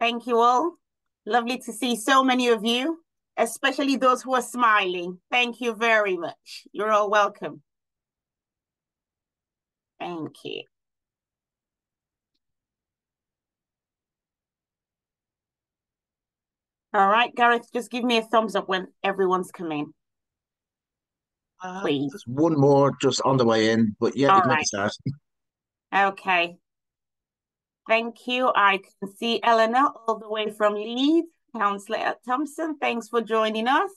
Thank you all. Lovely to see so many of you, especially those who are smiling. Thank you very much. You're all welcome. Thank you. All right, Gareth, just give me a thumbs up when everyone's coming, please. There's one more just on the way in, but yeah, you All can make a right. start. Okay. Thank you. I can see Eleanor all the way from Leeds. Councillor Thompson, thanks for joining us.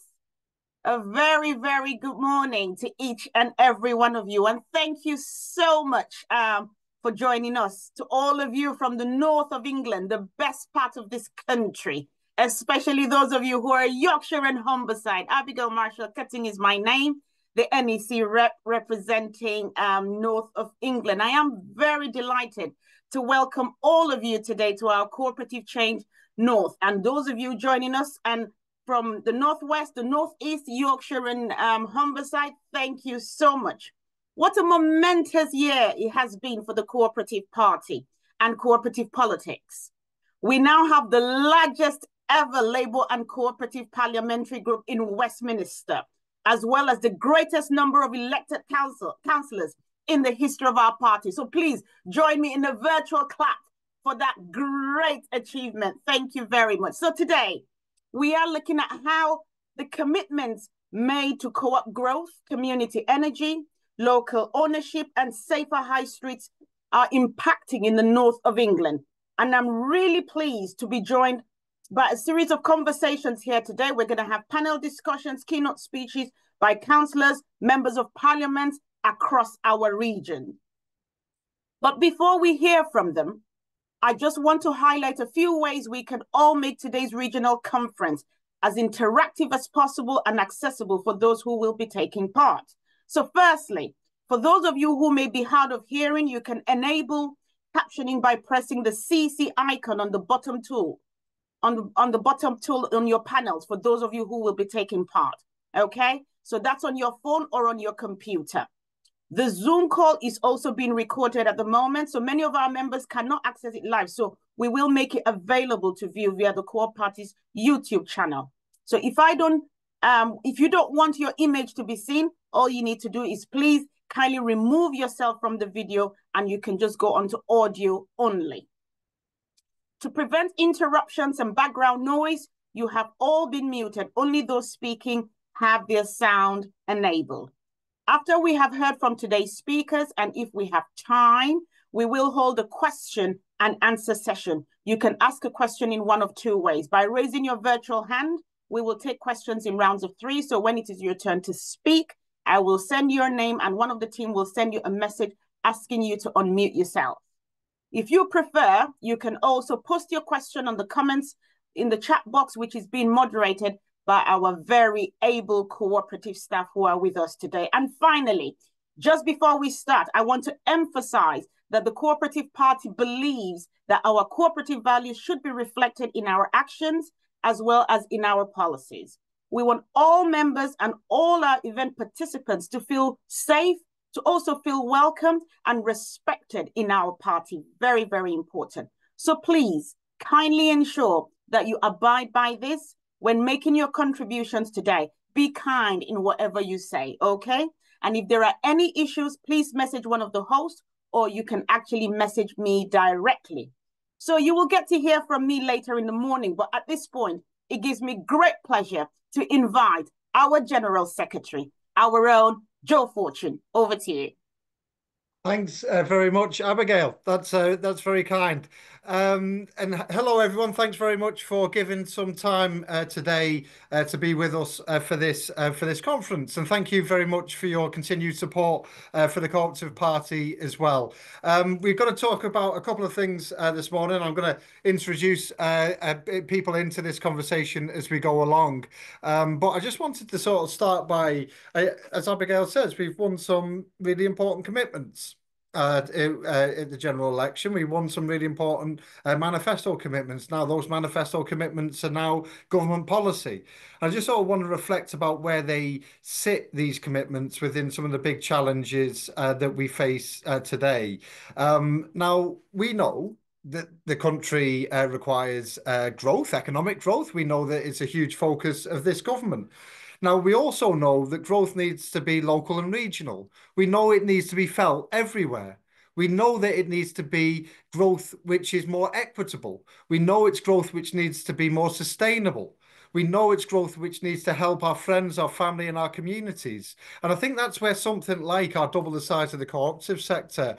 A very, very good morning to each and every one of you. And thank you so much for joining us. To all of you from the north of England, the best part of this country, especially those of you who are Yorkshire and Humberside. Abigail Marshall Cutting is my name, the NEC rep representing north of England. I am very delighted to welcome all of you today to our Co-operative Change North. And those of you joining us and from the Northwest, the Northeast, Yorkshire and Humberside, thank you so much. What a momentous year it has been for the Co-operative Party and cooperative politics. We now have the largest ever Labour and cooperative parliamentary group in Westminster, as well as the greatest number of elected councillors in the history of our party. So please join me in a virtual clap for that great achievement. Thank you very much. So today, we are looking at how the commitments made to co-op growth, community energy, local ownership, and safer high streets are impacting in the north of England. And I'm really pleased to be joined by a series of conversations here today. We're going to have panel discussions, keynote speeches by councillors, members of parliament across our region. But before we hear from them, I just want to highlight a few ways we can all make today's regional conference as interactive as possible and accessible for those who will be taking part. So firstly, for those of you who may be hard of hearing, you can enable captioning by pressing the CC icon on the bottom tool, on the bottom tool on your panels for those of you who will be taking part, okay? So that's on your phone or on your computer. The Zoom call is also being recorded at the moment, so many of our members cannot access it live. So we will make it available to view via the Co-op Party's YouTube channel. So if you don't want your image to be seen, all you need to do is please kindly remove yourself from the video and you can just go on to audio only. To prevent interruptions and background noise, you have all been muted. Only those speaking have their sound enabled. After we have heard from today's speakers, and if we have time, we will hold a question and answer session. You can ask a question in one of two ways. By raising your virtual hand, we will take questions in rounds of 3. So when it is your turn to speak, I will send your name and one of the team will send you a message asking you to unmute yourself. If you prefer, you can also post your question on the comments in the chat box, which is being moderated by our very able cooperative staff who are with us today. And finally, just before we start, I want to emphasize that the Cooperative Party believes that our cooperative values should be reflected in our actions as well as in our policies. We want all members and all our event participants to feel safe, to also feel welcomed and respected in our party. Very, very important. So please kindly ensure that you abide by this when making your contributions today. Be kind in whatever you say, okay? And if there are any issues, please message one of the hosts or you can actually message me directly. So you will get to hear from me later in the morning, but at this point, it gives me great pleasure to invite our General Secretary, our own Joe Fortune. Over to you. Thanks very much, Abigail. That's very kind. And hello, everyone. Thanks very much for giving some time today to be with us for this conference. And thank you very much for your continued support for the Co-operative Party as well. We've got to talk about a couple of things this morning. I'm going to introduce people into this conversation as we go along. But I just wanted to sort of start by, as Abigail says, we've won some really important commitments. At the general election, we won some really important manifesto commitments. Now, those manifesto commitments are now government policy. I just sort of want to reflect about where they sit, these commitments, within some of the big challenges that we face today. Now, we know the country requires growth, economic growth. We know that it's a huge focus of this government. Now, we also know that growth needs to be local and regional. We know it needs to be felt everywhere. We know that it needs to be growth which is more equitable. We know it's growth which needs to be more sustainable. We know it's growth which needs to help our friends, our family, and our communities. And I think that's where something like our double the size of the cooperative sector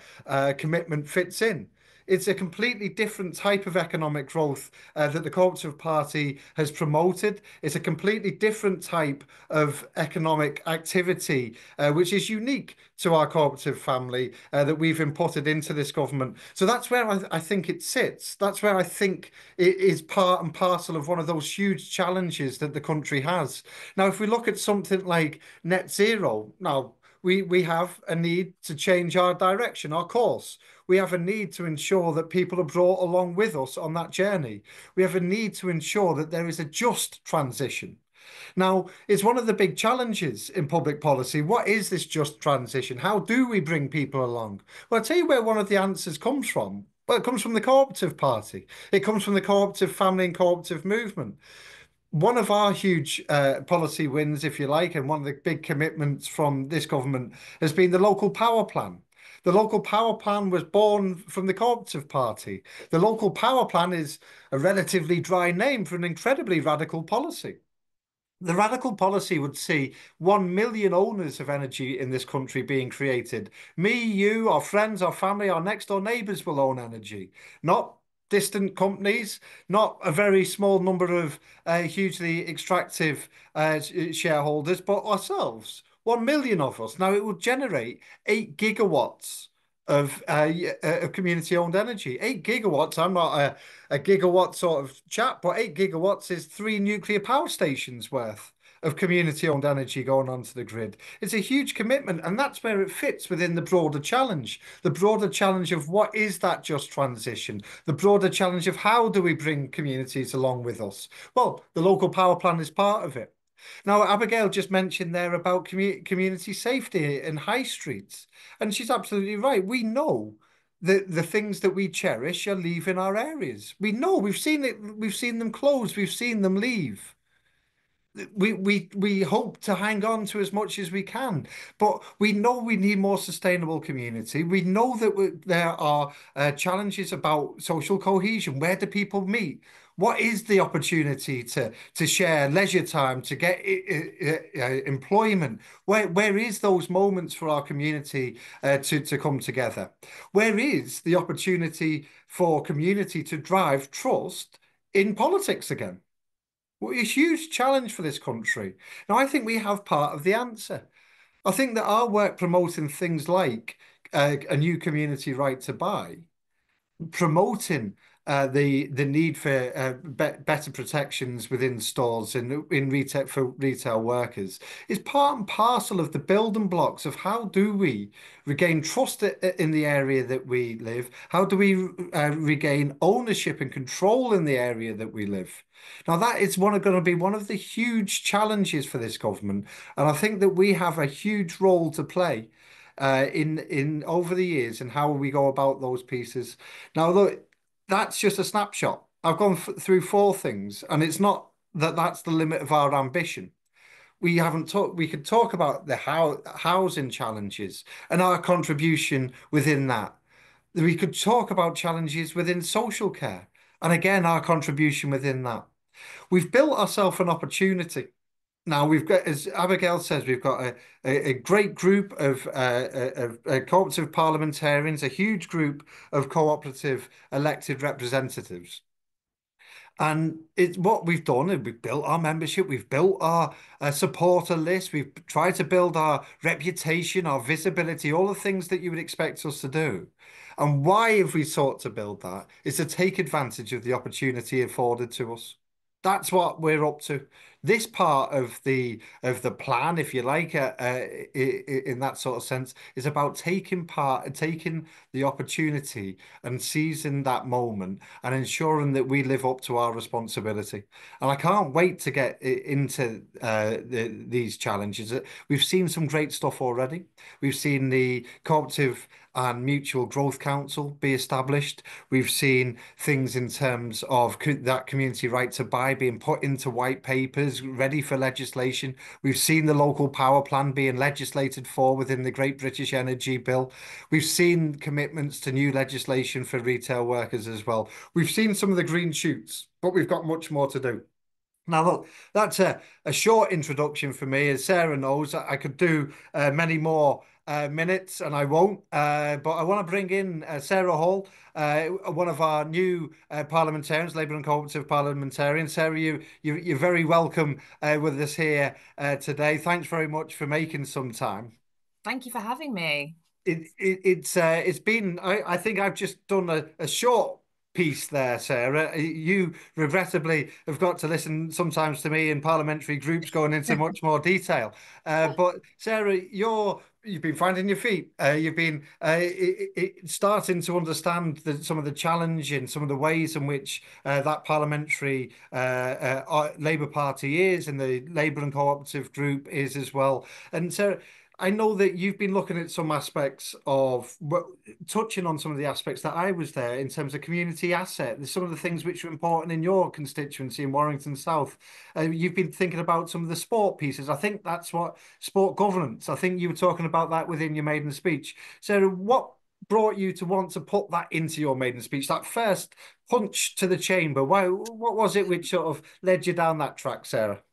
commitment fits in. It's a completely different type of economic growth that the Co-operative Party has promoted. It's a completely different type of economic activity, which is unique to our cooperative family that we've imported into this government. So that's where I think it sits. That's where I think it is part and parcel of one of those huge challenges that the country has. Now, if we look at something like net zero, now, we have a need to change our direction, our course. We have a need to ensure that people are brought along with us on that journey. We have a need to ensure that there is a just transition. Now, it's one of the big challenges in public policy. What is this just transition? How do we bring people along? Well, I'll tell you where one of the answers comes from. Well, it comes from the Co-operative Party. It comes from the cooperative family and cooperative movement. One of our huge policy wins, if you like, and one of the big commitments from this government has been the local power plan. The local power plan was born from the Co-operative Party. The local power plan is a relatively dry name for an incredibly radical policy. The radical policy would see 1 million owners of energy in this country being created. Me, you, our friends, our family, our next door neighbours will own energy, not distant companies, not a very small number of hugely extractive shareholders, but ourselves. 1 million of us. Now, it would generate 8 gigawatts of community-owned energy. 8 gigawatts. I'm not a gigawatt sort of chap, but 8 gigawatts is 3 nuclear power stations worth of community-owned energy going onto the grid. It's a huge commitment, and that's where it fits within the broader challenge of what is that just transition, the broader challenge of how do we bring communities along with us. Well, the local power plan is part of it. Now, Abigail just mentioned there about community safety in high streets, and she's absolutely right. We know that the things that we cherish are leaving our areas. We know, we've seen it, we've seen them close, we've seen them leave. We hope to hang on to as much as we can, but we know we need more sustainable community. We know that there are challenges about social cohesion. Where do people meet? What is the opportunity to share leisure time, to get employment? Where is those moments for our community to come together? Where is the opportunity for community to drive trust in politics again? Well, a huge challenge for this country. Now, I think we have part of the answer. I think that our work promoting things like a new community right to buy, promoting the need for better protections within stores and in retail for retail workers is part and parcel of the building blocks of how do we regain trust in the area that we live? How do we regain ownership and control in the area that we live? Now, that is going to be one of the huge challenges for this government, and I think that we have a huge role to play in over the years and how we go about those pieces. Now, look, that's just a snapshot. I've gone through 4 things, and it's not that that's the limit of our ambition. We haven't talked. We could talk about the housing challenges and our contribution within that. We could talk about challenges within social care, and again, our contribution within that. We've built ourselves an opportunity. Now we've got, as Abigail says, we've got a great group of cooperative parliamentarians, a huge group of cooperative elected representatives. And it's what we've done, and we've built our membership, we've built our supporter list, we've tried to build our reputation, our visibility, all the things that you would expect us to do. And why have we sought to build that? Is to take advantage of the opportunity afforded to us. That's what we're up to. this part of the plan, if you like, in that sort of sense, is about taking part and taking the opportunity and seizing that moment and ensuring that we live up to our responsibility. And I can't wait to get into these challenges. We've seen some great stuff already. We've seen the Cooperative and Mutual Growth Council be established. We've seen things in terms of that community right to buy being put into white papers, ready for legislation. We've seen the local power plan being legislated for within the Great British Energy Bill. We've seen commitments to new legislation for retail workers as well. We've seen some of the green shoots, but we've got much more to do. Now, look, that's a short introduction for me. As Sarah knows, I could do many more minutes, and I won't. But I want to bring in Sarah Hall, one of our new parliamentarians, Labour and Cooperative parliamentarians. Sarah, you're very welcome with us here today. Thanks very much for making some time. Thank you for having me. It's been, I think I've just done a short piece there, Sarah. You regrettably have got to listen sometimes to me in parliamentary groups going into much more detail. But Sarah, you've been finding your feet. You've been starting to understand some of the challenge and some of the ways in which that parliamentary Labour Party is, and the Labour and Cooperative group is as well. And Sarah, I know that you've been looking at some aspects of touching on some of the aspects that I was there in terms of community asset. There's some of the things which are important in your constituency in Warrington South. You've been thinking about some of the sport pieces. I think that's what sport governance. I think you were talking about that within your maiden speech. Sarah, what brought you to want to put that into your maiden speech? That first punch to the chamber. What was it which sort of led you down that track, Sarah?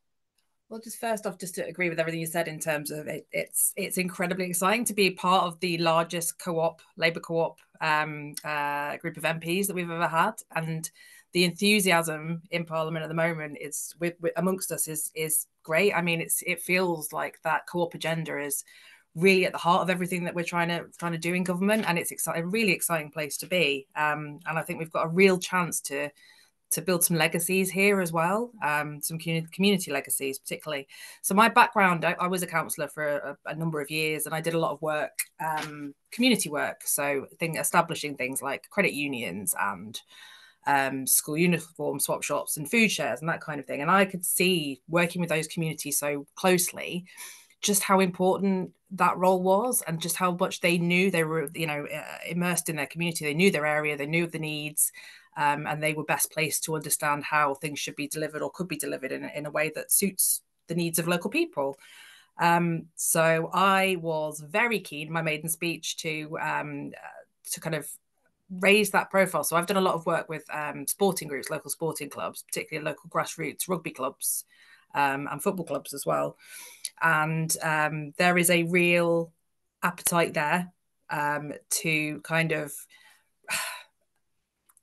Well, just first off, just to agree with everything you said in terms of it's incredibly exciting to be part of the largest Labour co-op group of MPs that we've ever had, and the enthusiasm in Parliament at the moment is amongst us is great. I mean, it feels like that co-op agenda is really at the heart of everything that we're trying to do in government, and it's a really exciting place to be. And I think we've got a real chance to build some legacies here as well, some community legacies particularly. So my background, I was a councillor for a number of years, and I did a lot of work, community work. So establishing things like credit unions and school uniform swap shops and food shares and that kind of thing. And I could see, working with those communities so closely, just how important that role was, and just how much they knew. They were, immersed in their community. They knew their area, they knew the needs, and they were best placed to understand how things should be delivered or could be delivered in a way that suits the needs of local people. So I was very keen, my maiden speech, to kind of raise that profile. So I've done a lot of work with sporting groups, local sporting clubs, particularly local grassroots rugby clubs, and football clubs as well. And there is a real appetite there to kind of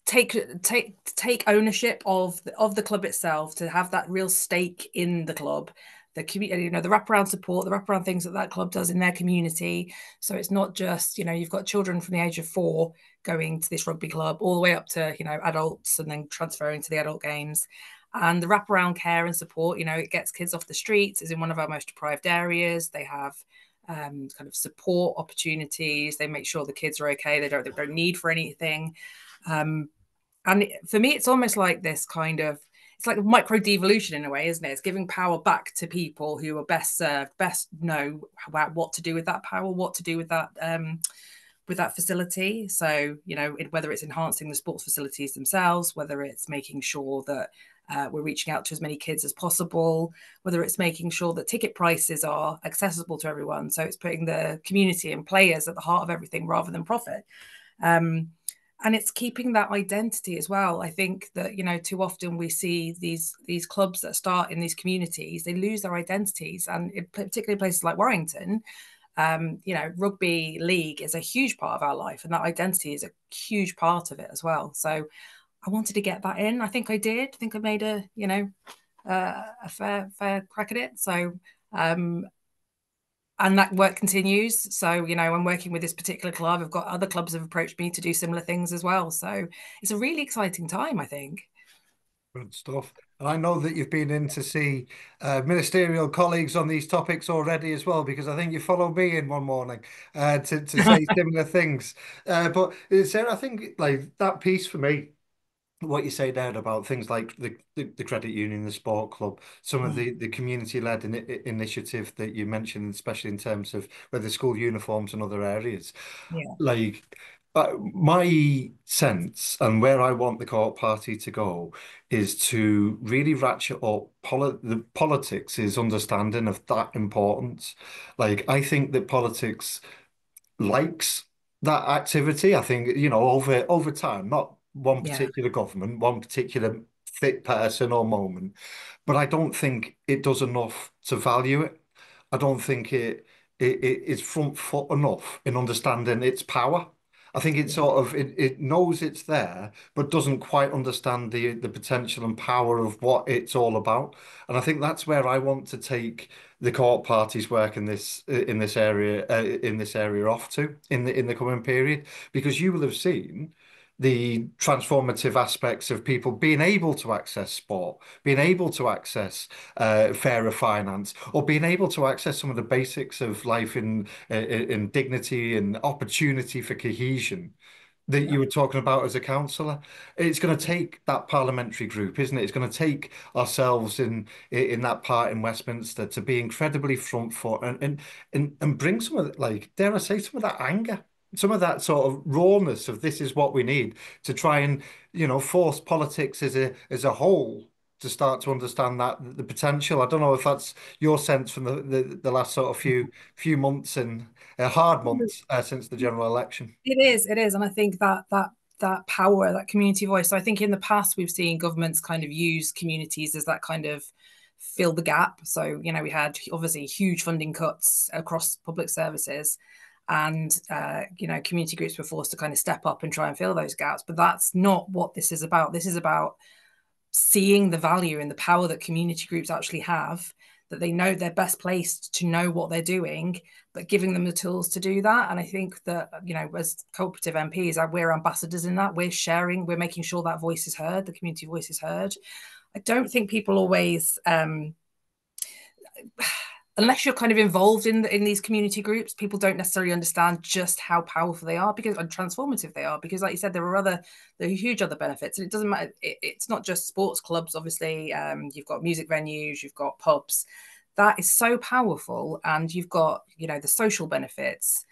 take ownership of the club itself, to have that real stake in the club, the community, the wraparound support, the wraparound things that club does in their community. So it's not just, you've got children from the age of 4 going to this rugby club all the way up to, adults, and then transferring to the adult games. And the wraparound care and support, it gets kids off the streets, is in one of our most deprived areas. They have kind of support opportunities. They make sure the kids are okay. They don't need for anything. And for me, it's almost like this kind of, it's like a micro devolution in a way, isn't it? It's giving power back to people who are best served, best know about what to do with that power, what to do with that facility. So, whether it's enhancing the sports facilities themselves, whether it's making sure that we're reaching out to as many kids as possible, whether it's making sure that ticket prices are accessible to everyone. So it's putting the community and players at the heart of everything rather than profit. And it's keeping that identity as well. I think that, too often we see these clubs that start in these communities, they lose their identities. And particularly places like Warrington, rugby league is a huge part of our life, and that identity is a huge part of it as well. So I wanted to get that in. I think I did. I think I made a fair crack at it. So, and that work continues. So, I'm working with this particular club. I've got other clubs have approached me to do similar things as well. So it's a really exciting time, I think. Good stuff. And I know that you've been in to see ministerial colleagues on these topics already as well, because I think you followed me in one morning to say similar things. But Sarah, I think like that piece for me, what you say there about things like the credit union, the sport club, some of the community-led initiative that you mentioned, especially in terms of whether school uniforms and other areas. Yeah. Like my sense and where I want the co-op party to go is to really ratchet up the politics is understanding of that importance. Like I think that politics likes that activity. I think, over time, not one Yeah. particular government, one particular fit person or moment, but I don't think it does enough to value it. I don't think it is front foot enough in understanding its power. I think it sort of it knows it's there, but doesn't quite understand the potential and power of what it's all about. And I think that's where I want to take the co-op party's work in this area off to in the coming period, because you will have seen the transformative aspects of people being able to access sport, being able to access fairer finance, or being able to access some of the basics of life in dignity and opportunity for cohesion that you were talking about as a councillor. It's going to take that parliamentary group, isn't it? It's going to take ourselves in that part in Westminster to be incredibly front foot and bring some of like, dare I say, some of that anger, some of that sort of rawness of this is what we need to try and, force politics as a whole to start to understand that the potential. I don't know if that's your sense from the last sort of few months and hard months since the general election. It is, and I think that power, that community voice. So I think in the past we've seen governments kind of use communities as that kind of fill the gap. So we had obviously huge funding cuts across public services, and community groups were forced to kind of step up and try and fill those gaps. But that's not what this is about. This is about seeing the value and the power that community groups actually have, that they know they're best placed to know what they're doing, but giving them the tools to do that. And I think that, as cooperative MPs, we're ambassadors in that. We're sharing, we're making sure that voice is heard, the community voice is heard. I don't think people always, unless you're kind of involved in these community groups, people don't necessarily understand just how powerful they are and transformative they are. Because, like you said, there are huge other benefits, and it doesn't matter. It's not just sports clubs. Obviously, you've got music venues, you've got pubs. That is so powerful, and you've got the social benefits.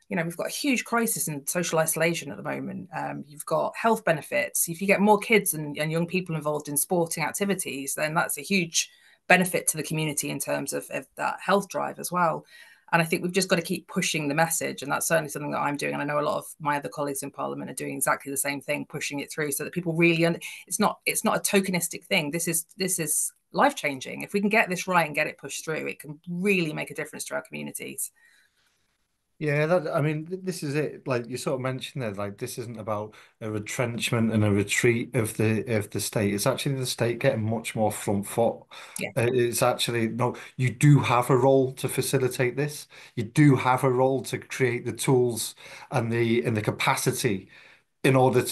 We've got a huge crisis in social isolation at the moment. You've got health benefits. If you get more kids and young people involved in sporting activities, then that's a huge benefit to the community in terms of that health drive as well. And I think we've just got to keep pushing the message, and that's certainly something that I'm doing, and I know a lot of my other colleagues in Parliament are doing exactly the same thing, pushing it through so that people really it's not a tokenistic thing. This is life-changing. If we can get this right and get it pushed through, it can really make a difference to our communities. Yeah, this is it. Like you sort of mentioned there, like this isn't about a retrenchment and a retreat of the state. It's actually the state getting much more front foot. Yeah. It's actually no, you do have a role to facilitate this. You do have a role to create the tools and the capacity in order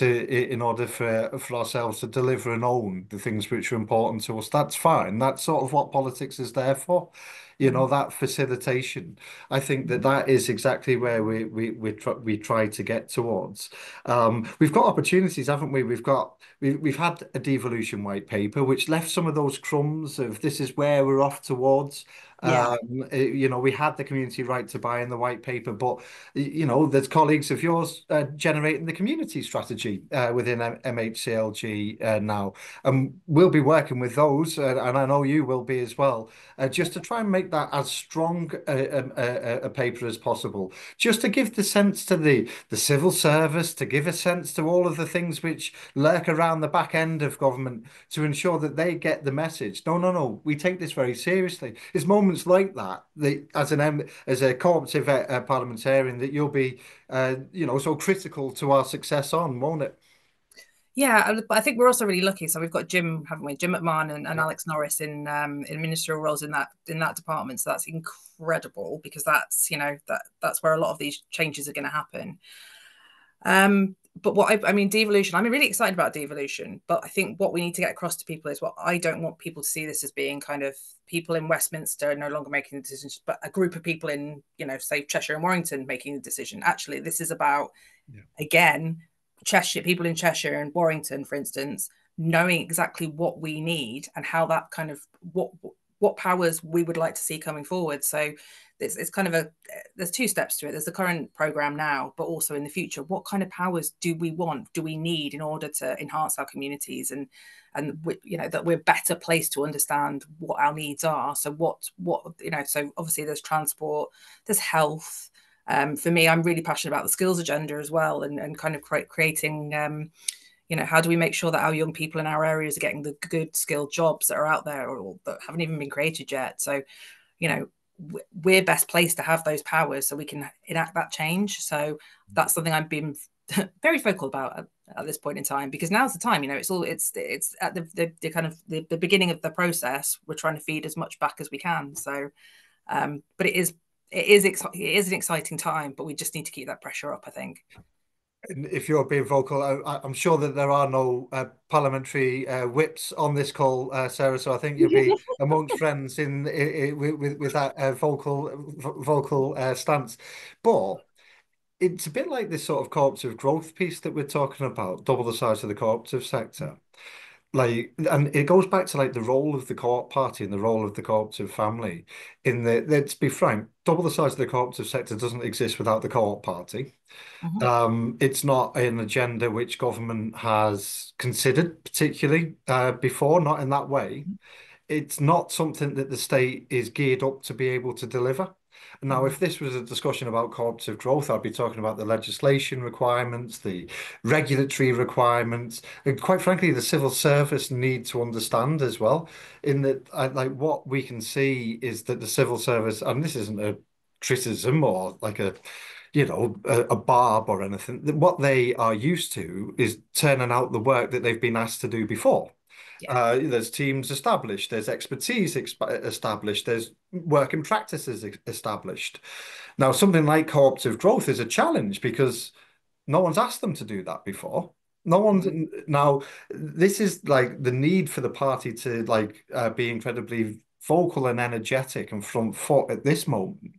for ourselves to deliver and own the things which are important to us. That's fine. That's sort of what politics is there for. That facilitation. I think that is exactly where we try to get towards. We've got opportunities, haven't we? We've had a devolution white paper which left some of those crumbs of this is where we're off towards. Yeah. We had the community right to buy in the white paper, but there's colleagues of yours generating the community strategy within MHCLG now, and we'll be working with those, and I know you will be as well, just to try and make that as strong a paper as possible, just to give the sense to the civil service, to give a sense to all of the things which lurk around the back end of government, to ensure that they get the message. No, we take this very seriously. It's moments like that as a cooperative parliamentarian that you'll be so critical to our success on, won't it? Yeah, but I think we're also really lucky. So we've got Jim, haven't we? Jim McMahon and Alex Norris in ministerial roles in that department. So that's incredible, because that's that's where a lot of these changes are going to happen. but what I mean, devolution, I'm really excited about devolution, but I think what we need to get across to people is, what I don't want people to see this as being kind of people in Westminster no longer making the decisions, but a group of people in, say Cheshire and Warrington making the decision. Actually, this is about, again, Cheshire, people in Cheshire and Warrington, for instance, knowing exactly what we need and how that kind of what powers we would like to see coming forward. So it's kind of there's two steps to it. There's the current program now, but also in the future, what kind of powers do we want, do we need in order to enhance our communities and that we're better placed to understand what our needs are. So so obviously there's transport, there's health. For me, I'm really passionate about the skills agenda as well, and kind of creating how do we make sure that our young people in our areas are getting the good skilled jobs that are out there or that haven't even been created yet. So, we're best placed to have those powers so we can enact that change. So that's something I've been very vocal about at this point in time, because now's the time. It's at the kind of the beginning of the process. We're trying to feed as much back as we can. So, but it is an exciting time, but we just need to keep that pressure up, I think. If you're being vocal, I'm sure that there are no parliamentary whips on this call, Sarah. So I think you'll be amongst friends with that vocal stance. But it's a bit like this sort of cooperative growth piece that we're talking about, double the size of the cooperative sector. And it goes back to the role of the co-op party and the role of the cooperative family. Let's be frank, double the size of the cooperative sector doesn't exist without the co-op party. It's not an agenda which government has considered particularly before, not in that way. It's not something that the state is geared up to be able to deliver. Now, if this was a discussion about cooperative growth, I'd be talking about the legislation requirements, the regulatory requirements, and quite frankly, the civil service need to understand as well. In that, what we can see is that the civil service, and this isn't a criticism or a barb or anything. What they are used to is turning out the work that they've been asked to do before. There's teams established, there's expertise established, there's working practices established. Now, something like cooperative growth is a challenge because no one's asked them to do that before. No one's now. This is the need for the party to be incredibly vocal and energetic and front foot at this moment.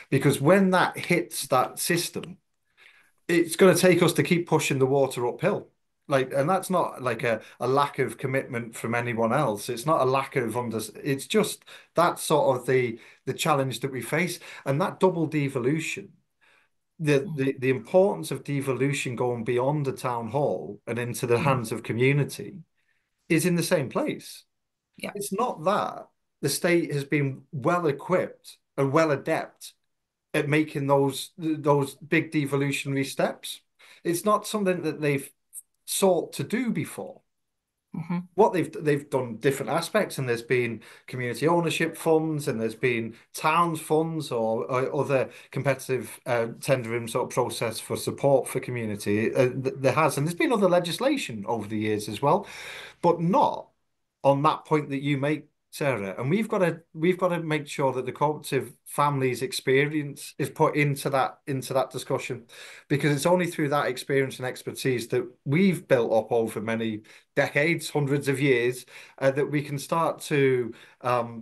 Because when that hits that system, it's going to take us to keep pushing the water uphill. And that's not a lack of commitment from anyone else. It's not a lack of it's just that's sort of the challenge that we face. And that double devolution, the importance of devolution going beyond the town hall and into the hands of community is in the same place. It's not that the state has been well equipped and well adept at making those big devolutionary steps. It's not something that they've sought to do before. What they've done different aspects, and there's been community ownership funds, and there's been towns funds or other competitive tendering sort of process for support for community. And there's been other legislation over the years as well, but not on that point that you make, Sarah. And we've got to make sure that the cooperative family's experience is put into that discussion, because it's only through that experience and expertise that we've built up over many decades, hundreds of years, that we can start to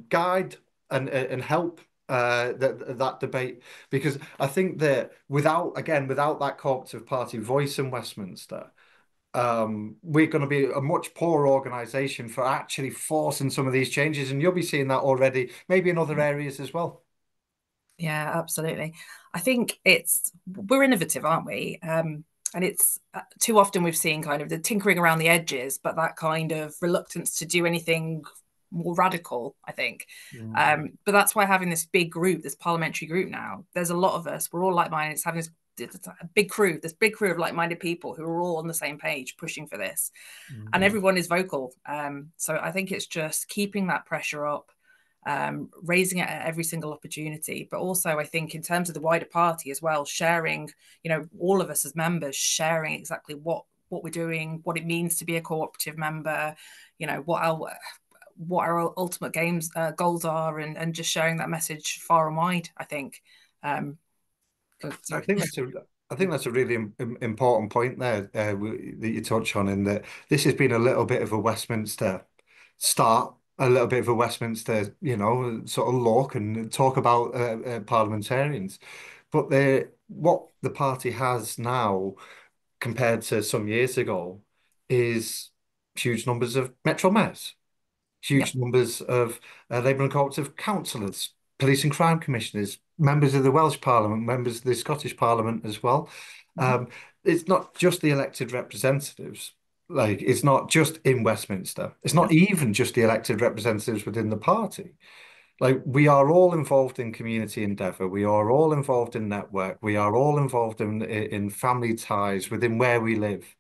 guide and help that debate. Because I think that without that cooperative party voice in Westminster, we're going to be a much poorer organization for actually forcing some of these changes, and you'll be seeing that already, maybe in other areas as well. Yeah, absolutely. I think we're innovative, aren't we? And it's too often we've seen kind of the tinkering around the edges, but that kind of reluctance to do anything more radical, I think. But that's why having this big group, this parliamentary group now, there's a lot of us, we're all like-minded. It's having this big crew of like-minded people who are all on the same page pushing for this, and everyone is vocal. So I think it's just keeping that pressure up, raising it at every single opportunity, but also I think in terms of the wider party as well, sharing, all of us as members sharing exactly what we're doing, what it means to be a cooperative member, what our ultimate goals are, and just sharing that message far and wide, I think. I think I think that's a really important point there that you touch on, in that this has been a little bit of a Westminster start, a little bit of a Westminster, sort of look and talk about parliamentarians. But what the party has now, compared to some years ago, is huge numbers of Metro mayors, huge Yep. numbers of Labour and cooperative councillors, police and crime commissioners, members of the Welsh Parliament, members of the Scottish Parliament as well. Um, it's not just the elected representatives. Like, it's not just in Westminster. It's not even just the elected representatives within the party. Like, we are all involved in community endeavour. We are all involved in network. We are all involved in family ties within where we live.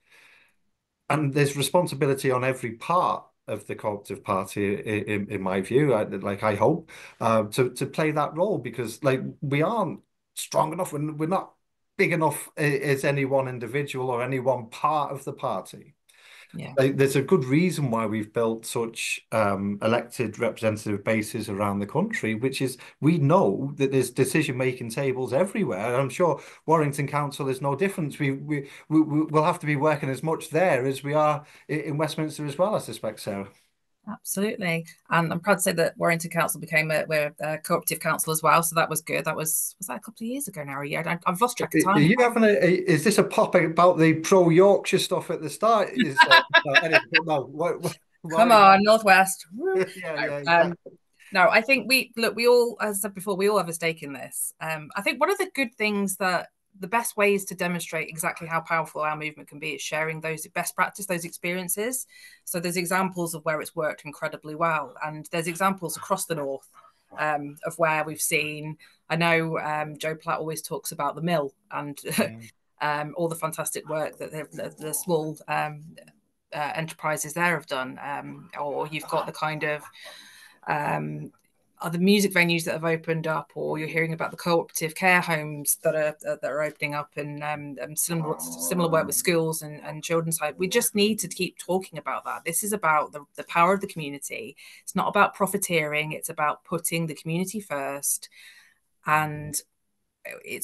And there's responsibility on every part of the Co-operative Party, in my view. I hope to play that role, because like, we aren't strong enough. We're not big enough as any one individual or any one part of the party. Yeah. Like, there's a good reason why we've built such elected representative bases around the country, which is, we know that there's decision-making tables everywhere. I'm sure Warrington Council is no different. We'll have to be working as much there as we are in Westminster as well, I suspect, Sarah. Absolutely. And I'm proud to say that Warrington Council became a cooperative council as well. So that was good. Was that a couple of years ago now? Yeah, I've lost track of time. Are you having is this a pop about the pro Yorkshire stuff at the start? Come on, Northwest. Yeah, exactly. No, I think we all, as I said before, we all have a stake in this. I think one of the good things, that the best ways to demonstrate exactly how powerful our movement can be, is sharing those best practice, those experiences. So there's examples of where it's worked incredibly well, and there's examples across the north of where we've seen. I know Joe Platt always talks about the mill and all the fantastic work that the small enterprises there have done, or you've got the kind of other music venues that have opened up, or you're hearing about the cooperative care homes that are opening up, and similar work with schools and children's home. We just need to keep talking about that. This is about the power of the community. It's not about profiteering. It's about putting the community first. And we've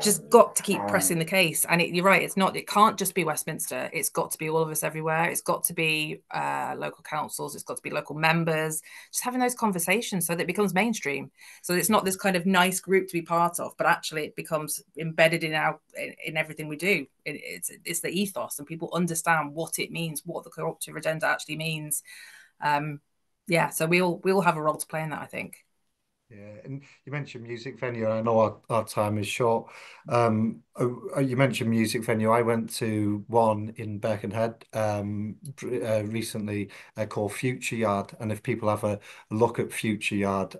just got to keep pressing the case. And you're right, it can't just be Westminster. It's got to be all of us everywhere. It's got to be local councils. It's got to be local members, just having those conversations so that it becomes mainstream. So it's not this kind of nice group to be part of, but actually it becomes embedded in everything we do. It's the ethos, and people understand what it means, what the cooperative agenda actually means. So we all have a role to play in that, I think. Yeah, and you mentioned music venue, and I know our time is short. You mentioned music venue. I went to one in Birkenhead recently called Future Yard, and if people have a look at Future Yard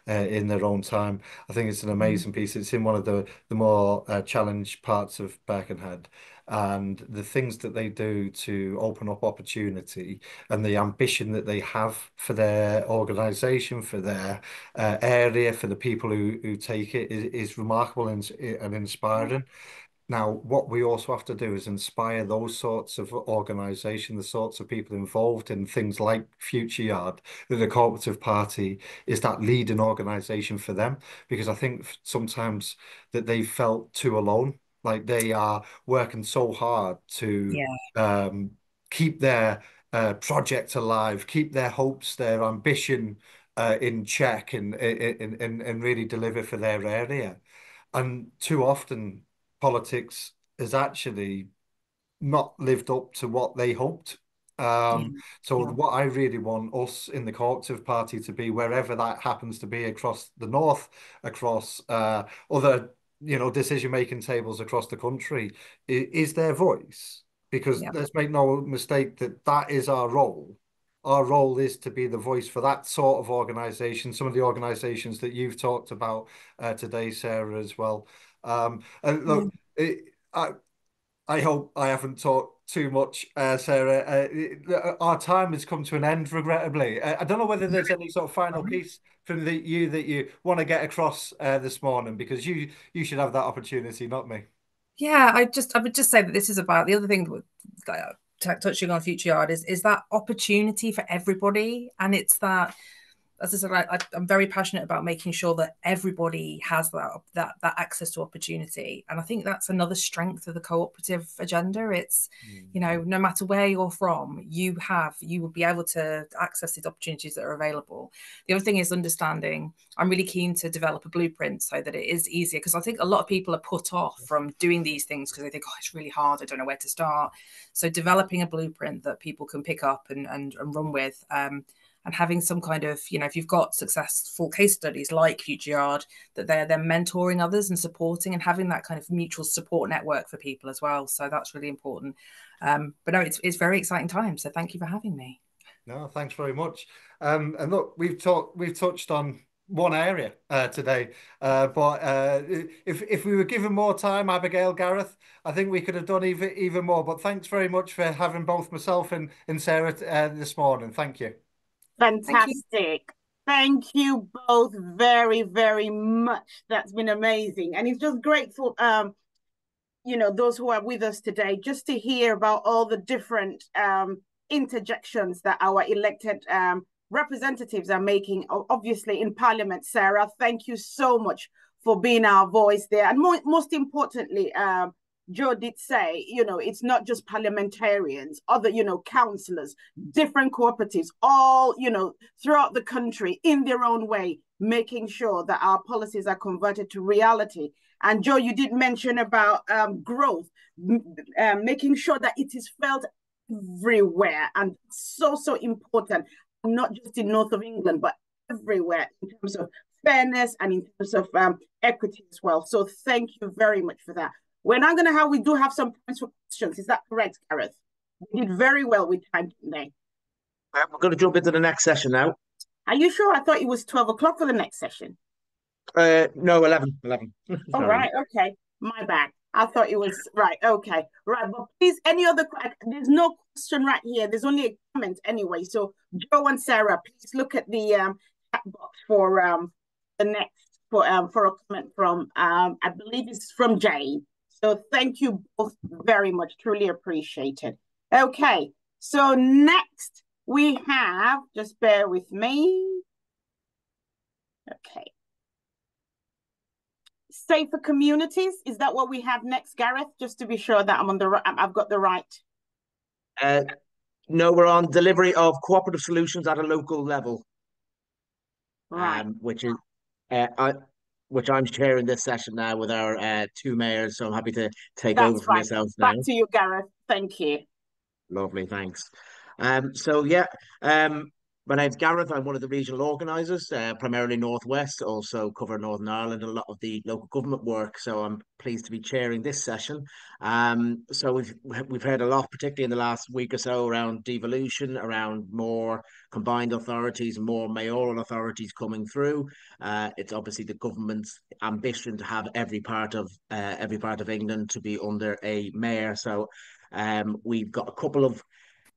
in their own time, I think it's an amazing piece. It's in one of the more challenged parts of Birkenhead. And the things that they do to open up opportunity, and the ambition that they have for their organisation, for their area, for the people who take it, is remarkable and inspiring. Now, what we also have to do is inspire those sorts of organisations, the sorts of people involved in things like Future Yard, that the Co-operative Party is that leading organisation for them, because I think sometimes that they felt too alone. Like, they are working so hard to keep their project alive, keep their hopes, their ambition in check, and really deliver for their area. And too often, politics has actually not lived up to what they hoped. So what I really want us in the Co-operative Party to be, wherever that happens to be across the north, across other decision-making tables across the country, is their voice. Because let's make no mistake that is our role. Our role is to be the voice for that sort of organisation, some of the organisations that you've talked about today, Sarah, as well. And look, I hope I haven't talked too much, Sarah. Our time has come to an end, regrettably. I don't know whether there's any sort of final piece from you that you want to get across this morning, because you should have that opportunity, not me. Yeah, I would just say that this is about the other thing, touching on Future Yard, is that opportunity for everybody, and it's that as I said, I'm very passionate about making sure that everybody has that access to opportunity. And I think that's another strength of the cooperative agenda. It's, you know, no matter where you're from, you will be able to access these opportunities that are available. The other thing is understanding. I'm really keen to develop a blueprint so that it is easier, because I think a lot of people are put off from doing these things because they think, oh, it's really hard, I don't know where to start. So developing a blueprint that people can pick up and run with, and having some kind of, you know, if you've got successful case studies like Future Yard, that they're mentoring others and supporting, and having that kind of mutual support network for people as well. So that's really important. But no, it's very exciting time. So thank you for having me. No, thanks very much. And look, we've touched on one area today, but if we were given more time, Abigail, Gareth, I think we could have done even more. But thanks very much for having both myself and Sarah this morning. Thank you. Fantastic. Thank you both very, very much. That's been amazing. And it's just great for you know, those who are with us today, just to hear about all the different interjections that our elected representatives are making, obviously in Parliament. Sarah, thank you so much for being our voice there. And most importantly, Joe did say, you know, it's not just parliamentarians, other, you know, councillors, different cooperatives, all, you know, throughout the country in their own way, making sure that our policies are converted to reality. And Joe, you did mention about growth, making sure that it is felt everywhere, and so important, not just in north of England, but everywhere in terms of fairness and in terms of equity as well. So thank you very much for that. We're now going to we do have some points for questions. Is that correct, Gareth? We did very well with time today. We're going to jump into the next session now. Are you sure? I thought it was 12 o'clock for the next session. No, 11. All right, okay. My bad. I thought it was right. Okay, right. But please, any other? There's no question right here. There's only a comment anyway. So Joe and Sarah, please look at the chat box for the next for a comment from I believe it's from Jane. So thank you both very much. Truly appreciated. Okay. So next we have. Just bear with me. Okay. Safer communities. Is that what we have next, Gareth? Just to be sure that I'm on the. I've got the right. No, we're on delivery of cooperative solutions at a local level. Right. Which is, which I'm chairing this session now with our two mayors. So I'm happy to take over from yourselves now. Back to you, Gareth. Thank you. Lovely, thanks. So yeah, my name's Gareth. I'm one of the regional organisers, primarily Northwest, also cover Northern Ireland and a lot of the local government work. So I'm pleased to be chairing this session. So we've heard a lot, particularly in the last week or so, around devolution, around more combined authorities, more mayoral authorities coming through. It's obviously the government's ambition to have every part of England to be under a mayor. So we've got a couple of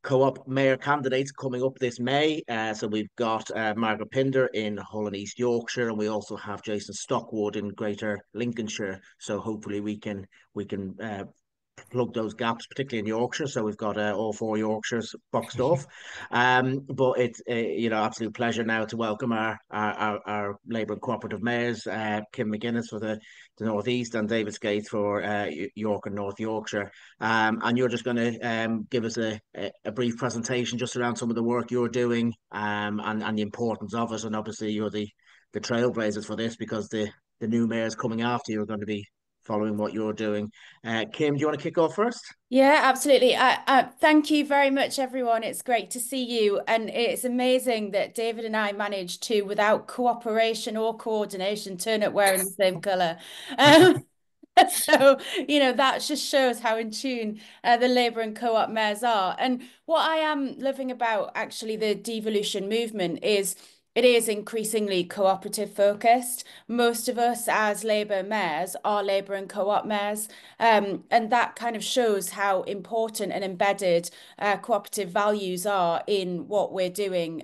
co-op mayor candidates coming up this May. So we've got Margaret Pinder in Hull and East Yorkshire, and we also have Jason Stockwood in Greater Lincolnshire. So hopefully we can plug those gaps, particularly in Yorkshire. So we've got all four Yorkshires boxed off. But it's absolute pleasure now to welcome our Labour and Cooperative mayors, Kim McGuinness for the North East and David Skaith for York and North Yorkshire. And you're just going to give us a brief presentation just around some of the work you're doing and the importance of it. And obviously you're the trailblazers for this, because the new mayors coming after you are going to be following what you're doing. Kim, do you want to kick off first? Yeah, absolutely. Thank you very much, everyone. It's great to see you. And it's amazing that David and I managed to, without cooperation or coordination, turn up wearing the same colour. So, that just shows how in tune the Labour and co-op mayors are. And what I am loving about actually the devolution movement is it is increasingly cooperative focused. Most of us as Labour mayors are Labour and co-op mayors. And that kind of shows how important and embedded cooperative values are in what we're doing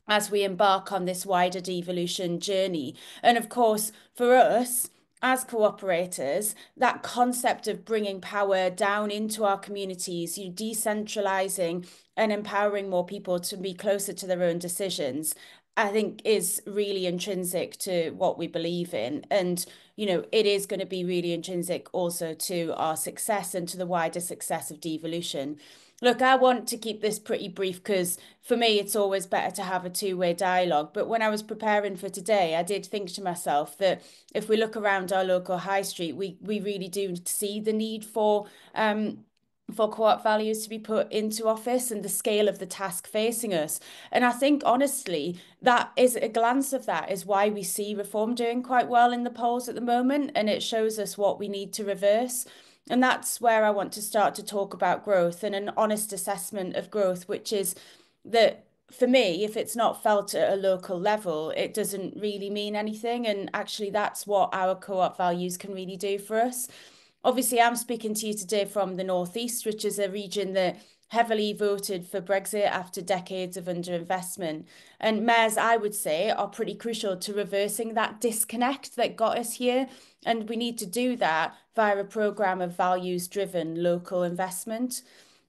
as we embark on this wider devolution journey. And of course, for us, as cooperators, that concept of bringing power down into our communities, you decentralizing and empowering more people to be closer to their own decisions, I think is really intrinsic to what we believe in. And, you know, it is going to be really intrinsic also to our success and to the wider success of devolution. Look, I want to keep this pretty brief because for me, it's always better to have a two-way dialogue. But when I was preparing for today, I did think to myself that if we look around our local high street, we really do see the need for co-op values to be put into office and the scale of the task facing us. And I think, honestly, that is a glance of that is why we see reform doing quite well in the polls at the moment. And it shows us what we need to reverse. And that's where I want to start to talk about growth and an honest assessment of growth, which is that for me, if it's not felt at a local level, it doesn't really mean anything. And actually, that's what our co-op values can really do for us. Obviously, I'm speaking to you today from the Northeast, which is a region that heavily voted for Brexit after decades of underinvestment. And mayors, I would say, are pretty crucial to reversing that disconnect that got us here. And we need to do that via a programme of values-driven local investment.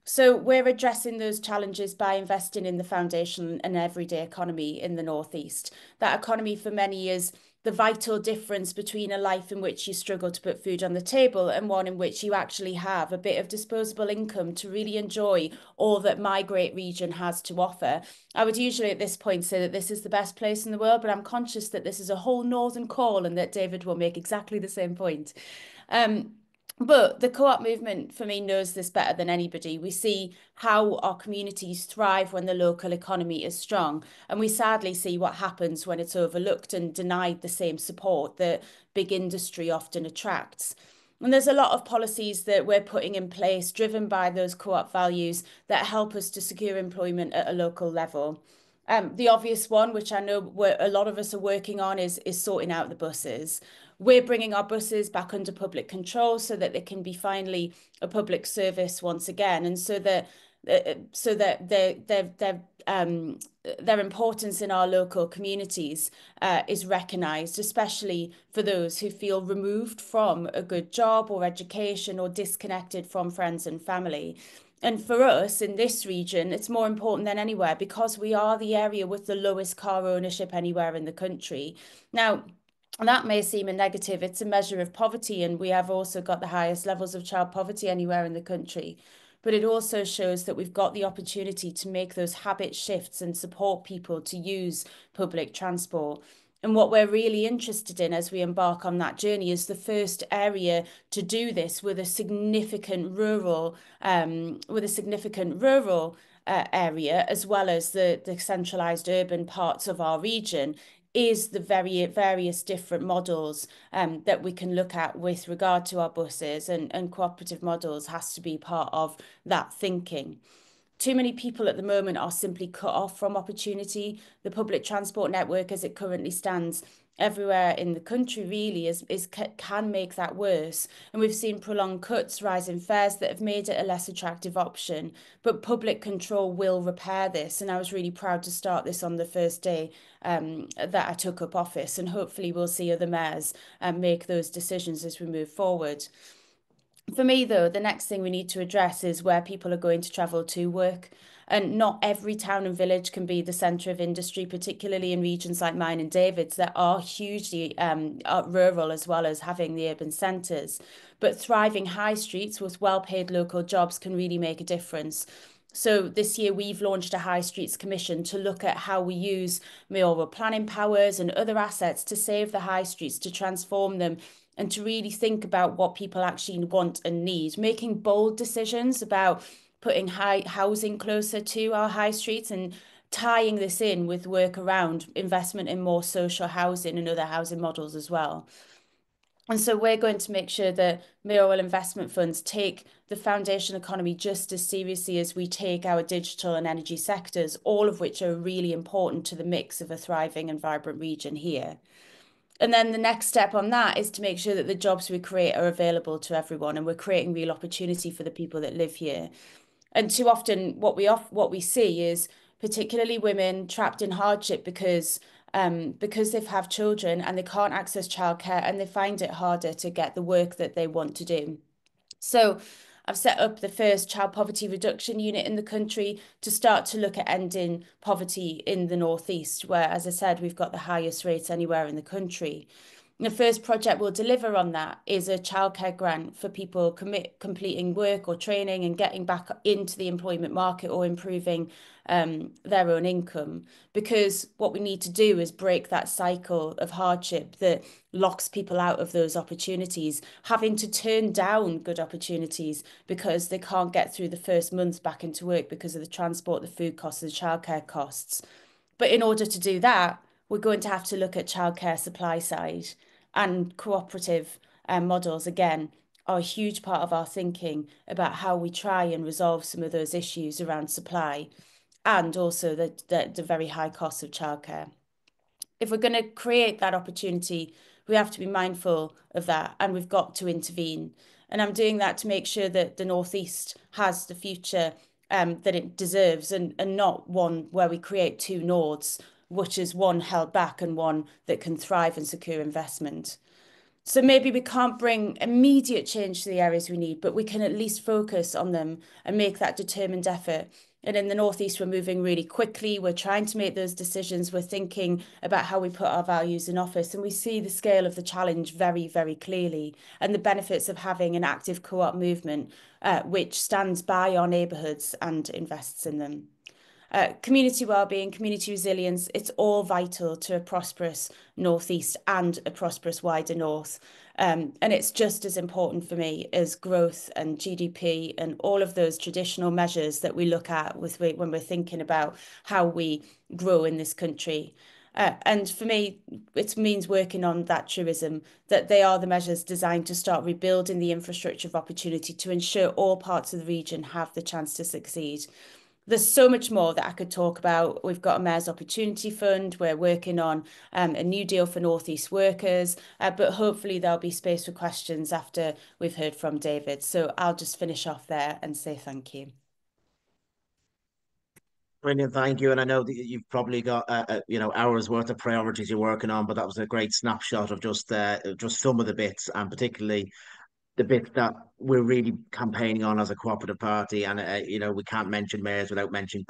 So we're addressing those challenges by investing in the foundation and everyday economy in the Northeast. That economy for many is the vital difference between a life in which you struggle to put food on the table and one in which you actually have a bit of disposable income to really enjoy all that my great region has to offer. I would usually at this point say that this is the best place in the world, but I'm conscious that this is a whole northern call and that David will make exactly the same point. But the co-op movement, for me, knows this better than anybody. We see how our communities thrive when the local economy is strong. And we sadly see what happens when it's overlooked and denied the same support that big industry often attracts. And there's a lot of policies that we're putting in place driven by those co-op values that help us to secure employment at a local level. The obvious one, which I know a lot of us are working on, is sorting out the buses. We're bringing our buses back under public control so that they can be finally a public service once again, and so that their importance in our local communities is recognised, especially for those who feel removed from a good job or education or disconnected from friends and family. And for us in this region, it's more important than anywhere because we are the area with the lowest car ownership anywhere in the country. Now, that may seem a negative. It's a measure of poverty, and we have also got the highest levels of child poverty anywhere in the country. But it also shows that we've got the opportunity to make those habit shifts and support people to use public transport. And what we're really interested in as we embark on that journey is the first area to do this with a significant rural area, as well as the centralised urban parts of our region, is the various different models that we can look at with regard to our buses, and cooperative models has to be part of that thinking. Too many people at the moment are simply cut off from opportunity. The public transport network as it currently stands everywhere in the country really can make that worse. And we've seen prolonged cuts, rising fares that have made it a less attractive option. But public control will repair this. And I was really proud to start this on the first day that I took up office. And hopefully we'll see other mayors make those decisions as we move forward. For me, though, the next thing we need to address is where people are going to travel to work. And not every town and village can be the centre of industry, particularly in regions like mine and David's that are hugely rural as well as having the urban centres. But thriving high streets with well-paid local jobs can really make a difference. So this year we've launched a High Streets Commission to look at how we use mayoral planning powers and other assets to save the high streets, to transform them, and to really think about what people actually want and need, making bold decisions about putting housing closer to our high streets and tying this in with work around investment in more social housing and other housing models as well. And so we're going to make sure that mayoral investment funds take the foundation economy just as seriously as we take our digital and energy sectors, all of which are really important to the mix of a thriving and vibrant region here. And then the next step on that is to make sure that the jobs we create are available to everyone, and we're creating real opportunity for the people that live here. And too often what we see is particularly women trapped in hardship because because they've have children and they can't access childcare and they find it harder to get the work that they want to do. So I've set up the first child poverty reduction unit in the country to start to look at ending poverty in the Northeast, where, as I said, we've got the highest rates anywhere in the country. The first project we'll deliver on that is a childcare grant for people completing work or training and getting back into the employment market or improving their own income. Because what we need to do is break that cycle of hardship that locks people out of those opportunities, having to turn down good opportunities because they can't get through the first month back into work because of the transport, the food costs, the childcare costs. But in order to do that, we're going to have to look at childcare supply side, and cooperative models, again, are a huge part of our thinking about how we try and resolve some of those issues around supply and also the very high costs of childcare. If we're going to create that opportunity, we have to be mindful of that and we've got to intervene. And I'm doing that to make sure that the Northeast has the future that it deserves and not one where we create two Norths, which is one held back and one that can thrive and secure investment. So maybe we can't bring immediate change to the areas we need, but we can at least focus on them and make that determined effort. And in the Northeast, we're moving really quickly. We're trying to make those decisions. We're thinking about how we put our values in office. And we see the scale of the challenge very, very clearly and the benefits of having an active co-op movement, which stands by our neighbourhoods and invests in them. Community wellbeing, community resilience, it's all vital to a prosperous Northeast and a prosperous wider North. And it's just as important for me as growth and GDP and all of those traditional measures that we look at when we're thinking about how we grow in this country. And for me, it means working on that truism, that they are the measures designed to start rebuilding the infrastructure of opportunity to ensure all parts of the region have the chance to succeed. There's so much more that I could talk about. We've got a Mayor's Opportunity Fund. We're working on a new deal for Northeast workers, but hopefully there'll be space for questions after we've heard from David. So I'll just finish off there and say thank you. Brilliant, thank you. And I know that you've probably got hours worth of priorities you're working on, but that was a great snapshot of just some of the bits, and particularly the bits that we're really campaigning on as a cooperative party. And we can't mention mayors without mentioning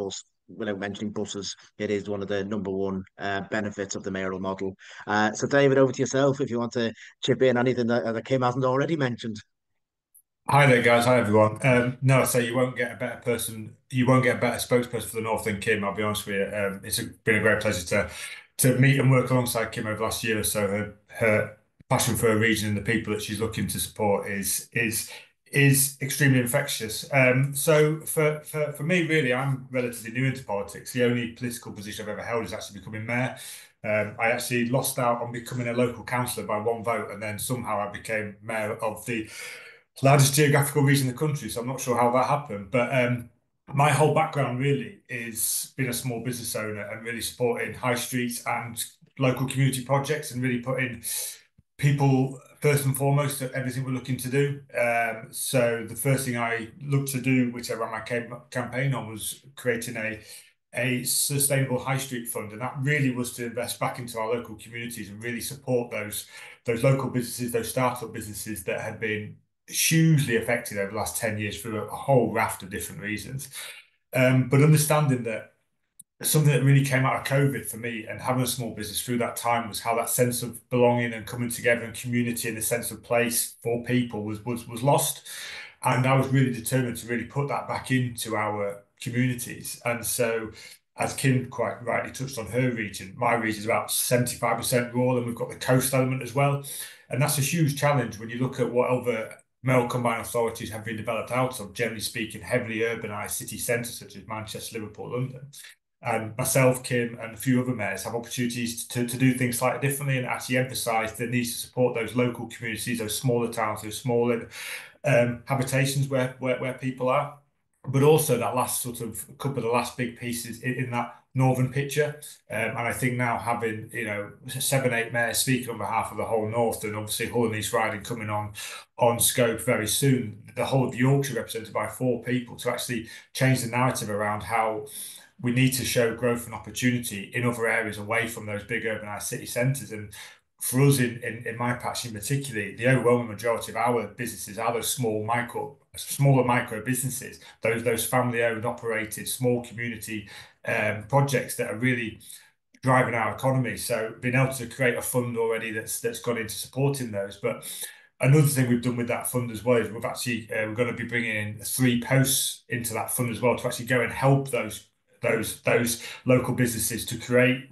buses. It is one of the number one benefits of the mayoral model. So David, over to yourself if you want to chip in anything that Kim hasn't already mentioned. Hi there, guys. Hi, everyone. No, so you won't get a better person. You won't get a better spokesperson for the North than Kim. I'll be honest with you. It's been a great pleasure to meet and work alongside Kim over the last year or so. Her passion for her region and the people that she's looking to support is extremely infectious. So for me, really, I'm relatively new into politics. The only political position I've ever held is actually becoming mayor. I actually lost out on becoming a local councillor by one vote, and then somehow I became mayor of the largest geographical region in the country. So I'm not sure how that happened, but my whole background really is being a small business owner and really supporting high streets and local community projects and really putting people first and foremost at everything we're looking to do. So the first thing I looked to do, which I ran my campaign on, was creating a sustainable high street fund, and that really was to invest back into our local communities and really support those local businesses, those startup businesses that had been hugely affected over the last 10 years for a whole raft of different reasons. But understanding that something that really came out of COVID for me and having a small business through that time was how that sense of belonging and coming together and community and the sense of place for people was lost. And I was really determined to really put that back into our communities. And so, as Kim quite rightly touched on her region, my region is about 75% rural, and we've got the coast element as well. And that's a huge challenge when you look at what other mayoral combined authorities have been developed out of, generally speaking, heavily urbanised city centres such as Manchester, Liverpool, London. And myself, Kim, and a few other mayors have opportunities to do things slightly differently and actually emphasise the need to support those local communities, those smaller towns, those smaller habitations where people are. But also that last sort of couple of the last big pieces in that northern picture. And I think now having 7-8 mayors speaking on behalf of the whole north, and obviously Hull and East Riding coming on scope very soon, the whole of Yorkshire represented by 4 people, to actually change the narrative around how we need to show growth and opportunity in other areas away from those big urbanized city centres. And for us in my patch in particular, the overwhelming majority of our businesses are those smaller micro businesses, those family owned, operated, small community projects that are really driving our economy. So being able to create a fund already that's gone into supporting those. But another thing we've done with that fund as well is we're going to be bringing in 3 posts into that fund as well to actually go and help those local businesses to create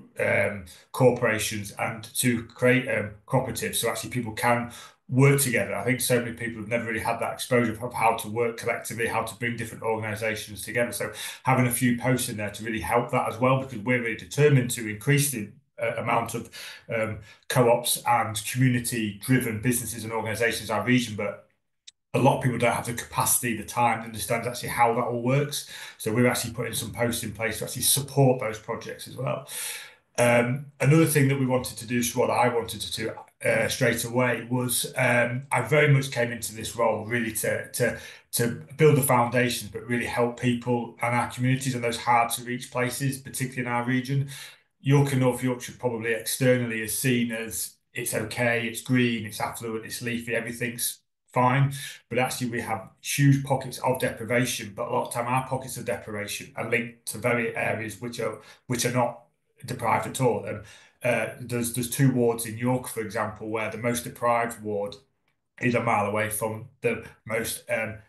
corporations and to create cooperatives, so actually people can work together. I think so many people have never really had that exposure of how to work collectively, how to bring different organisations together. So having a few posts in there to really help that as well, because we're really determined to increase the amount of co-ops and community-driven businesses and organisations in our region, but a lot of people don't have the capacity, the time to understand actually how that all works. So we're actually putting some posts in place to actually support those projects as well. Another thing that we wanted to do, what I wanted to do straight away was I very much came into this role really to build the foundations, but really help people and our communities in those hard to reach places, particularly in our region. York and North Yorkshire probably externally is seen as it's okay, it's green, it's affluent, it's leafy, everything's fine, but actually we have huge pockets of deprivation. But a lot of time our pockets of deprivation are linked to very areas which are not deprived at all. And there's 2 wards in York, for example, where the most deprived ward is a mile away from the most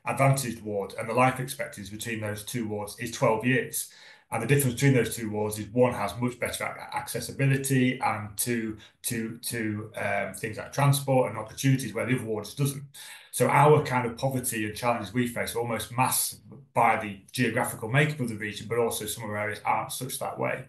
advantaged ward, and the life expectancy between those 2 wards is 12 years. And the difference between those 2 wards is one has much better accessibility and to things like transport and opportunities, where the other wards doesn't. So our kind of poverty and challenges we face are almost masked by the geographical makeup of the region, but also some of our areas aren't such that way.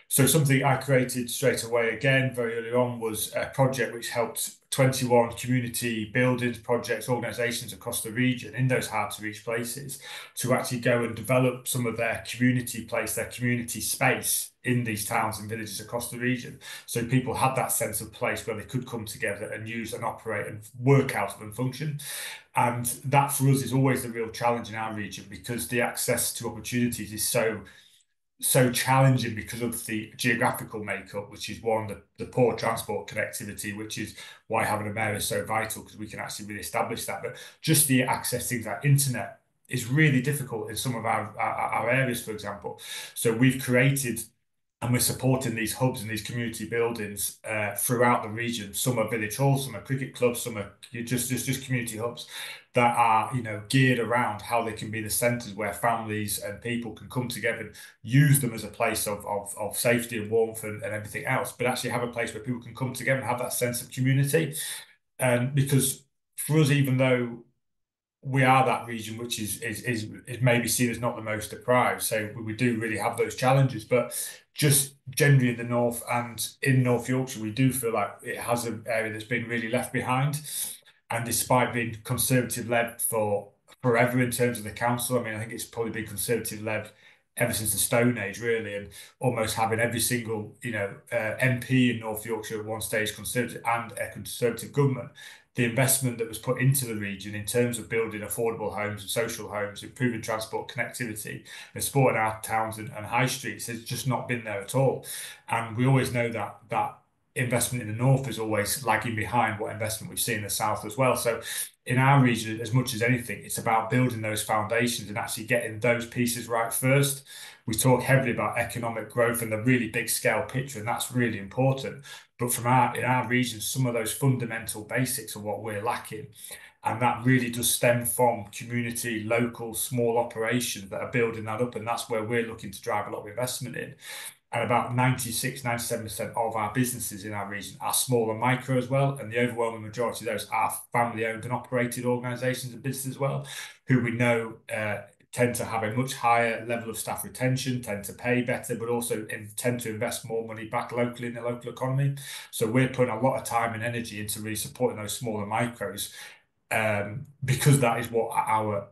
So something I created straight away, again, very early on, was a project which helped 21 community buildings, projects, organisations across the region in those hard to reach places to actually go and develop some of their community place, their community space in these towns and villages across the region. So people had that sense of place where they could come together and use and operate and work out of and function. And that for us is always the real challenge in our region, because the access to opportunities is so challenging because of the geographical makeup, which is one, the poor transport connectivity, which is why having a mayor is so vital, because we can actually really establish that. But just the access things like internet is really difficult in some of our areas, for example. So we've created and we're supporting these hubs and these community buildings throughout the region. Some are village halls, some are cricket clubs, some are just community hubs that are, geared around how they can be the centres where families and people can come together and use them as a place of safety and warmth and everything else, but actually have a place where people can come together and have that sense of community. And because for us, even though we are that region which is maybe seen as not the most deprived, so we do really have those challenges, but just generally in the north and in North Yorkshire, we do feel like it has an area that's been really left behind. And despite being conservative led for forever in terms of the council, I mean, I think it's probably been conservative led ever since the Stone Age, really, and almost having every single MP in North Yorkshire at one stage conservative and a conservative government. The investment that was put into the region in terms of building affordable homes and social homes, improving transport connectivity, and supporting our towns and high streets has just not been there at all. And we always know that investment in the north is always lagging behind what investment we've seen in the south as well. So in our region, as much as anything, it's about building those foundations and actually getting those pieces right first. We talk heavily about economic growth and the really big scale picture, and that's really important. But in our region, some of those fundamental basics are what we're lacking. And that really does stem from community, local, small operations that are building that up. And that's where we're looking to drive a lot of investment in. And about 96-97% of our businesses in our region are small and micro as well. And the overwhelming majority of those are family owned and operated organisations and businesses as well, who we know tend to have a much higher level of staff retention, tend to pay better, but also tend to invest more money back locally in the local economy. So we're putting a lot of time and energy into really supporting those smaller micros, because that is what our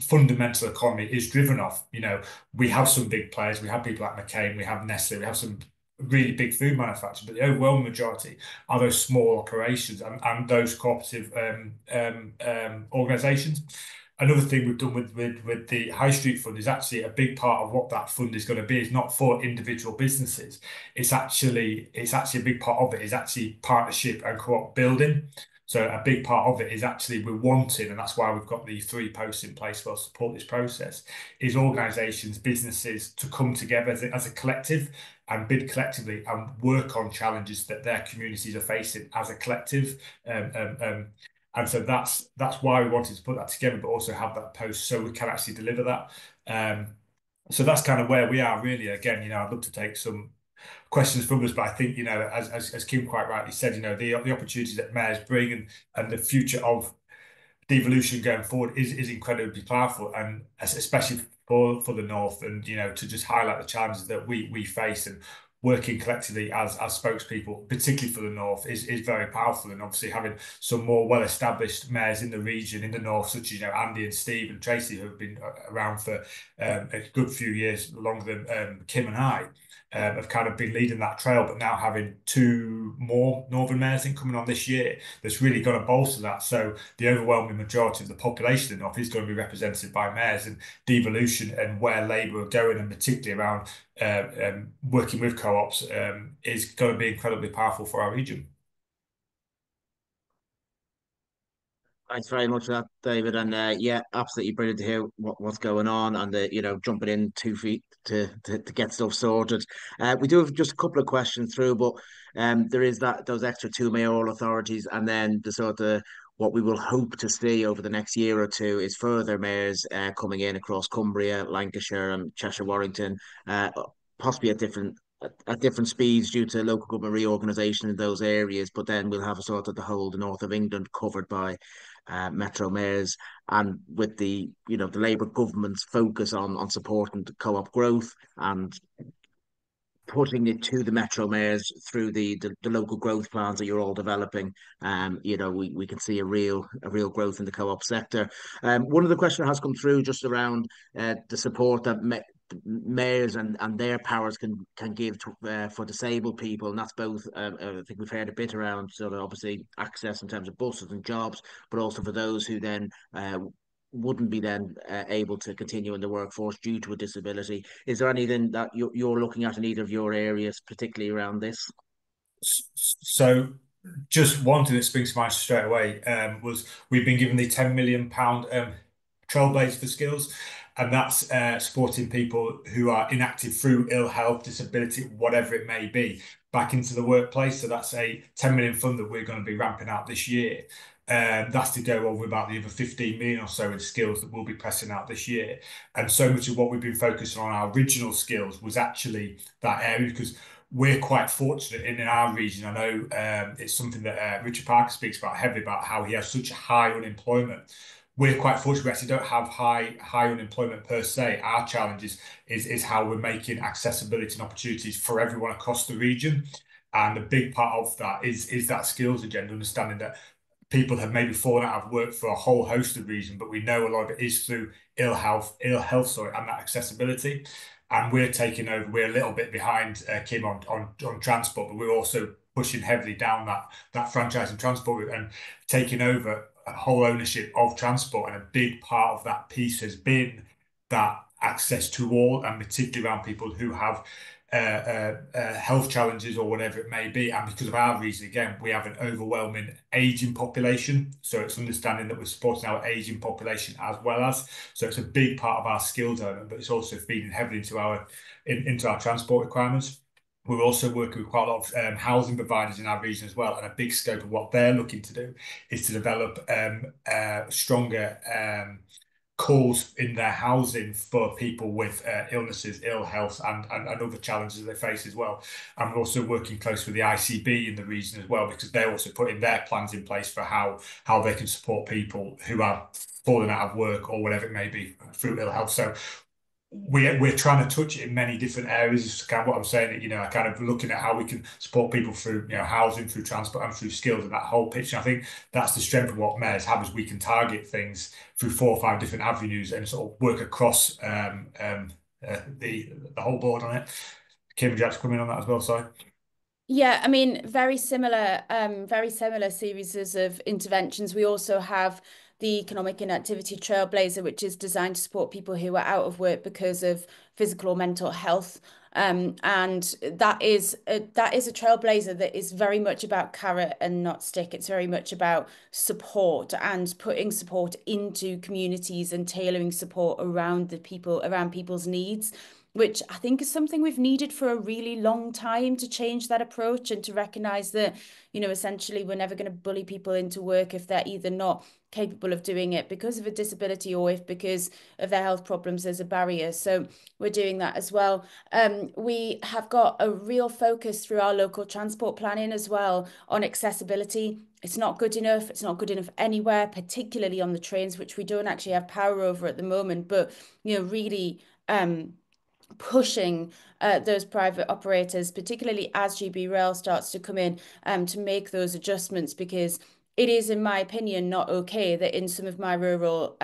fundamental economy is driven off. We have some big players, we have people like McCain, we have Nestle, we have some really big food manufacturers, but the overwhelming majority are those small operations and those cooperative organisations. another thing we've done with the High Street Fund is actually a big part of what that fund is going to be is not for individual businesses. It's actually a big part of it is actually partnership and co-op building. So a big part of it is actually we're wanting, and that's why we've got the 3 posts in place to support this process, is organisations, businesses to come together as a collective and bid collectively and work on challenges that their communities are facing as a collective. And so that's why we wanted to put that together, but also have that post so we can actually deliver that. So that's kind of where we are really. Again, I'd love to take some questions from us, but I think, as Kim quite rightly said, the opportunities that mayors bring and the future of devolution going forward is incredibly powerful, and especially for the North, and to just highlight the challenges that we face, and working collectively as spokespeople, particularly for the North, is very powerful. And obviously having some more well-established mayors in the region in the North, such as Andy and Steve and Tracy, who have been around for a good few years, longer than Kim and I, have kind of been leading that trail, but now having 2 more Northern mayors coming on this year, that's really going to bolster that. So the overwhelming majority of the population in the North is going to be represented by mayors, and devolution and where Labour are going, and particularly around working with co-ops, is going to be incredibly powerful for our region. Thanks very much for that, David. And yeah, absolutely brilliant to hear what's going on, and jumping in 2 feet to get stuff sorted. We do have just a couple of questions through, but there is those extra 2 mayoral authorities, and then the sort of what we will hope to see over the next year or 2 is further mayors coming in across Cumbria, Lancashire, and Cheshire, Warrington, possibly at different speeds due to local government reorganisation in those areas. But then we'll have a sort of the whole the north of England covered by metro mayors, and with the Labour government's focus on supporting the co-op growth and putting it to the metro mayors through the local growth plans that you're all developing. We can see a real growth in the co-op sector. One of the questions has come through just around the support that mayors and their powers can give for disabled people, and that's both I think we've heard a bit around sort of obviously access in terms of buses and jobs, but also for those who then wouldn't be then able to continue in the workforce due to a disability. Is there anything that you're looking at in either of your areas, particularly around this? So just one thing that springs to mind straight away was we've been given the £10 million Trailblaze for Skills, and that's supporting people who are inactive through ill health, disability, whatever it may be, back into the workplace. So that's a 10 million fund that we're going to be ramping out this year. That's to go over about the other 15 million or so in skills that we'll be pressing out this year. And so much of what we've been focusing on our original skills was actually that area, because we're quite fortunate in our region. I know it's something that Richard Parker speaks about heavily, about how he has such high unemployment. We're quite fortunate we actually don't have high unemployment per se. Our challenge is how we're making accessibility and opportunities for everyone across the region. And a big part of that is that skills agenda, understanding that people have maybe fallen out of work for a whole host of reasons, but we know a lot of it is through ill health, and that accessibility. And we're taking over. We're a little bit behind Kim on transport, but we're also pushing heavily down that franchise and transport route and taking over a whole ownership of transport. And a big part of that piece has been that access to all, and particularly around people who have health challenges or whatever it may be. And because of our reason, again, we have an overwhelming aging population. So it's understanding that we're supporting our aging population as well as. So it's a big part of our skills element, but it's also feeding heavily into our transport requirements. We're also working with quite a lot of housing providers in our region as well. And a big scope of what they're looking to do is to develop stronger calls in their housing for people with illnesses, ill health, and other challenges they face as well. And we're also working close with the ICB in the region as well, because they're also putting their plans in place for how they can support people who are falling out of work or whatever it may be through ill health. So we're trying to touch it in many different areas. Is kind of what I'm saying. Kind of looking at how we can support people through housing, through transport, and through skills, and that whole picture. I think that's the strength of what mayors have, is we can target things through 4 or 5 different avenues and sort of work across the whole board on it. Kim, would you like to come in on that as well? Sorry. Yeah, I mean, very similar series of interventions. We also have the Economic Inactivity Trailblazer, which is designed to support people who are out of work because of physical or mental health. And that is a trailblazer that is very much about carrot and not stick. It's very much about support and putting support into communities and tailoring support around people's needs, which I think is something we've needed for a really long time, to change that approach and to recognize that, essentially we're never going to bully people into work if they're either not capable of doing it because of a disability or if because of their health problems there's a barrier. So we're doing that as well. We have got a real focus through our local transport planning as well on accessibility. It's not good enough. It's not good enough anywhere, particularly on the trains, which we don't actually have power over at the moment, but really pushing those private operators, particularly as GB Rail starts to come in, to make those adjustments, because it is, in my opinion, not okay that in some of my rural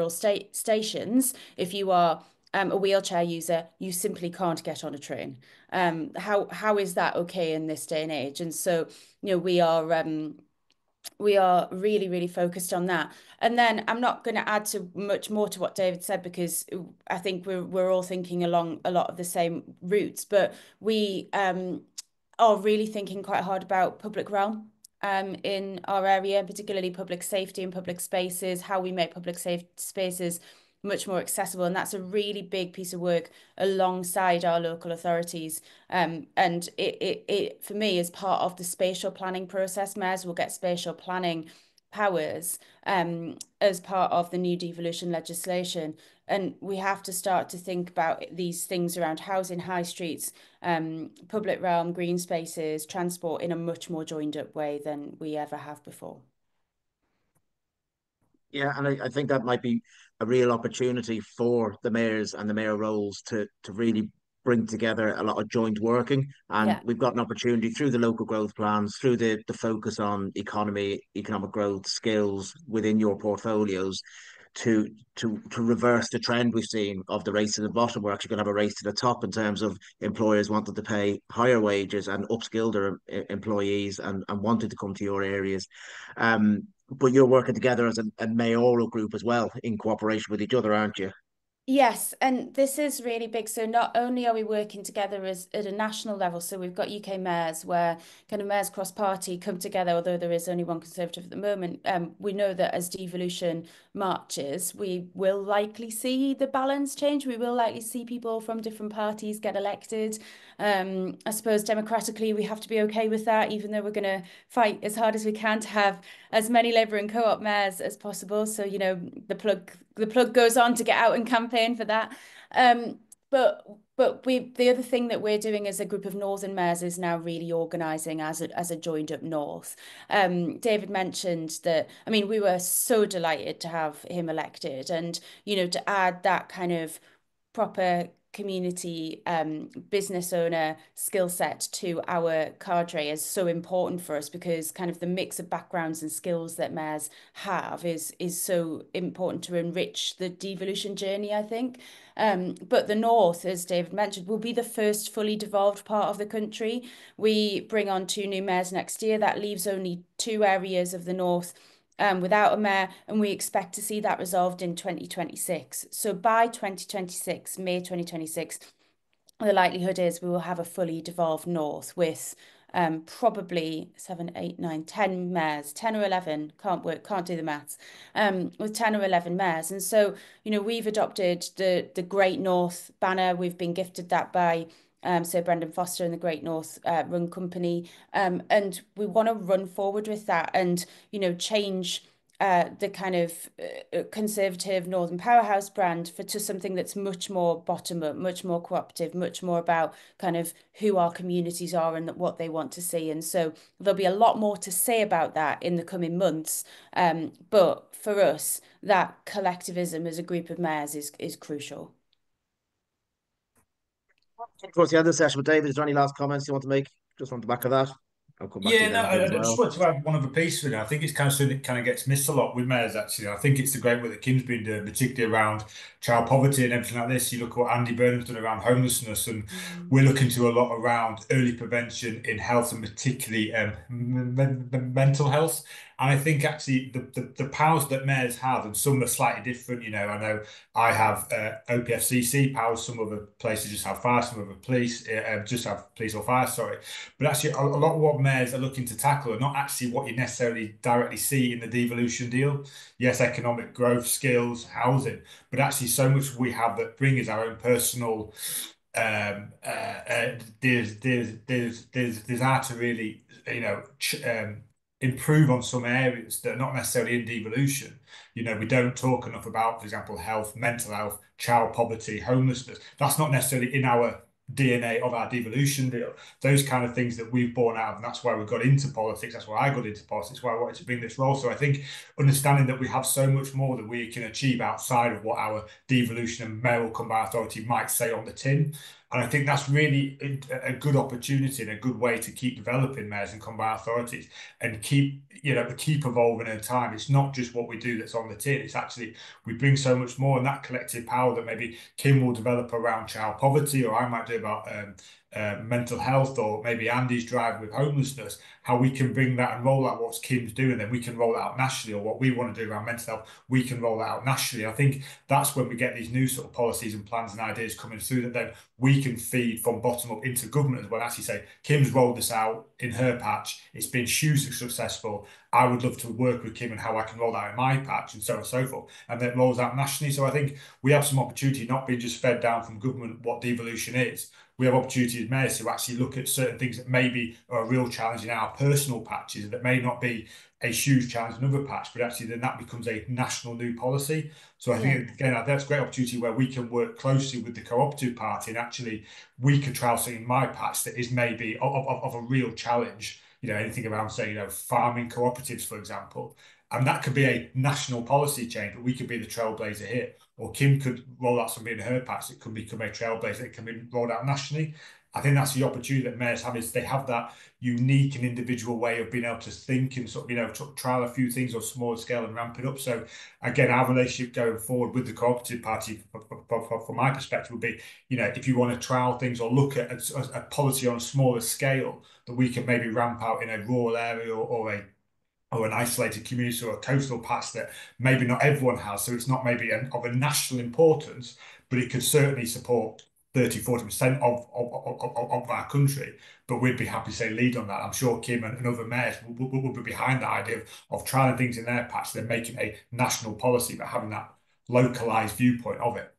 stations, if you are a wheelchair user, you simply can't get on a train. How is that okay in this day and age? And so, we are really, really focused on that. And then I'm not going to add to much more to what David said, because I think we're all thinking along a lot of the same routes, but we are really thinking quite hard about public realm in our area, particularly public safety and public spaces, how we make public safe spaces much more accessible. And that's a really big piece of work alongside our local authorities. And it for me is part of the spatial planning process. Mayors will get spatial planning powers as part of the new devolution legislation. And we have to start to think about these things around housing, high streets, public realm, green spaces, transport in a much more joined up way than we ever have before. Yeah, and I think that might be a real opportunity for the mayors and the mayor roles to really bring together a lot of joint working. And Yeah. we've got an opportunity through the local growth plans, through the focus on economic growth, skills within your portfolios, to reverse the trend we've seen of the race to the bottom. We're actually going to have a race to the top in terms of employers wanting to pay higher wages and upskill their employees and wanting to come to your areas. But you're working together as a mayoral group as well, in cooperation with each other, aren't you? Yes, and this is really big. So not only are we working together as at a national level, so we've got UK mayors where kind of mayors cross party come together, although there is only one Conservative at the moment. We know that as devolution marches, we will likely see the balance change. We will likely see people from different parties get elected. I suppose democratically we have to be okay with that, even though we're going to fight as hard as we can to have as many Labour and co-op mayors as possible. So, the plug goes on to get out and campaign for that. But the other thing that we're doing as a group of northern mayors is now really organising as a joined up north. David mentioned that, I mean, we were so delighted to have him elected, and to add that kind of proper community business owner skill set to our cadre is so important for us, because kind of the mix of backgrounds and skills that mayors have is so important to enrich the devolution journey, I think. But the North, as David mentioned, will be the first fully devolved part of the country. We bring on 2 new mayors next year. That leaves only 2 areas of the North without a mayor, and we expect to see that resolved in 2026. So by 2026, May 2026, the likelihood is we will have a fully devolved North with probably 7, 8, 9, 10 mayors, 10 or 11, can't do the maths, with 10 or 11 mayors. And so, we've adopted the Great North banner. We've been gifted that by Sir Brendan Foster and the Great North Run Company. And we want to run forward with that and, change the kind of Conservative Northern Powerhouse brand to something that's much more bottom up, much more cooperative, much more about kind of who our communities are and what they want to see. And so there'll be a lot more to say about that in the coming months. But for us, that collectivism as a group of mayors is crucial. Towards the end of the session, but David, is there any last comments you want to make just on the back of that? I'll come back to Yeah, you no, then, Kim, I as just well. want to add one other piece with it. I think it's kind of something that kind of gets missed a lot with mayors, actually. I think it's the great work that Kim's been doing, particularly around child poverty and everything like this. You look at what Andy Burnham's done around homelessness, and we're looking to a lot around early prevention in health and particularly mental health. And I think actually the powers that mayors have, and some are slightly different. I know I have OPFCC powers, some other places just have fire, some other police just have police or fire, sorry. But actually, a lot of what mayors are looking to tackle are not actually what you necessarily directly see in the devolution deal. Yes, economic growth, skills, housing, but actually so much we have that bring us our own personal desire to really, improve on some areas that are not necessarily in devolution. We don't talk enough about, for example, health, mental health, child poverty, homelessness. That's not necessarily in our DNA of our devolution deal. Those kind of things that we've borne out of, and that's why we got into politics. That's why I got into politics. Why I wanted to bring this role. So I think understanding that we have so much more that we can achieve outside of what our devolution and mayoral combined authority might say on the tin. And I think that's really a good opportunity and a good way to keep developing mayors and combined authorities and keep evolving in time. It's not just what we do that's on the tin. It's actually we bring so much more, and that collective power that maybe Kim will develop around child poverty, or I might do about mental health, or maybe Andy's drive with homelessness, how we can bring that and roll out what Kim's doing, then we can roll it out nationally, or what we want to do around mental health, we can roll it out nationally. I think that's when we get these new sort of policies and plans and ideas coming through that then we can feed from bottom up into government as well. Actually say, Kim's rolled this out in her patch, it's been hugely successful. I would love to work with Kim and how I can roll that in my patch, and so on and so forth. And then it rolls out nationally. So I think we have some opportunity, not being just fed down from government what devolution is. We have opportunity as mayors to actually look at certain things that maybe are a real challenge in our personal patches that may not be a huge challenge in another patch, but actually then that becomes a national new policy. So I think, again, that's a great opportunity where we can work closely with the Co-operative Party, and actually we could trial something in my patch that is maybe of a real challenge. Anything around, say, farming cooperatives, for example. And that could be a national policy change, but we could be the trailblazer here. Or Kim could roll out something in her patch that could become a trailblazer that can be rolled out nationally. I think that's the opportunity that mayors have, is they have that unique and individual way of being able to think and sort of, trial a few things on a smaller scale and ramp it up. So again, our relationship going forward with the Co-operative Party, from my perspective, would be, if you want to trial things or look at a policy on a smaller scale that we can maybe ramp out in a rural area or an isolated community or a coastal patch that maybe not everyone has. So it's not maybe of a national importance, but it could certainly support 30–40% of our country. But we'd be happy to say lead on that. I'm sure Kim and other mayors would be behind the idea of trying things in their patch, then making a national policy, but having that localized viewpoint of it.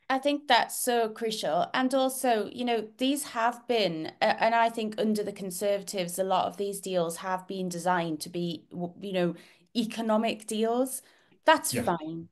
I think that's so crucial. And also, these have been, and I think under the Conservatives, a lot of these deals have been designed to be, economic deals. That's fine.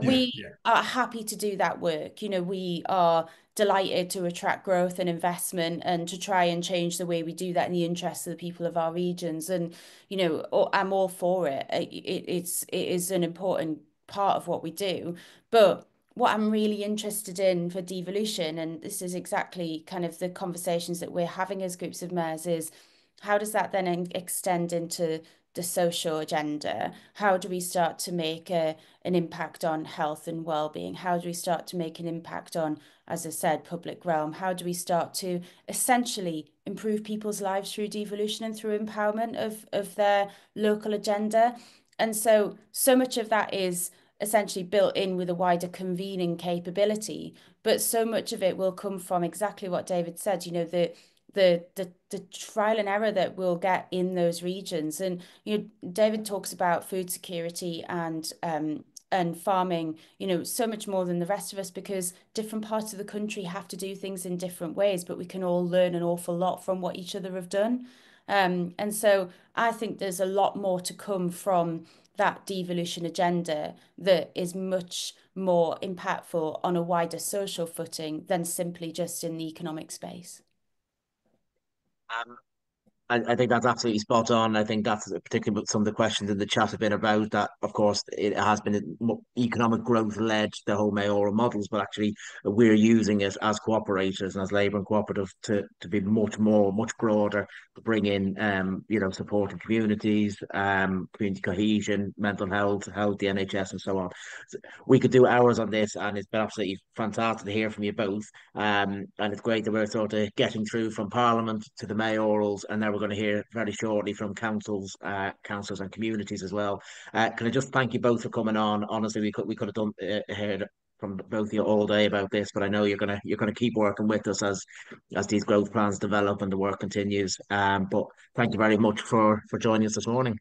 We are happy to do that work. We are delighted to attract growth and investment and to try and change the way we do that in the interests of the people of our regions. And, I'm all for it. It is an important part of what we do. But what I'm really interested in for devolution, and this is exactly kind of the conversations that we're having as groups of mayors, is how does that then extend into the social agenda? How do we start to make an impact on health and well-being? How do we start to make an impact on, as I said, public realm? How do we start to essentially improve people's lives through devolution and through empowerment of their local agenda? And so much of that is essentially built in with a wider convening capability, but so much of it will come from exactly what David said, the trial and error that we'll get in those regions. And David talks about food security and farming, so much more than the rest of us, because different parts of the country have to do things in different ways, but we can all learn an awful lot from what each other have done. And so I think there's a lot more to come from that devolution agenda that is much more impactful on a wider social footing than simply just in the economic space. I think that's absolutely spot on. I think that's particularly what some of the questions in the chat have been about. That, of course, it has been economic growth led the whole mayoral models, but actually we're using it as cooperators and as Labour and cooperative to be much broader, to bring in supporting communities, community cohesion, mental health, the NHS, and so on. So we could do hours on this, and it's been absolutely fantastic to hear from you both. And it's great that we're sort of getting through from Parliament to the mayorals, and now we're going to hear very shortly from councils and communities as well. Can I just thank you both for coming on? Honestly, we could have done heard from both of you all day about this, but I know you're gonna keep working with us as these growth plans develop and the work continues. But thank you very much for joining us this morning.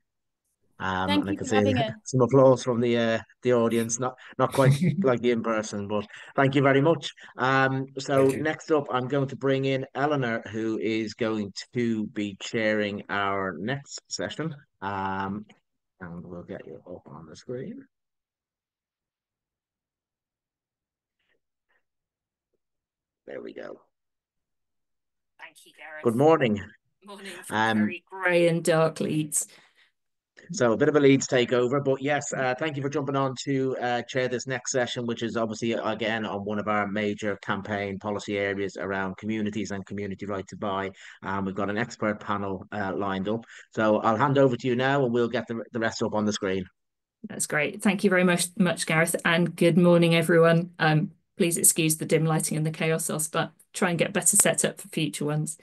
Thank And I you can for see having us. some applause from the audience, not quite like the in person, but thank you very much. So Thank you. next up, I'm going to bring in Eleanor, who is going to be chairing our next session. And we'll get you up on the screen. There we go. Thank you, Gareth. Good morning. Morning from very grey and dark Leeds. So a bit of a Leeds takeover, but yes, thank you for jumping on to chair this next session, which is obviously again on one of our major campaign policy areas around communities and community right to buy. We've got an expert panel lined up, so I'll hand over to you now, and we'll get the rest up on the screen. That's great. Thank you very much, Gareth, and good morning, everyone. Please excuse the dim lighting and the chaos. I'll try and get better set up for future ones.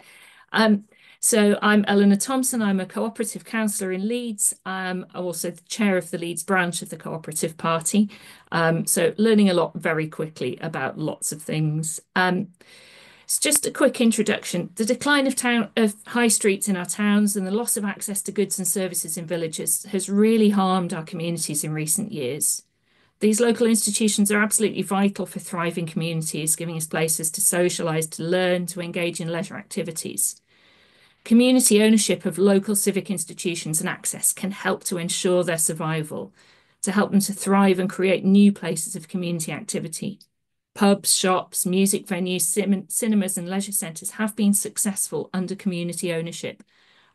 So I'm Eleanor Thompson. I'm a cooperative councillor in Leeds. I'm also the chair of the Leeds branch of the Co-operative Party. So learning a lot very quickly about lots of things. It's just a quick introduction. The decline of high streets in our towns and the loss of access to goods and services in villages has really harmed our communities in recent years. These local institutions are absolutely vital for thriving communities, giving us places to socialise, to learn, to engage in leisure activities. Community ownership of local civic institutions and access can help to ensure their survival, to help them to thrive and create new places of community activity. Pubs, shops, music venues, cinemas and leisure centres have been successful under community ownership,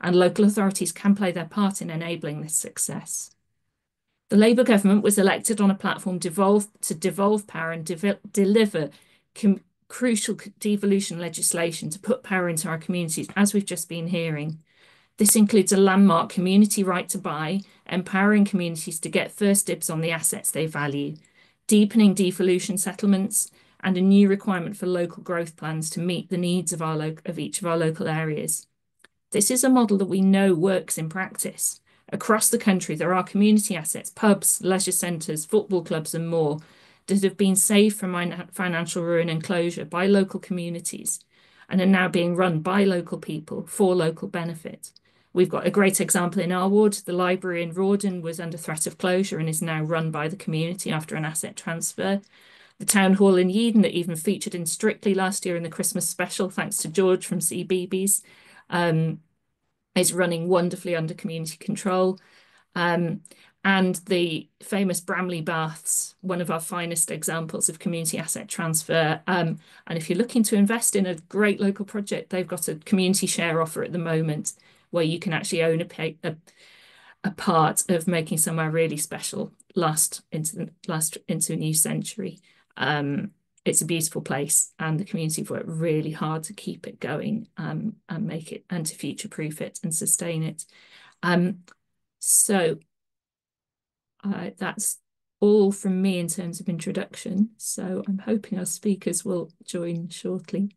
and local authorities can play their part in enabling this success. The Labour government was elected on a platform to devolve power and deliver crucial devolution legislation to put power into our communities, as we've just been hearing. This includes a landmark community right to buy, empowering communities to get first dibs on the assets they value, deepening devolution settlements, and a new requirement for local growth plans to meet the needs of each of our local areas. This is a model that we know works in practice. Across the country, there are community assets, pubs, leisure centres, football clubs and more that have been saved from financial ruin and closure by local communities and are now being run by local people for local benefit. We've got a great example in our ward. The library in Rawdon was under threat of closure and is now run by the community after an asset transfer. The town hall in Eden that even featured in Strictly last year in the Christmas special, thanks to George from CBeebies, is running wonderfully under community control. And the famous Bramley Baths, one of our finest examples of community asset transfer. And if you're looking to invest in a great local project, they've got a community share offer at the moment where you can actually own a part of making somewhere really special last into a new century. It's a beautiful place, and the community have worked really hard to keep it going and make it and to future-proof it and sustain it. So that's all from me in terms of introduction. So I'm hoping our speakers will join shortly.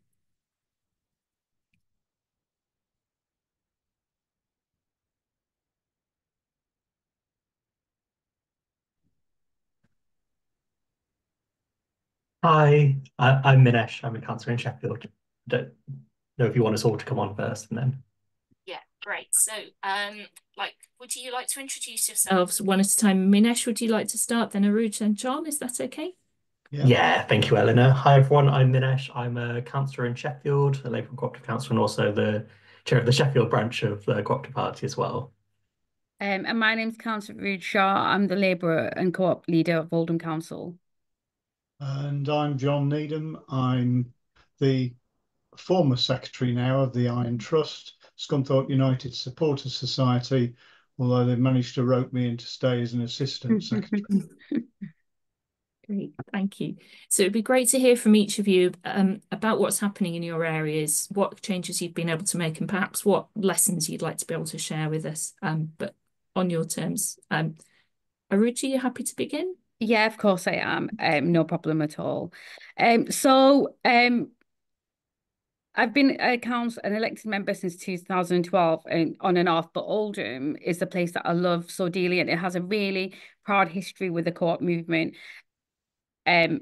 Hi, I'm Minesh. I'm a councillor in Sheffield. Don't know if you want us all to come on first and then. Yeah, great. So, would you like to introduce yourselves one at a time? Minesh, would you like to start? Then Aruj, then John. Is that okay? Yeah, thank you, Eleanor. Hi, everyone. I'm Minesh. I'm a councillor in Sheffield, a Labour and cooperative councillor, and also the chair of the Sheffield branch of the Co-operative Party as well. And my name's Councillor Ruth Shaw. I'm the Labour and Co-op leader of Oldham Council. And I'm John Needham. I'm the former secretary now of the Iron Trust, Scunthorpe United Supporters Society, although they've managed to rope me in to stay as an assistant secretary. Great, thank you. So it'd be great to hear from each of you about what's happening in your areas, what changes you've been able to make, and perhaps what lessons you'd like to be able to share with us, but on your terms. Aruchi, you happy to begin? Yeah, of course I am. No problem at all. I've been an elected member since 2012 and on and off, but Oldham is the place that I love so dearly, and it has a really proud history with the co-op movement. And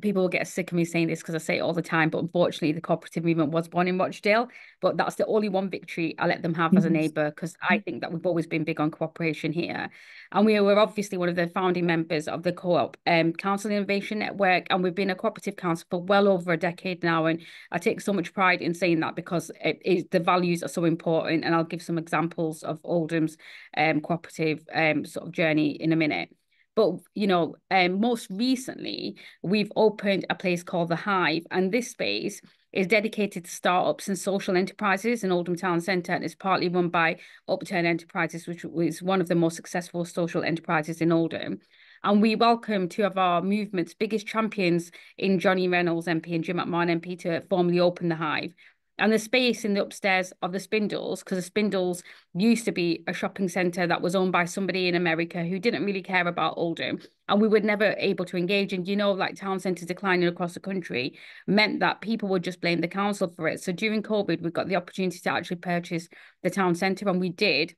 people will get sick of me saying this because I say it all the time, but unfortunately the cooperative movement was born in Rochdale, but that's the only one victory I let them have as a neighbour, because I think that we've always been big on cooperation here. And we were obviously one of the founding members of the Co-op Council Innovation Network, and we've been a cooperative council for well over a decade now, and I take so much pride in saying that because the values are so important, and I'll give some examples of Oldham's cooperative sort of journey in a minute. But, you know, most recently, we've opened a place called The Hive, and this space is dedicated to startups and social enterprises in Oldham Town Centre, and it's partly run by Upturn Enterprises, which is one of the most successful social enterprises in Oldham. And we welcome two of our movement's biggest champions in Johnny Reynolds MP and Jim McMahon MP to formally open The Hive. And the space in the upstairs of the Spindles, because the Spindles used to be a shopping centre that was owned by somebody in America who didn't really care about Oldham, and we were never able to engage. And, you know, like town centres declining across the country meant that people would just blame the council for it. So during COVID, we got the opportunity to actually purchase the town centre, and we did.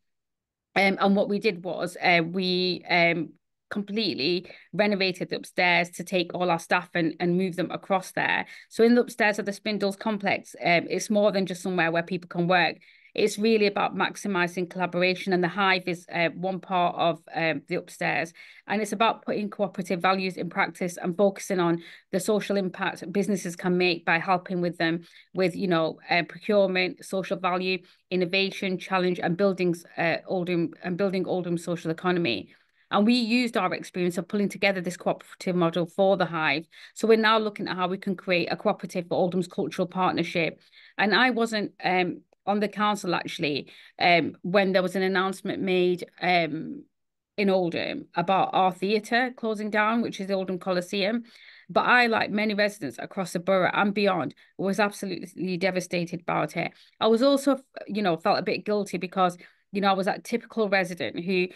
And what we did was we completely renovated the upstairs to take all our staff and move them across there. So in the upstairs of the Spindles complex, it's more than just somewhere where people can work. It's really about maximising collaboration, and the Hive is one part of the upstairs, and it's about putting cooperative values in practice and focusing on the social impact businesses can make by helping with them with, you know, procurement, social value, innovation, challenge, and building Oldham's social economy. And we used our experience of pulling together this cooperative model for the Hive. So we're now looking at how we can create a cooperative for Oldham's cultural partnership. And I wasn't on the council, actually, when there was an announcement made in Oldham about our theatre closing down, which is the Oldham Coliseum. But I, like many residents across the borough and beyond, was absolutely devastated about it. I was also, you know, felt a bit guilty because, you know, I was that typical resident who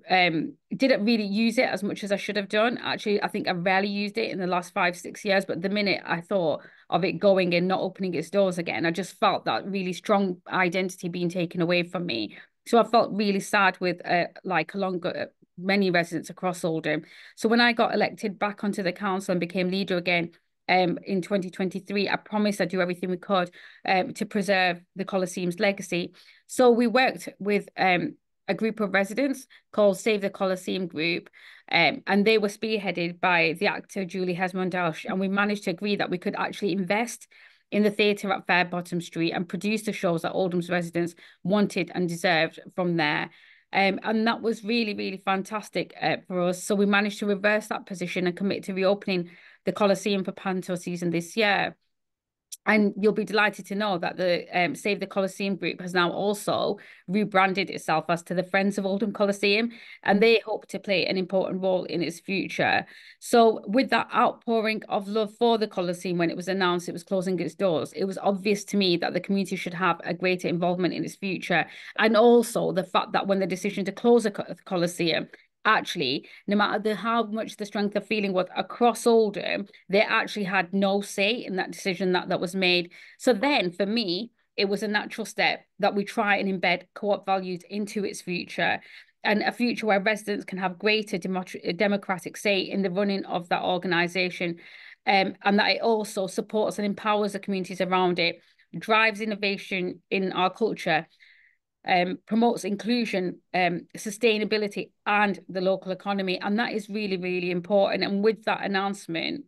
didn't really use it as much as I should have done. Actually, I think I rarely used it in the last 5-6 years. But the minute I thought of it going and not opening its doors again, I just felt that really strong identity being taken away from me. So I felt really sad with many residents across Oldham. So when I got elected back onto the council and became leader again, in 2023, I promised I'd do everything we could to preserve the Coliseum's legacy. So we worked with a group of residents called Save the Coliseum Group, and they were spearheaded by the actor Julie Hesmond-Delche, and we managed to agree that we could actually invest in the theatre at Fairbottom Street and produce the shows that Oldham's residents wanted and deserved from there. And that was really, really fantastic for us. So we managed to reverse that position and commit to reopening the Coliseum for Panto season this year. And you'll be delighted to know that the Save the Coliseum group has now also rebranded itself as to the Friends of Oldham Coliseum, and they hope to play an important role in its future. So with that outpouring of love for the Coliseum, when it was announced it was closing its doors, it was obvious to me that the community should have a greater involvement in its future. And also the fact that when the decision to close the Coliseum, actually, no matter how much the strength of feeling was across Oldham, they actually had no say in that decision that was made. So then, for me, it was a natural step that we try and embed co-op values into its future, and a future where residents can have greater democratic say in the running of that organisation, and that it also supports and empowers the communities around it, drives innovation in our culture, promotes inclusion, sustainability, and the local economy. And that is really, really important. And with that announcement,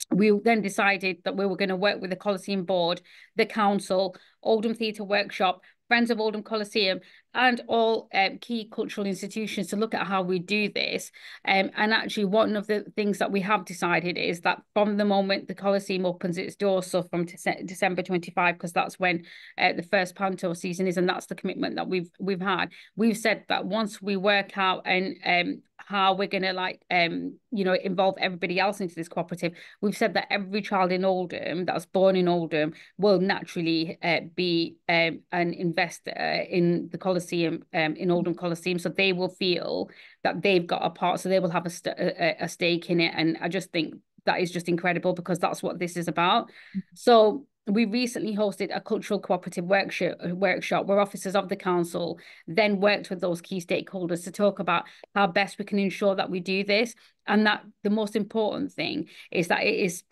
we then decided that we were going to work with the Coliseum Board, the council, Oldham Theatre Workshop, Friends of Oldham Coliseum, and all key cultural institutions to look at how we do this. And actually, one of the things that we have decided is that from the moment the Coliseum opens its doors, so from December 25, because that's when the first panto season is, and that's the commitment that we've had. We've said that once we work out and how we're going to involve everybody else into this cooperative, we've said that every child in Oldham that's born in Oldham will naturally be an investor in the Coliseum, in Oldham Coliseum, so they will feel that they've got a part, so they will have a stake in it. And I just think that is just incredible, because that's what this is about. So we recently hosted a cultural cooperative workshop where officers of the council then worked with those key stakeholders to talk about how best we can ensure that we do this, and that the most important thing is that it is a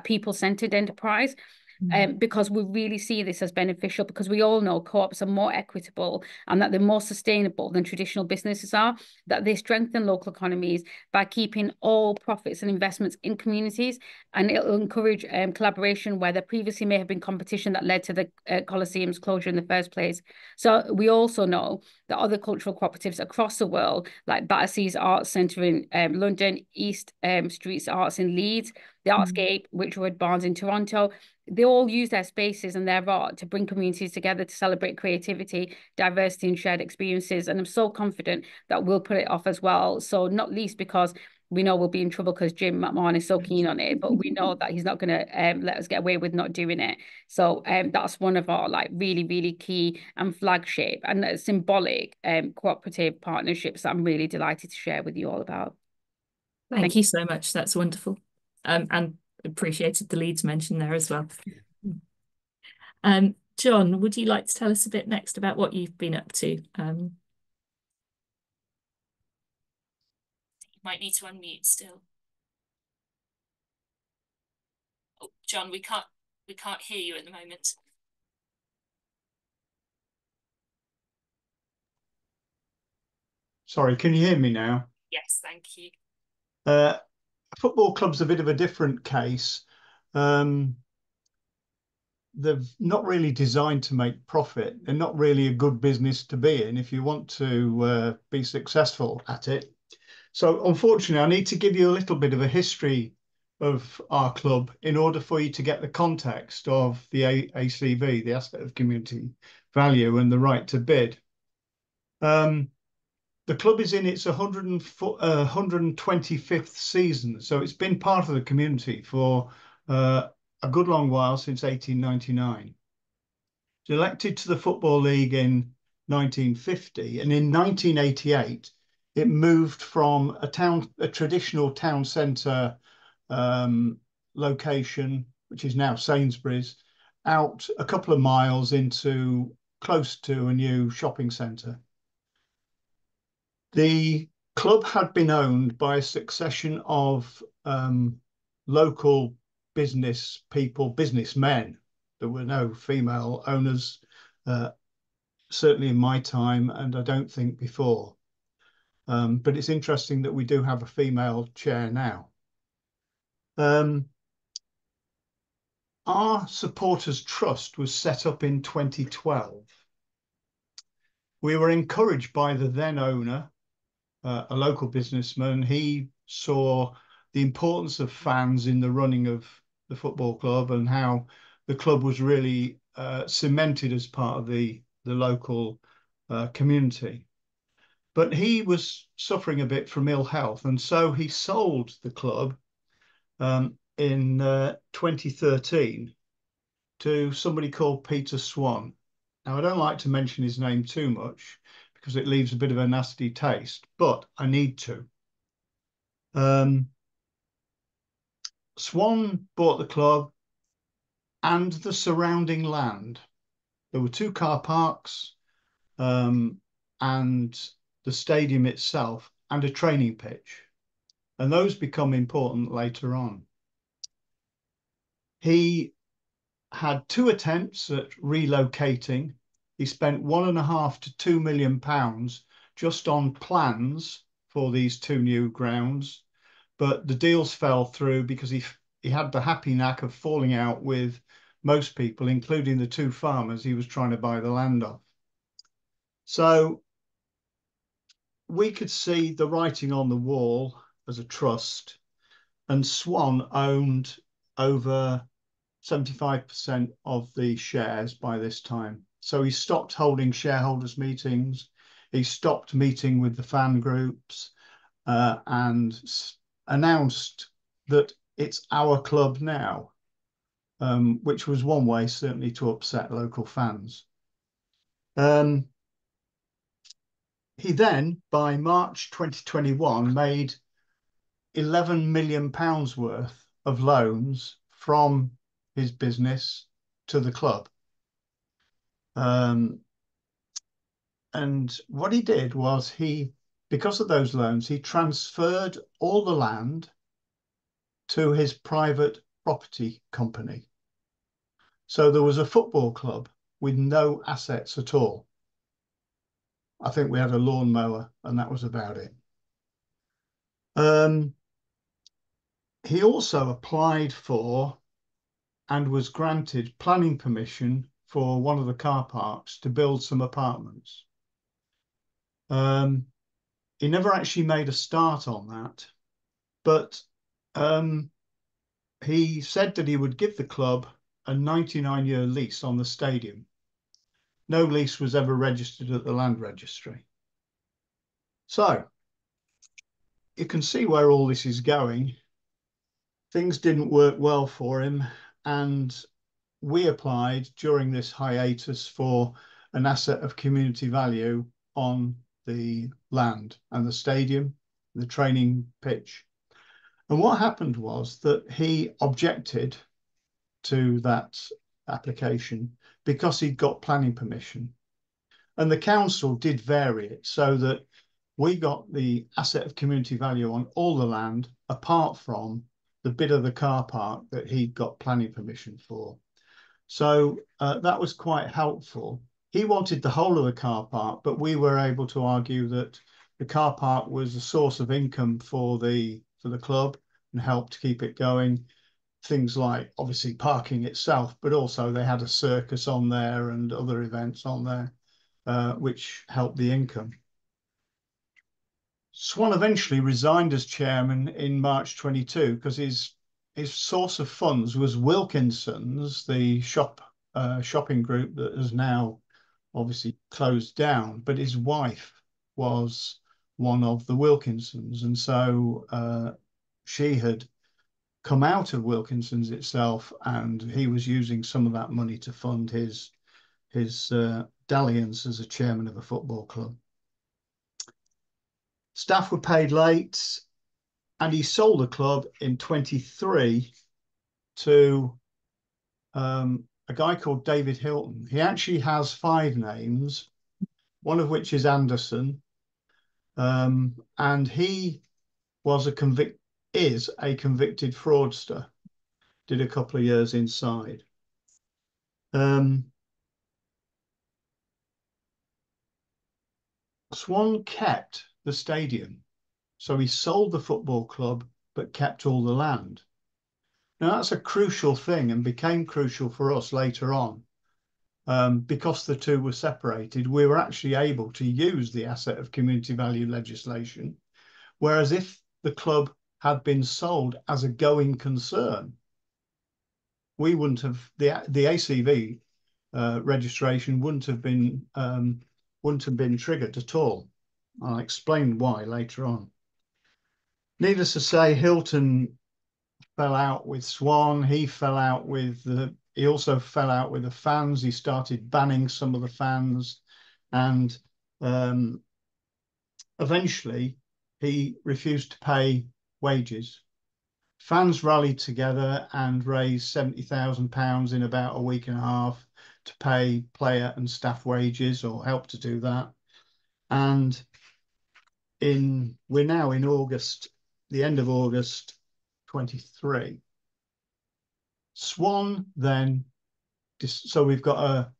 people-centered enterprise. Because we really see this as beneficial, because we all know co-ops are more equitable and that they're more sustainable than traditional businesses are, that they strengthen local economies by keeping all profits and investments in communities, and it'll encourage collaboration where there previously may have been competition that led to the Coliseum's closure in the first place. So we also know that other cultural cooperatives across the world, like Battersea's Arts Centre in London, East Streets Arts in Leeds, the Artscape, Whitchwood Barnes in Toronto, they all use their spaces and their art to bring communities together to celebrate creativity, diversity, and shared experiences. And I'm so confident that we'll put it off as well. So not least because we know we'll be in trouble because Jim McMahon is so keen on it, but we know that he's not going to let us get away with not doing it. So that's one of our really, really key and flagship and symbolic cooperative partnerships that I'm really delighted to share with you all about. Thank you so much. That's wonderful. And appreciated the Leeds mention there as well. John, would you like to tell us a bit next about what you've been up to? You might need to unmute still. Oh, John, we can't hear you at the moment. Sorry, can you hear me now? Yes, thank you. Football club's a bit of a different case. They're not really designed to make profit. They're not really a good business to be in if you want to be successful at it. So unfortunately, I need to give you a little bit of a history of our club in order for you to get the context of the ACV, the Asset of Community Value, and the right to bid. The club is in its 125th season, so it's been part of the community for a good long while, since 1899. It was elected to the Football League in 1950, and in 1988, it moved from a traditional town centre location, which is now Sainsbury's, out a couple of miles into close to a new shopping centre. The club had been owned by a succession of local business people, businessmen. There were no female owners, certainly in my time, and I don't think before. But it's interesting that we do have a female chair now. Our Supporters Trust was set up in 2012. We were encouraged by the then owner, a local businessman. He saw the importance of fans in the running of the football club and how the club was really cemented as part of the local community. But he was suffering a bit from ill health, and so he sold the club in 2013 to somebody called Peter Swan. Now, I don't like to mention his name too much because it leaves a bit of a nasty taste, but I need to. Swan bought the club and the surrounding land. There were 2 car parks and the stadium itself and a training pitch. And those become important later on. He had 2 attempts at relocating. He spent £1.5 to £2 million just on plans for these 2 new grounds, but the deals fell through because he had the happy knack of falling out with most people, including the two farmers he was trying to buy the land off. So we could see the writing on the wall as a trust, and Swan owned over 75% of the shares by this time. So he stopped holding shareholders meetings, he stopped meeting with the fan groups, and announced that it's our club now, which was one way certainly to upset local fans. He then, by March 2021, made £11 million worth of loans from his business to the club. And what he did was because of those loans, he transferred all the land to his private property company. So there was a football club with no assets at all. I think we had a lawnmower and that was about it. He also applied for and was granted planning permission for one of the car parks to build some apartments. He never actually made a start on that, but he said that he would give the club a 99-year lease on the stadium. No lease was ever registered at the land registry. So you can see where all this is going. Things didn't work well for him, and we applied during this hiatus for an asset of community value on the land and the stadium, the training pitch. And what happened was that he objected to that application because he'd got planning permission. And the council did vary it so that we got the asset of community value on all the land, apart from the bit of the car park that he'd got planning permission for. So that was quite helpful. He wanted the whole of the car park, but we were able to argue that the car park was a source of income for the club and helped to keep it going. Things like obviously parking itself, but also they had a circus on there and other events on there, which helped the income. Swan eventually resigned as chairman in March 22 because his source of funds was Wilkinson's, the shopping group that has now obviously closed down, but his wife was one of the Wilkinsons, and so she had come out of Wilkinson's itself, and he was using some of that money to fund his dalliance as a chairman of a football club. Staff were paid late, and he sold the club in 23 to a guy called David Hilton. He actually has 5 names, one of which is Anderson, and he was a convicted fraudster. Did a couple of years inside. Swan kept the stadium, so he sold the football club but kept all the land. Now that's a crucial thing and became crucial for us later on. Because the two were separated, we were actually able to use the asset of community value legislation, whereas if the club had been sold as a going concern, we wouldn't have, the ACV registration wouldn't have been triggered at all. I'll explain why later on. Needless to say, Hilton fell out with Swan. He also fell out with the fans. He started banning some of the fans, and eventually he refused to pay wages. Fans rallied together and raised £70,000 in about a week and a half to pay player and staff wages, or help to do that. And we're now in August, the end of August 23. Swan then, so we've got a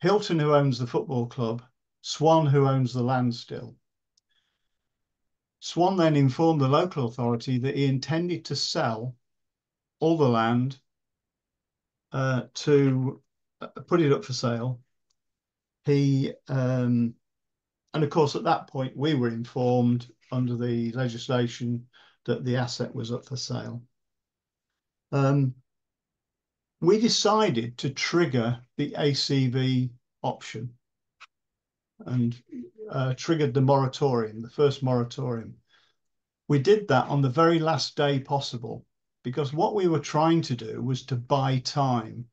Hilton who owns the football club, Swan who owns the land still. Swan then informed the local authority that he intended to sell all the land to put it up for sale. He and of course at that point we were informed under the legislation that the asset was up for sale. We decided to trigger the ACV option and triggered the moratorium, the first moratorium. We did that on the very last day possible because what we were trying to do was to buy time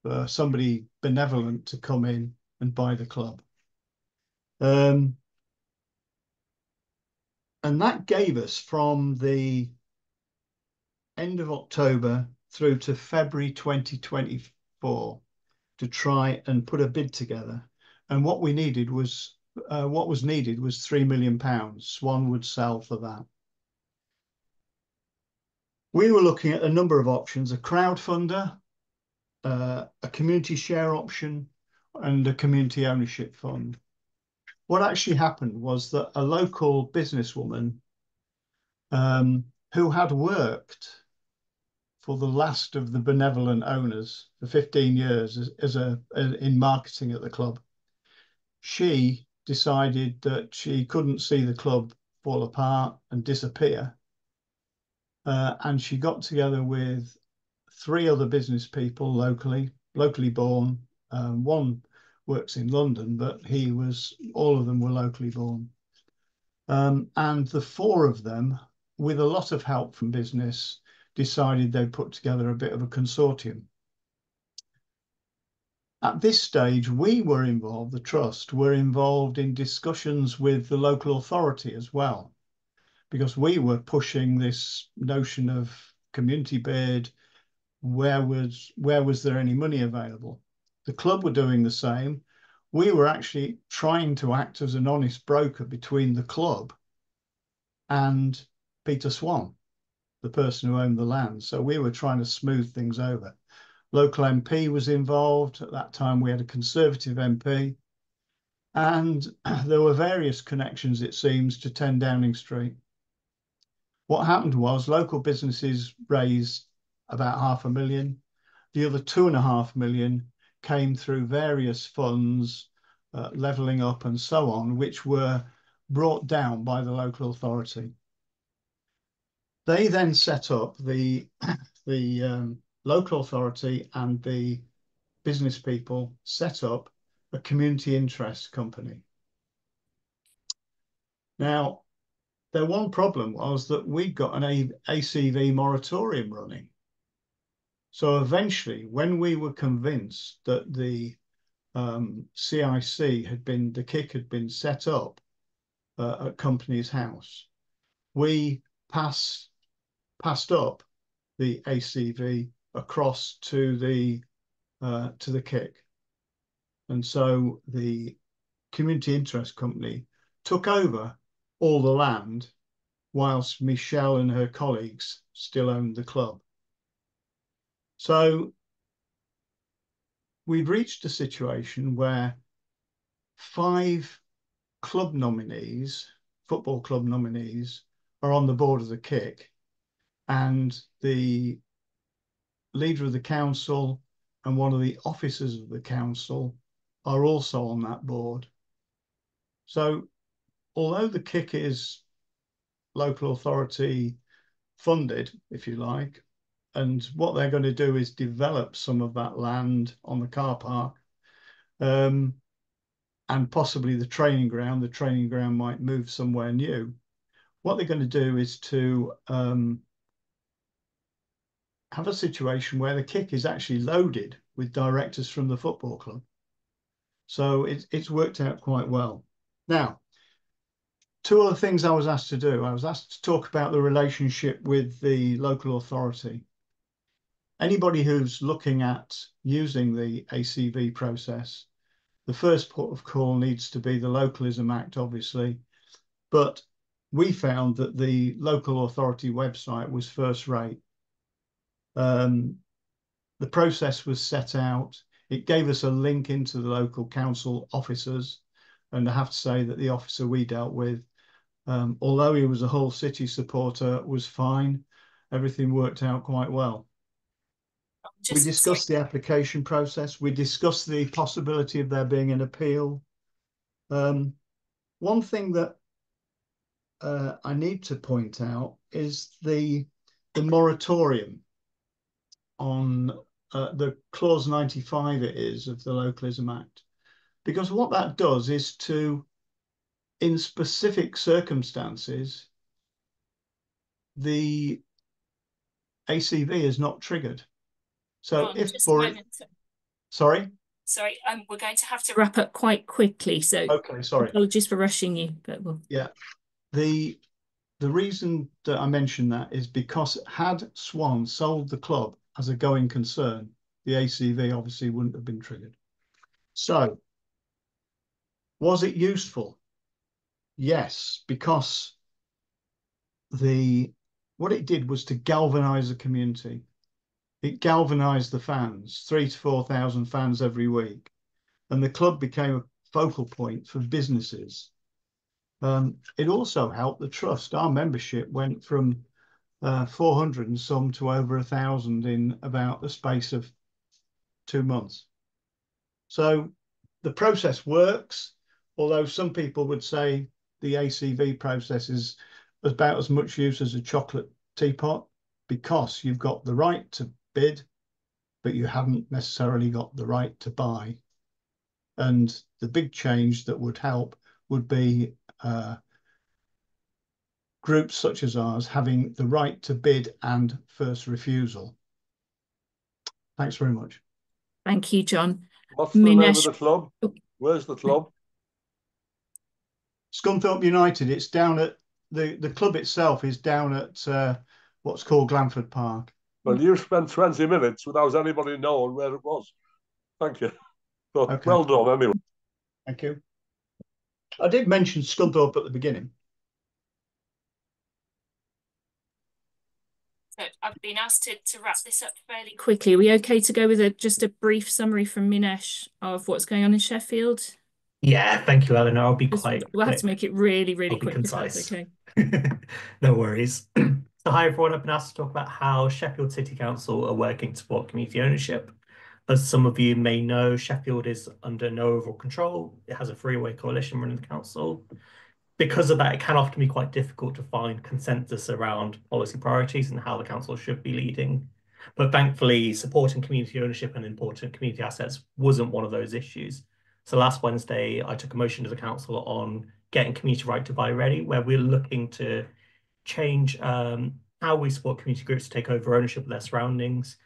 for somebody benevolent to come in and buy the club. And that gave us from the end of October through to February 2024 to try and put a bid together. And what we needed was, what was needed was £3 million. Swan would sell for that. We were looking at a number of options, a crowdfunder, a community share option, and a community ownership fund. What actually happened was that a local businesswoman who had worked for the last of the benevolent owners for 15 years in marketing at the club, she decided that she couldn't see the club fall apart and disappear. And she got together with 3 other business people locally born. One works in London, but all of them were locally born. And the 4 of them, with a lot of help from business, decided they'd put together a bit of a consortium. At this stage, the trust were involved in discussions with the local authority as well, because we were pushing this notion of community bid. Where was there any money available? The club were doing the same. We were actually trying to act as an honest broker between the club and Peter Swan, the person who owned the land. So we were trying to smooth things over. Local MP was involved. At that time, we had a Conservative MP. And there were various connections, it seems, to 10 Downing Street. What happened was local businesses raised about £500,000. The other £2.5 million came through various funds, levelling up and so on, which were brought down by the local authority. They then set up the local authority and the business people set up a community interest company. Now, their one problem was that we'd got an ACV moratorium running. So eventually, when we were convinced that the CIC the kick had been set up at Company's House, we passed up the ACV across to the kick, and so the community interest company took over all the land, whilst Michelle and her colleagues still owned the club. So we've reached a situation where 5 club nominees, football club nominees, are on the board of the kick, and the leader of the council and one of the officers of the council are also on that board. So although the kick is local authority funded, if you like, and what they're going to do is develop some of that land on the car park, and possibly the training ground. The training ground might move somewhere new. What they're going to do is to have a situation where the kick is actually loaded with directors from the football club. So it's worked out quite well. Now, 2 other things I was asked to do. I was asked to talk about the relationship with the local authority. Anybody who's looking at using the ACV process, the first port of call needs to be the Localism Act, obviously. But we found that the local authority website was first rate. The process was set out. It gave us a link into the local council officers. And I have to say that the officer we dealt with, although he was a Hull City supporter, was fine. Everything worked out quite well. We discussed the application process. We discussed the possibility of there being an appeal. One thing that I need to point out is the moratorium on the clause 95 it is of the Localism Act, because what that does is to, in specific circumstances, the ACV is not triggered. So if for it, sorry, we're going to have to wrap up quite quickly. So okay, sorry, apologies for rushing you, but yeah, the reason that I mentioned that is because had Swan sold the club as a going concern, the ACV obviously wouldn't have been triggered. So was it useful? Yes, because what it did was to galvanize the community. It galvanized the fans, 3,000 to 4,000 fans every week. And the club became a focal point for businesses. It also helped the trust. Our membership went from 400 and some to over 1,000 in about the space of 2 months. So the process works, although some people would say the ACV process is about as much use as a chocolate teapot, because you've got the right to bid, but you haven't necessarily got the right to buy. And the big change that would help would be groups such as ours having the right to bid and first refusal. Thanks very much. thank you, John. What's the name of the club? Where's the club? Scunthorpe United. It's down at the club itself is down at what's called Glanford Park. Well, you spent 20 minutes without anybody knowing where it was. Thank you. So, okay. Well done, anyway. Thank you. I did mention Scunthorpe at the beginning. So I've been asked to wrap this up fairly quickly. Are we okay to go with just a brief summary from Minesh of what's going on in Sheffield? Yeah, thank you, Eleanor. I'll be We'll quick. have to make it really, really quick. Concise. If that's okay. No worries. So hi everyone, I've been asked to talk about how Sheffield City Council are working to support community ownership. As some of you may know, Sheffield is under no overall control. It has a three-way coalition running the council. Because of that, it can often be quite difficult to find consensus around policy priorities and how the council should be leading. But thankfully, supporting community ownership and important community assets wasn't one of those issues. So last Wednesday, I took a motion to the council on getting community right to buy ready, where we're looking to change how we support community groups to take over ownership of their surroundings,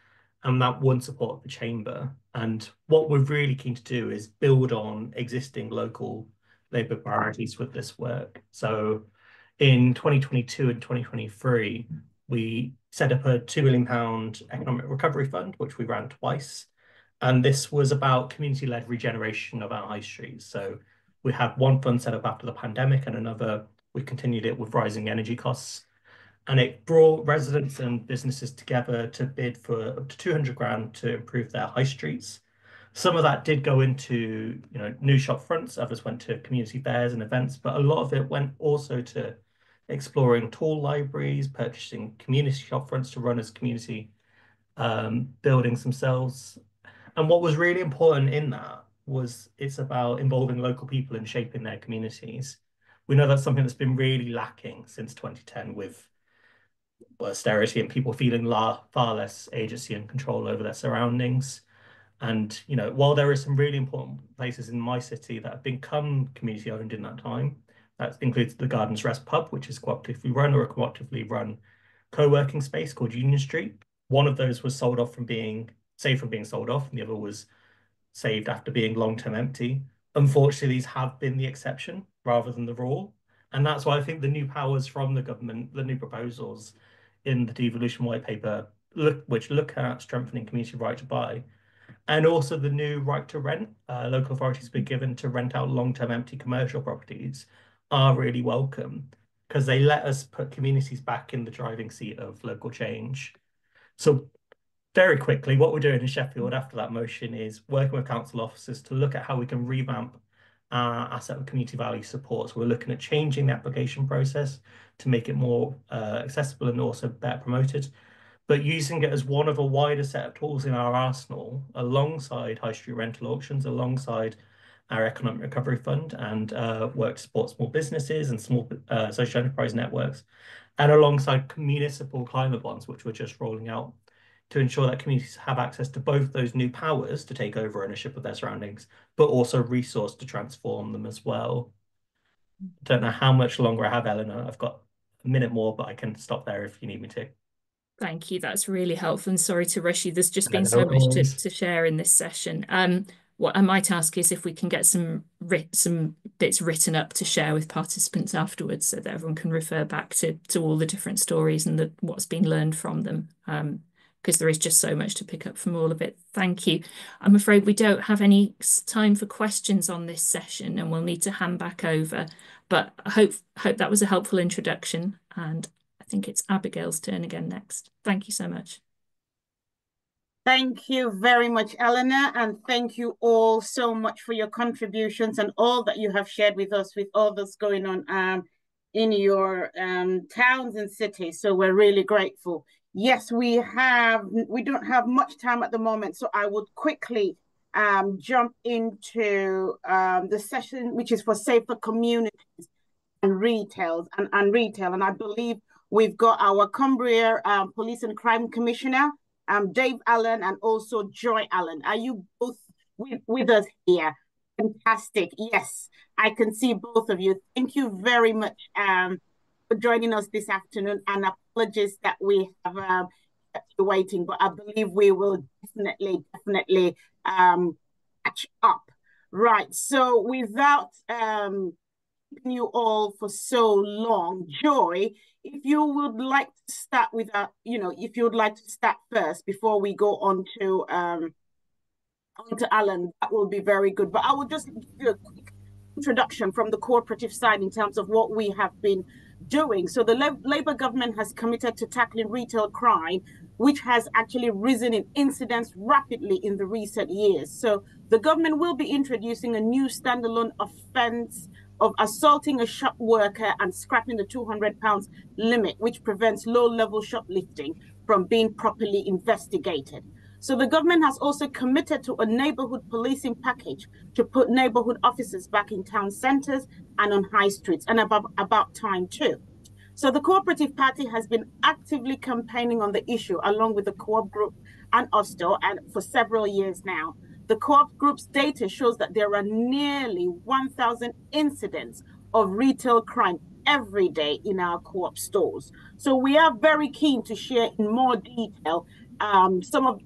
and that won't support the chamber. And what we're really keen to do is build on existing local Labour priorities with this work. So in 2022 and 2023, we set up a £2 million economic recovery fund, which we ran twice. And this was about community-led regeneration of our high streets. So we had one fund set up after the pandemic and another, we continued it with rising energy costs. And it brought residents and businesses together to bid for up to 200 grand to improve their high streets. Some of that did go into new shop fronts, others went to community fairs and events, but a lot of it went also to exploring tool libraries, purchasing community shop fronts to run as community buildings themselves. And what was really important in that was it's about involving local people and shaping their communities. We know that's something that's been really lacking since 2010 with austerity and people feeling far less agency and control over their surroundings. And, while there are some really important places in my city that have become community owned in that time, that includes the Gardens Rest pub, which is cooperatively run, or a cooperatively run co-working space called Union Street. One of those was saved from being sold off, and the other was saved after being long-term empty. Unfortunately, these have been the exception rather than the rule. And that's why I think the new powers from the government, the new proposals in the devolution white paper, which look at strengthening community right to buy, and also the new right to rent, local authorities be given to rent out long-term empty commercial properties, are really welcome because they let us put communities back in the driving seat of local change. So very quickly, what we're doing in Sheffield after that motion is working with council officers to look at how we can revamp our asset of community value support. So we're looking at changing the application process to make it more accessible and also better promoted. but using it as one of a wider set of tools in our arsenal, alongside high street rental auctions, alongside our Economic Recovery Fund, and work to support small businesses and small social enterprise networks, and alongside municipal climate bonds, which we're just rolling out, to ensure that communities have access to both those new powers to take over ownership of their surroundings, but also resource to transform them as well. Don't know how much longer I have, Eleanor. I've got a minute more, but I can stop there if you need me to. Thank you. That's really helpful. And sorry to rush you. There's just been so much to share in this session. What I might ask is if we can get some bits written up to share with participants afterwards, so that everyone can refer back to all the different stories and what's been learned from them. Because there is just so much to pick up from all of it. Thank you. I'm afraid we don't have any time for questions on this session, and we'll need to hand back over. But I hope that was a helpful introduction, and I think it's Abigail's turn again next. Thank you so much. Thank you very much, Eleanor, and thank you all so much for your contributions and all that you have shared with us with all that's going on in your towns and cities. So we're really grateful. Yes, we don't have much time at the moment, so I would quickly jump into the session, which is for safer communities and retail. And I believe we've got our Cumbria Police and Crime Commissioner, Dave Allen, and also Joy Allen. Are you both with us here? Fantastic. Yes, I can see both of you. Thank you very much for joining us this afternoon, and apologies that we have kept you waiting, but I believe we will definitely catch up. Right, so without keeping you all for so long, Joy, if you would like to start with if you would like to start first before we go on to Alan, that will be very good. But I will just give you a quick introduction from the cooperative side in terms of what we have been doing. So the Labour government has committed to tackling retail crime, which has actually risen in incidence rapidly in the recent years. So the government will be introducing a new standalone offence of assaulting a shop worker and scrapping the £200 limit, which prevents low-level shoplifting from being properly investigated. So the government has also committed to a neighbourhood policing package to put neighbourhood officers back in town centres and on high streets, and about time too. So the Co-operative Party has been actively campaigning on the issue along with the Co-op Group and OSTO and for several years now. The Co-op Group's data shows that there are nearly 1,000 incidents of retail crime every day in our Co-op stores. So we are very keen to share in more detail some of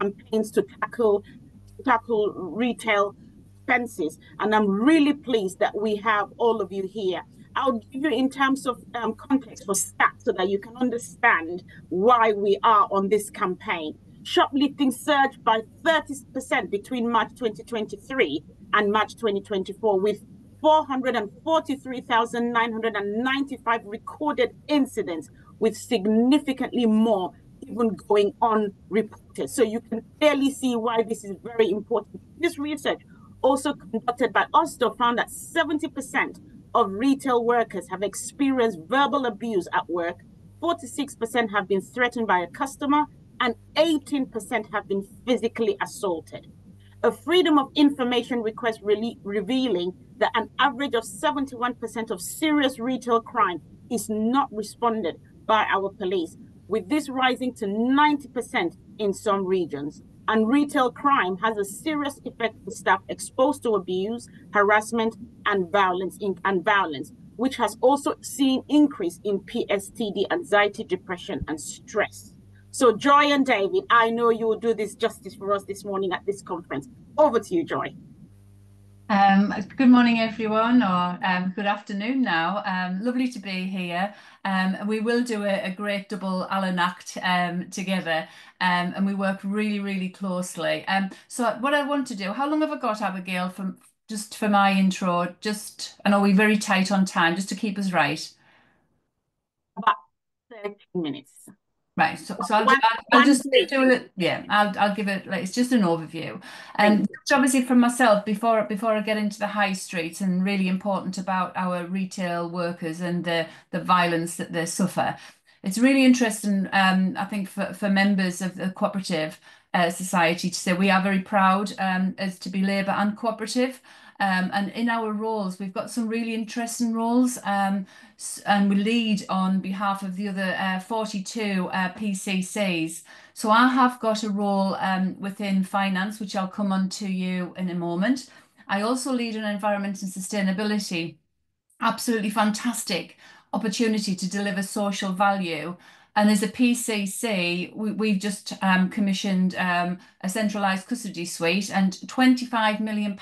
campaigns to tackle retail offences, and I'm really pleased that we have all of you here. I'll give you in terms of context for stats so that you can understand why we are on this campaign. Shoplifting surged by 30% between March 2023 and March 2024, with 443,995 recorded incidents, with significantly more even going unreported. So you can clearly see why this is very important. This research, also conducted by OSTO, found that 70% of retail workers have experienced verbal abuse at work, 46% have been threatened by a customer, and 18% have been physically assaulted. A Freedom of Information request revealing that an average of 71% of serious retail crime is not responded by our police, with this rising to 90% in some regions. And retail crime has a serious effect on staff exposed to abuse, harassment, and violence, which has also seen increase in PSTD, anxiety, depression, and stress. So Joy and David, I know you will do this justice for us this morning at this conference. Over to you, Joy. Good morning, everyone, or good afternoon now. Lovely to be here. We will do a great double Alan act together, and we work really, really closely. So what I want to do, how long have I got, Abigail, just for my intro? And are we very tight on time, just to keep us right? About 30 minutes. Right, so I'll just do it. Yeah, I'll give it, like, it's just an overview. And obviously from myself, before I get into the high street, and really important about our retail workers and the violence that they suffer. It's really interesting, I think, for members of the cooperative society to say we are very proud as to be Labour and cooperative. And in our roles, we've got some really interesting roles, and we lead on behalf of the other 42 PCCs. So I have got a role within finance, which I'll come on to you in a moment. I also lead on environment and sustainability. Absolutely fantastic opportunity to deliver social value. And as a PCC, we've just commissioned a centralised custody suite and £25 million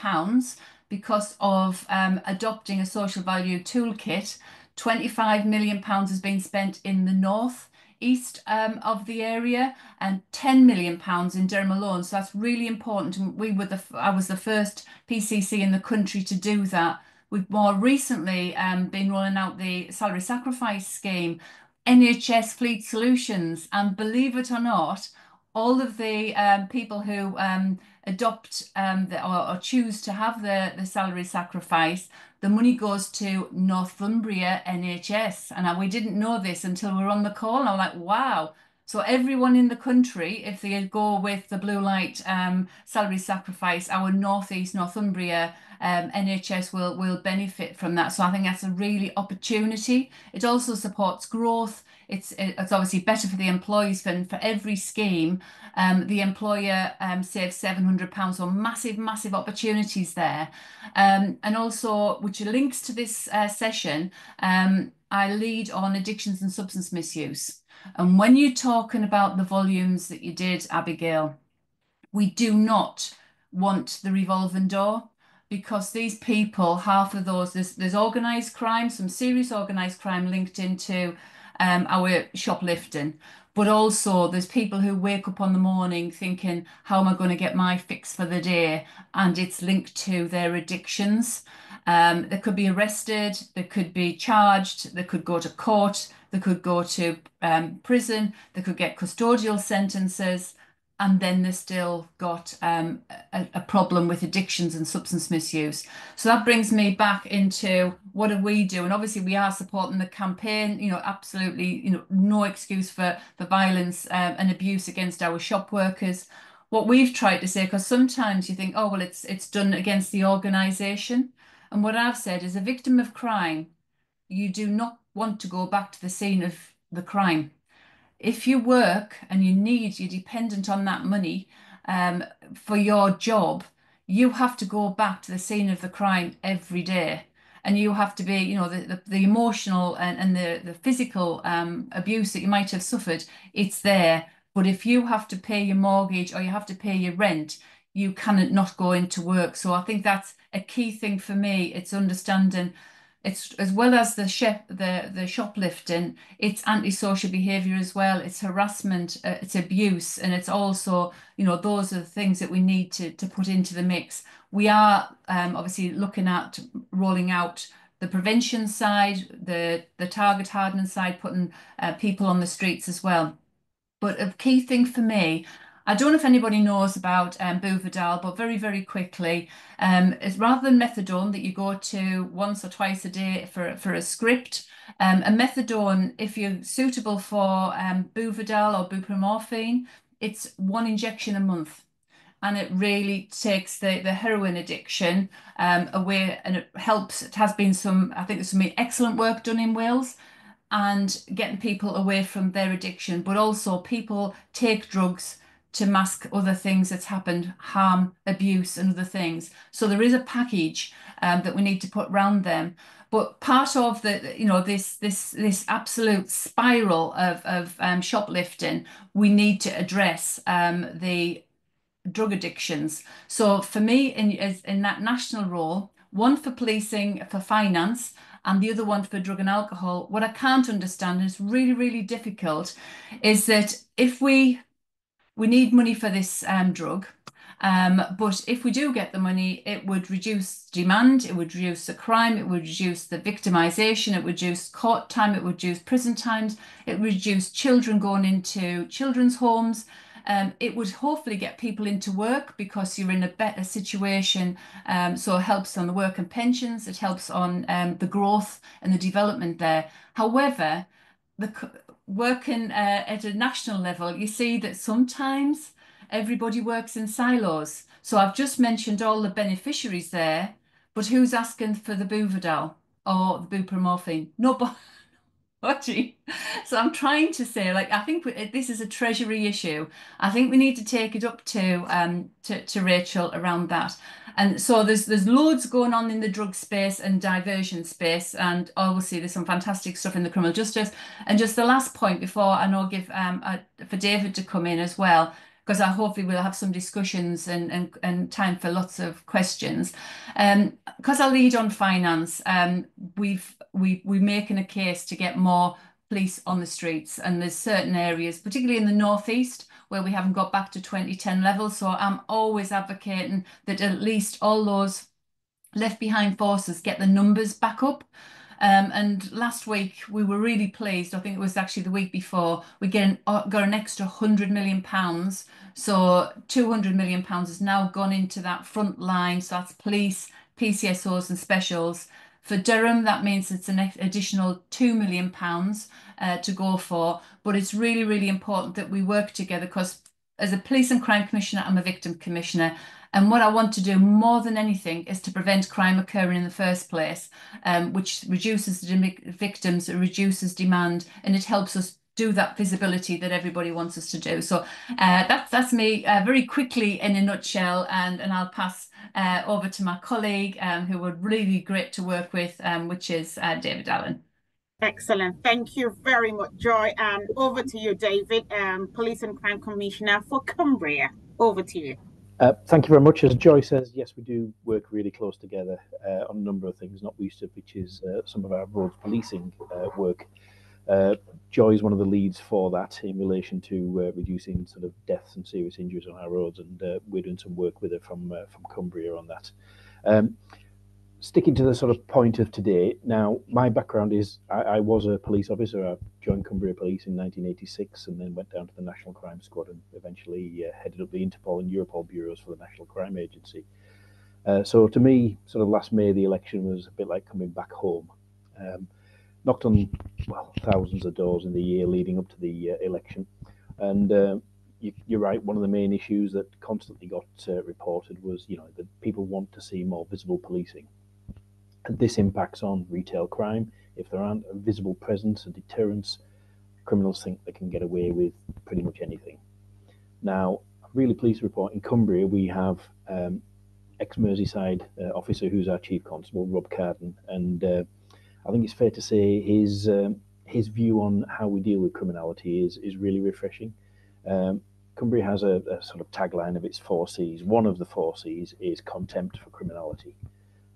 because of adopting a social value toolkit. £25 million has been spent in the north east of the area and £10 million in Durham alone. So that's really important. And I was the first PCC in the country to do that. We've more recently been rolling out the salary sacrifice scheme, NHS Fleet Solutions, and believe it or not, all of the people who adopt or choose to have the salary sacrifice, the money goes to Northumbria NHS. And we didn't know this until we were on the call. And I was like, wow. So everyone in the country, if they go with the blue light salary sacrifice, our Northeast Northumbria NHS will benefit from that. So I think that's a really opportunity. It also supports growth. It's obviously better for the employees and for every scheme. The employer saves £700. So massive opportunities there. And also, which links to this session, I lead on addictions and substance misuse. And when you're talking about the volumes that you did, Abigail, we do not want the revolving door, because these people, half of those, there's organised crime, some serious organised crime linked into our shoplifting. But also there's people who wake up on the morning thinking, how am I going to get my fix for the day? And it's linked to their addictions. They could be arrested, they could be charged, they could go to court, they could go to prison, they could get custodial sentences, and then they've still got a problem with addictions and substance misuse. So that brings me back into what do we do? And obviously we are supporting the campaign, absolutely, no excuse for violence and abuse against our shop workers. What we've tried to say, because sometimes you think, oh, well, it's done against the organisation. And what I've said is a victim of crime, you do not want to go back to the scene of the crime. If you work and you're dependent on that money for your job, you have to go back to the scene of the crime every day. And you have to be, the emotional and the physical abuse that you might have suffered, it's there. But if you have to pay your mortgage or you have to pay your rent, you cannot not go into work. So I think that's a key thing for me. It's understanding it's as well as the shoplifting, it's antisocial behaviour as well. It's harassment, it's abuse, and it's also, those are the things that we need to put into the mix. We are obviously looking at rolling out the prevention side, the target hardening side, putting people on the streets as well. But a key thing for me, I don't know if anybody knows about Buvidal, but very quickly, it's rather than methadone that you go to once or twice a day for a script. A methadone, if you're suitable for Buvidal or buprenorphine, it's 1 injection a month. And it really takes the heroin addiction away, and it helps. It has been I think there's some excellent work done in Wales and getting people away from their addiction, but also people take drugs to mask other things that's happened, harm, abuse, and other things. So there is a package that we need to put around them. But part of this absolute spiral of shoplifting, we need to address the drug addictions. So for me, in that national role, one for policing, for finance, and the other one for drug and alcohol, what I can't understand, and it's really difficult, is that if we need money for this drug, but if we do get the money, it would reduce demand, it would reduce the crime, it would reduce the victimization, it would reduce court time, it would reduce prison times, it would reduce children going into children's homes. It would hopefully get people into work because you're in a better situation. So it helps on the work and pensions, it helps on the growth and the development there. However, working at a national level, you see that sometimes everybody works in silos. So I've just mentioned all the beneficiaries there, but who's asking for the Buvidal or the buprenorphine? Nobody. So I'm trying to say, like, I think this is a treasury issue. I think we need to take it up to Rachel around that. And so there's loads going on in the drug space and diversion space, and obviously there's some fantastic stuff in the criminal justice. And just the last point before I know give for David to come in as well, because hopefully we'll have some discussions and time for lots of questions. Because I lead on finance, we're making a case to get more police on the streets, and there's certain areas, particularly in the northeast, where we haven't got back to 2010 levels. So I'm always advocating that at least all those left behind forces get the numbers back up. And last week we were really pleased. I think it was actually the week before, we got an extra £100 million. So £200 million has now gone into that front line. So that's police, PCSOs and specials. For Durham, that means it's an additional £2 million to go for. But it's really, really important that we work together, because as a police and crime commissioner, I'm a victim commissioner. And what I want to do more than anything is to prevent crime occurring in the first place, which reduces the victims, it reduces demand, and it helps us do that visibility that everybody wants us to do. So that's me very quickly in a nutshell, and I'll pass over to my colleague who were really great to work with, which is David Allen. Excellent. Thank you very much, Joy. And over to you, David, Police and Crime Commissioner for Cumbria. Over to you. Thank you very much. As Joy says, yes, we do work really close together on a number of things, not least of which is some of our road policing work. Joy is one of the leads for that in relation to reducing sort of deaths and serious injuries on our roads, and we're doing some work with her from Cumbria on that. Sticking to the sort of point of today, now my background is I was a police officer. I joined Cumbria Police in 1986 and then went down to the National Crime Squad and eventually headed up the Interpol and Europol bureaus for the National Crime Agency. So to me, sort of last May, the election was a bit like coming back home. Knocked on, well, thousands of doors in the year leading up to the election. And you're right, one of the main issues that constantly got reported was, that people want to see more visible policing. And this impacts on retail crime. If there aren't a visible presence, a deterrence, criminals think they can get away with pretty much anything. Now, I'm really pleased to report in Cumbria we have ex-Merseyside officer who's our chief constable, Rob Carden, and I think it's fair to say his view on how we deal with criminality is really refreshing. Cumbria has a sort of tagline of its 4 C's. One of the 4 C's is contempt for criminality.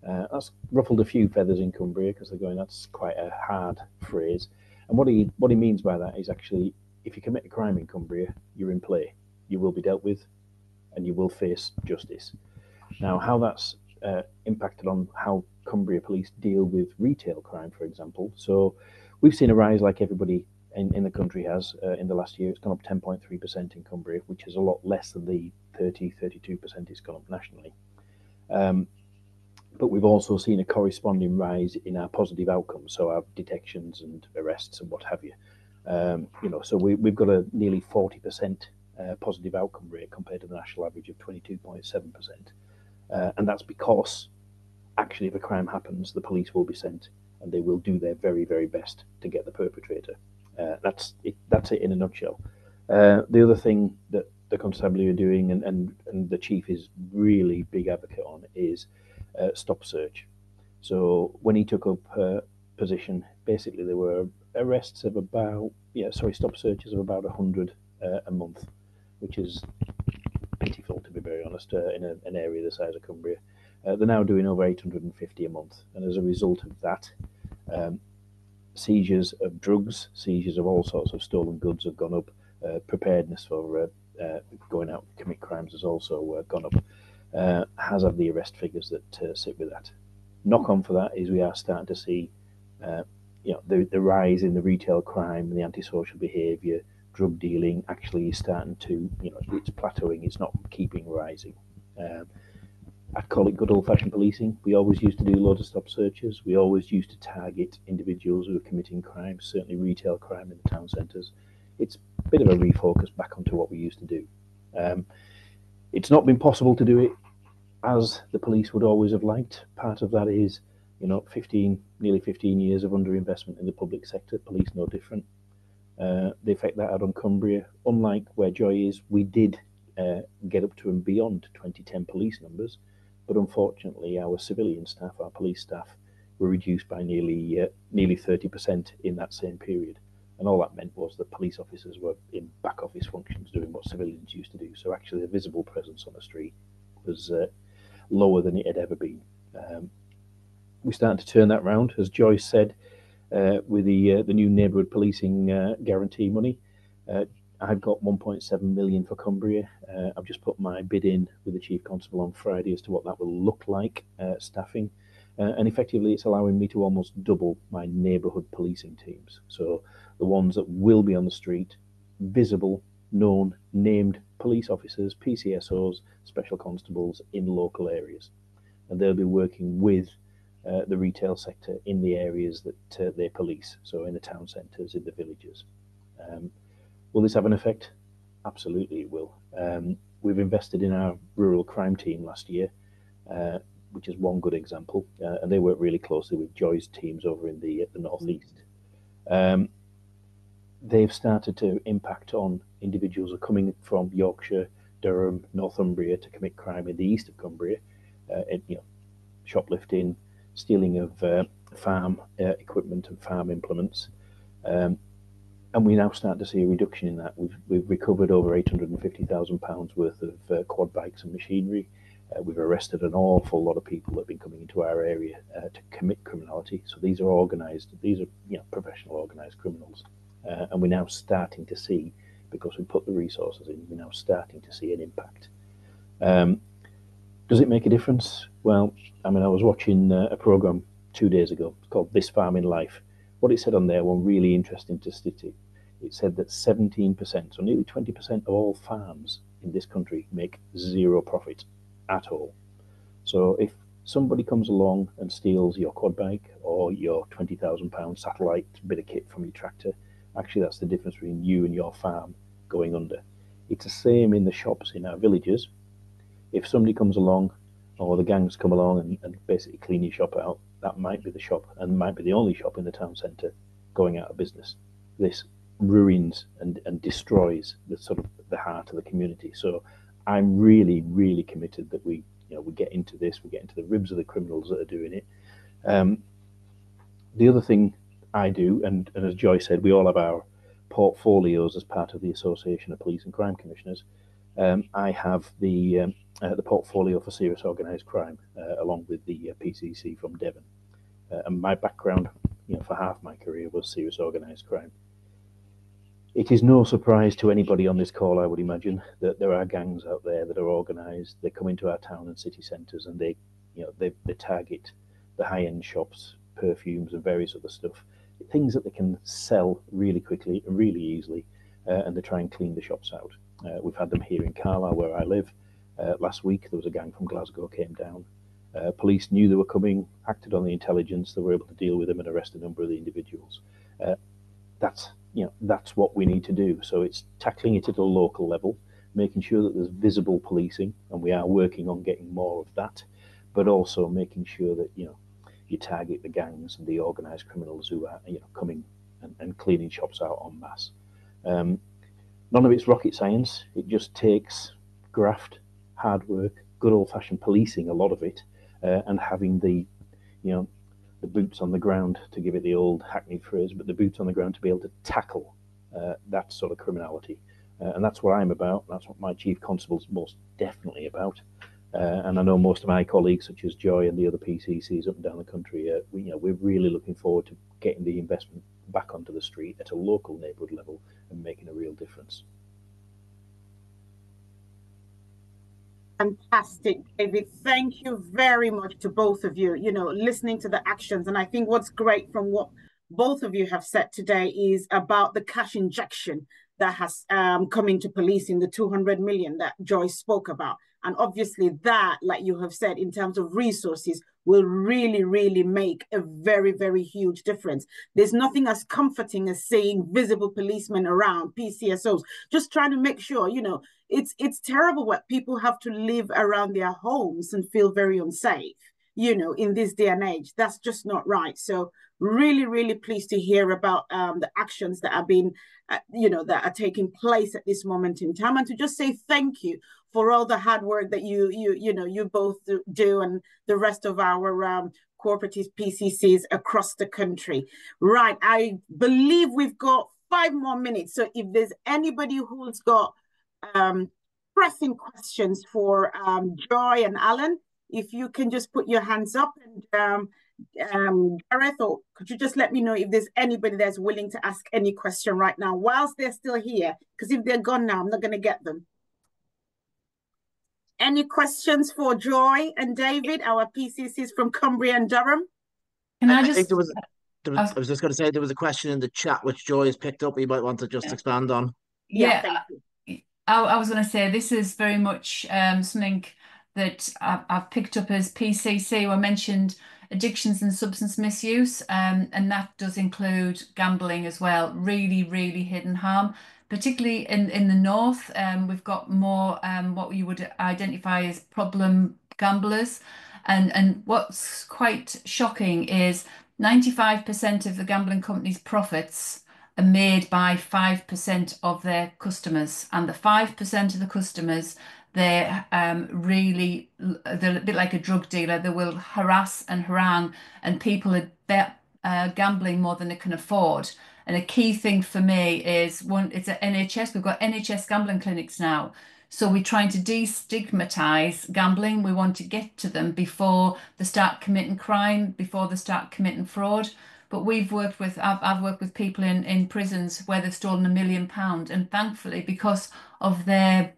That's ruffled a few feathers in Cumbria because they're going, that's quite a hard phrase. And what he means by that is actually, if you commit a crime in Cumbria, you're in play. You will be dealt with and you will face justice. Now, how that's impacted on how Cumbria Police deal with retail crime, for example. So we've seen a rise like everybody in the country has in the last year. It's gone up 10.3% in Cumbria, which is a lot less than the 32% it's gone up nationally. But we've also seen a corresponding rise in our positive outcomes, so our detections and arrests and what have you. So we've got a nearly 40% positive outcome rate compared to the national average of 22.7%. And that's because actually if a crime happens, the police will be sent and they will do their very, very best to get the perpetrator. That's it in a nutshell. The other thing that the constabulary are doing and the chief is really big advocate on is stop search. So when he took up position, basically there were arrests of stop searches of about 100 a month, which is pitiful, to be very honest, in an area the size of Cumbria. They're now doing over 850 a month, and as a result of that, seizures of drugs, seizures of all sorts of stolen goods have gone up. Preparedness for going out to commit crimes has also gone up, as have the arrest figures that sit with that. Knock on for that is we are starting to see the rise in the retail crime and the antisocial behaviour, drug dealing actually is starting to, it's plateauing, it's not keeping rising. I'd call it good old-fashioned policing. We always used to do loads of stop searches. We always used to target individuals who were committing crime, certainly retail crime in the town centres. It's a bit of a refocus back onto what we used to do. It's not been possible to do it as the police would always have liked. Part of that is, you know, nearly 15 years of underinvestment in the public sector. Police no different. The effect that had on Cumbria, unlike where Joy is, we did get up to and beyond 2010 police numbers, but unfortunately our civilian staff, our police staff, were reduced by nearly 30% in that same period. And all that meant was that police officers were in back office functions doing what civilians used to do. So actually the visible presence on the street was lower than it had ever been. We started to turn that round, as Joyce said, with the new neighbourhood policing guarantee money. I've got 1.7 million for Cumbria. I've just put my bid in with the Chief Constable on Friday as to what that will look like, staffing. And effectively it's allowing me to almost double my neighbourhood policing teams. So the ones that will be on the street, visible, known, named police officers, PCSOs, special constables in local areas. And they'll be working with the retail sector in the areas that they police, so in the town centres, in the villages. Will this have an effect? Absolutely it will. We've invested in our rural crime team last year, which is one good example, and they work really closely with Joy's teams over in the northeast. They've started to impact on individuals who are coming from Yorkshire, Durham, Northumbria to commit crime in the east of Cumbria, shoplifting, stealing of farm equipment and farm implements. And we now start to see a reduction in that. We've recovered over £850,000 worth of quad bikes and machinery. We've arrested an awful lot of people that have been coming into our area to commit criminality. So these are organised, these are professional organised criminals. And we're now starting to see, because we put the resources in, we're now starting to see an impact. Does it make a difference? Well, I mean, I was watching a programme 2 days ago called This Farm in Life. What it said on there, one really interesting statistic, it said that 17%, so nearly 20% of all farms in this country make zero profit at all. So if somebody comes along and steals your quad bike or your £20,000 satellite bit of kit from your tractor, actually that's the difference between you and your farm going under. It's the same in the shops in our villages. If somebody comes along or the gangs come along and basically clean your shop out, that might be the shop and might be the only shop in the town centre going out of business. This ruins and destroys the sort of the heart of the community. So I'm really, really committed that we get into this, we get into the ribs of the criminals that are doing it. The other thing I do, and as Joy said, we all have our portfolios as part of the Association of Police and Crime Commissioners. I have the portfolio for serious organised crime, along with the PCC from Devon. And my background, for half my career was serious organised crime. It is no surprise to anybody on this call, I would imagine, that there are gangs out there that are organised. They come into our town and city centres and they target the high-end shops, perfumes and various other stuff, things that they can sell really quickly and really easily, and they try and clean the shops out. We've had them here in Carlisle, where I live. Last week there was a gang from Glasgow came down. Police knew they were coming, acted on the intelligence, they were able to deal with them and arrest a number of the individuals. That's what we need to do. So it's tackling it at a local level, making sure that there's visible policing, and we are working on getting more of that, but also making sure that you target the gangs and the organised criminals who are coming and cleaning shops out en masse. None of it's rocket science. It just takes graft, hard work, good old-fashioned policing, a lot of it, and having the boots on the ground, to give it the old hackneyed phrase, but the boots on the ground to be able to tackle that sort of criminality. And that's what I'm about. That's what my Chief Constable's most definitely about. And I know most of my colleagues, such as Joy and the other PCCs up and down the country, we're really looking forward to getting the investment back onto the street at a local neighbourhood level and making a real difference. Fantastic, David. Thank you very much to both of you, listening to the actions. And I think what's great from what both of you have said today is about the cash injection that has come into policing, the 200 million that Joy spoke about. And obviously that, like you have said, in terms of resources, will really, really make a very, very huge difference. There's nothing as comforting as seeing visible policemen around, PCSOs, just trying to make sure, you know, it's terrible what people have to live around their homes and feel very unsafe, you know, in this day and age. That's just not right. So really, really pleased to hear about the actions that are being, you know, that are taking place at this moment in time, and to just say thank you for all the hard work that you both do, and the rest of our cooperative PCCs across the country. Right, I believe we've got 5 more minutes. So if there's anybody who's got pressing questions for Joy and Alan, if you can just put your hands up, and Gareth, or could you just let me know if there's anybody that's willing to ask any question right now whilst they're still here, because if they're gone now, I'm not going to get them. Any questions for Joy and David, our PCCs from Cumbria and Durham? Can I think just... I was just going to say there was a question in the chat which Joy has picked up. You might want to just expand on. Yeah, I was going to say this is very much something that I've picked up as PCC. I mentioned addictions and substance misuse, and that does include gambling as well. Really, really hidden harm, particularly in the north. We've got more what you would identify as problem gamblers, and what's quite shocking is 95% of the gambling companies' profits are made by 5% of their customers, and the 5% of the customers, they're really, they're a bit like a drug dealer. They will harass and harangue, and people are gambling more than they can afford. And a key thing for me is it's at NHS. We've got NHS gambling clinics now. So we're trying to destigmatize gambling. We want to get to them before they start committing crime, before they start committing fraud. But I've worked with people in prisons where they've stolen £1 million, and thankfully, because of their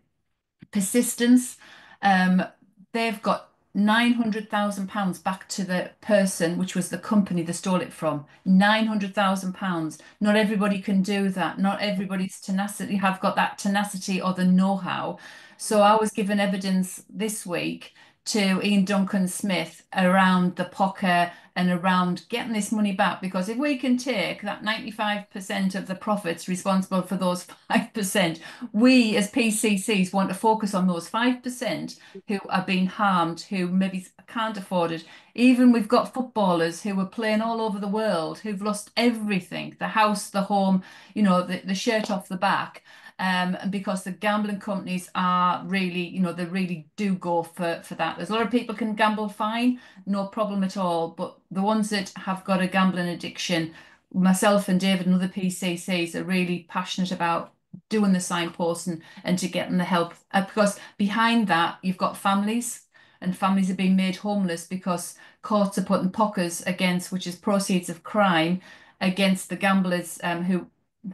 persistence, they've got £900,000 back to the person, which was the company they stole it from. £900,000. Not everybody can do that. Not everybody's tenacity have got that tenacity or the know-how. So I was given evidence this week to Ian Duncan Smith around the poker and around getting this money back, because if we can take that 95% of the profits responsible for those 5%, we as PCCs want to focus on those 5% who are being harmed, who maybe can't afford it. Even we've got footballers who are playing all over the world who've lost everything, the house, the home, you know, the shirt off the back. Because the gambling companies are really, you know, they really do go for that. There's a lot of people can gamble fine, no problem at all. But the ones that have got a gambling addiction, myself and David and other PCCs are really passionate about doing the signposts and to getting the help. Because behind that, you've got families, and families are being made homeless because courts are putting pokers against, which is proceeds of crime, against the gamblers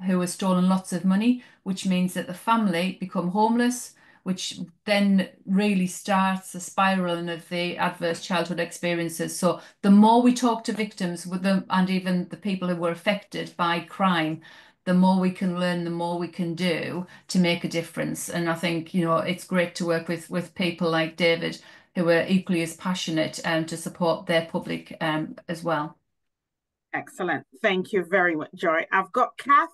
who are stolen lots of money, which means that the family become homeless, which then really starts the spiraling of the adverse childhood experiences. So the more we talk to victims with them, and even the people who were affected by crime, the more we can learn, the more we can do to make a difference. And I think, you know, it's great to work with people like David, who are equally as passionate to support their public as well. Excellent. Thank you very much, Joy. I've got Kath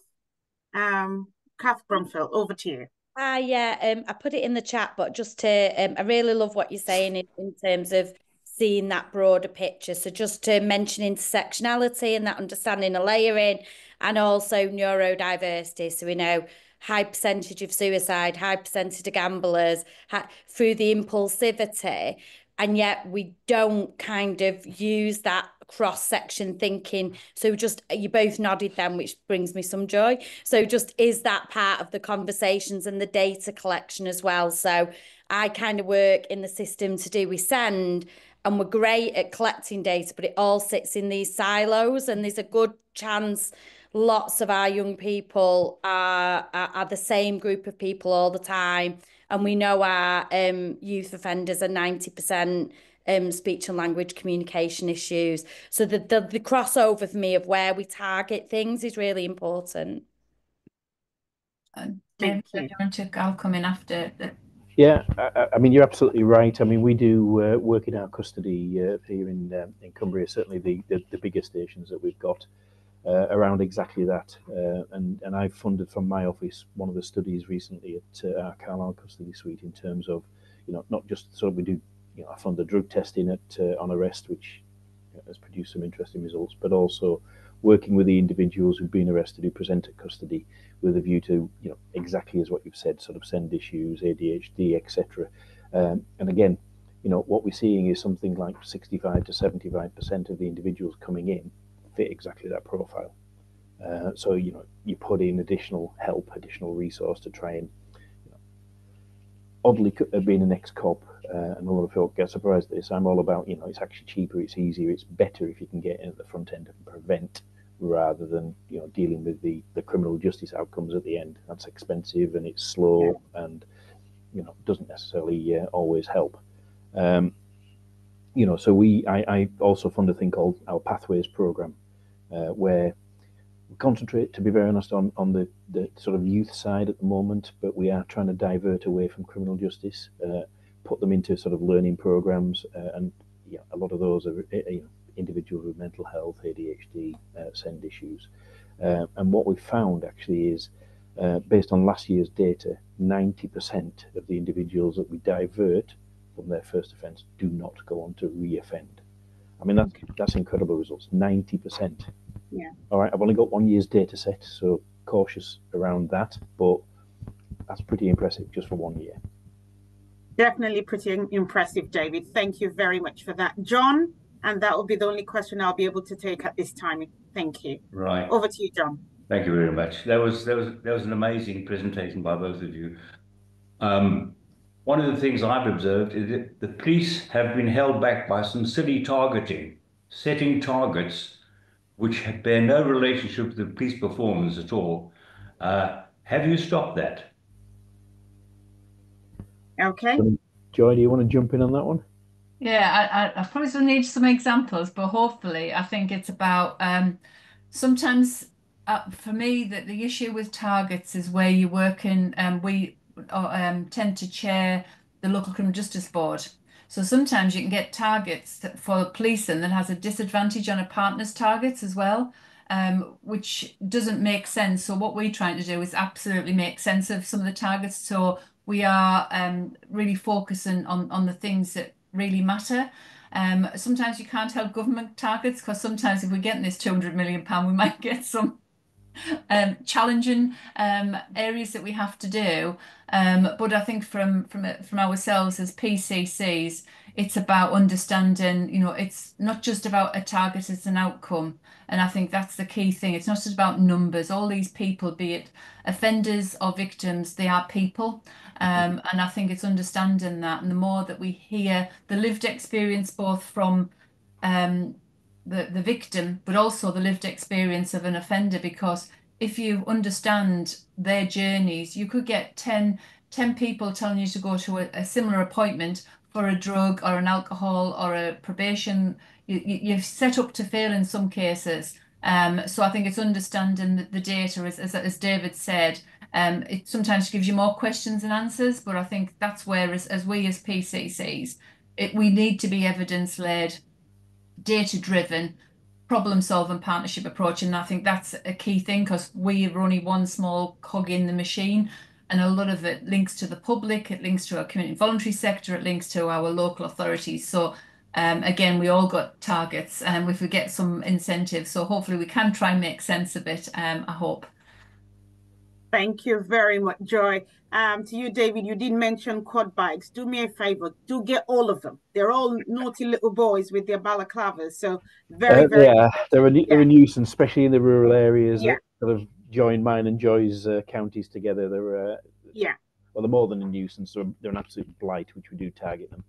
Brumfield, over to you. Yeah, I put it in the chat, but just to, I really love what you're saying in terms of seeing that broader picture. So just to mention intersectionality and that understanding of layering, and also neurodiversity. So we know high percentage of suicide, high percentage of gamblers, through the impulsivity. And yet we don't kind of use that cross-section thinking. So just, you both nodded then, which brings me some joy. So just, is that part of the conversations and the data collection as well? So I kind of work in the system to do with SEND, and we're great at collecting data, but it all sits in these silos, and there's a good chance lots of our young people are the same group of people all the time. And we know our youth offenders are 90% speech and language communication issues. So the crossover for me of where we target things is really important. David, I'll come in after. Yeah, I mean, you're absolutely right. I mean, we do work in our custody here in Cumbria, certainly the bigger stations that we've got around exactly that. And I've funded from my office one of the studies recently at our Carlisle custody suite in terms of, not just sort of we do, I fund the drug testing at on arrest, which has produced some interesting results, but also working with the individuals who've been arrested who present at custody with a view to, exactly as what you've said, sort of send issues, ADHD, etc. And again, what we're seeing is something like 65 to 75% of the individuals coming in fit exactly that profile. So, you put in additional help, additional resource to try and, oddly, being an ex-cop, and a lot of folk get surprised at this, I'm all about, it's actually cheaper, it's easier, it's better if you can get in at the front end and prevent rather than, dealing with the criminal justice outcomes at the end. That's expensive and it's slow and, doesn't necessarily always help. So I also fund a thing called our Pathways program, where we concentrate, to be very honest, on the sort of youth side at the moment, but we are trying to divert away from criminal justice, put them into sort of learning programs, and a lot of those are individuals with mental health, ADHD, SEND issues. And what we've found actually is, based on last year's data, 90% of the individuals that we divert from their first offence do not go on to re-offend. I mean, that's incredible results, 90%. Yeah. All right, I've only got 1 year's data set, so cautious around that, but that's pretty impressive just for 1 year. Definitely pretty impressive, David. Thank you very much for that. John, and that will be the only question I'll be able to take at this time. Thank you. Right. Over to you, John. Thank you very much. That was an amazing presentation by both of you. One of the things I've observed is that the police have been held back by some silly targeting, setting targets which bear no relationship to the police performance at all. Have you stopped that? Okay. Joy, do you want to jump in on that one? Yeah, I probably still need some examples, but hopefully I think it's about sometimes for me that the issue with targets is where you work in, we tend to chair the local criminal justice board. So sometimes you can get targets for policing that has a disadvantage on a partner's targets as well, which doesn't make sense. So what we're trying to do is absolutely make sense of some of the targets. So we are really focusing on the things that really matter. Sometimes you can't help government targets because sometimes if we're getting this £200 million, we might get some challenging areas that we have to do. But I think from ourselves as PCCs, it's about understanding, it's not just about a target, it's an outcome. And I think that's the key thing. It's not just about numbers. All these people, be it offenders or victims, they are people. And I think it's understanding that. And the more that we hear the lived experience, both from the victim, but also the lived experience of an offender, because if you understand their journeys, you could get 10 people telling you to go to a similar appointment for a drug or an alcohol or a probation. You're set up to fail in some cases. So I think it's understanding the data, as David said. It sometimes gives you more questions than answers, but I think that's where, as we as PCCs, we need to be evidence-led, data-driven, problem-solving partnership approach. And I think that's a key thing because we are only one small cog in the machine, and a lot of it links to the public, it links to our community voluntary sector, it links to our local authorities. So again, we all got targets and if we get some incentives, so hopefully we can try and make sense of it, I hope. Thank you very much, Joy. To you, David, you did mention quad bikes. Do me a favor, do get all of them. They're all naughty little boys with their balaclavas. So very. Yeah, they're a nuisance, especially in the rural areas Yeah. that sort of join mine and Joy's counties together. They're well, they're more than a nuisance. They're an absolute blight, which we do target them.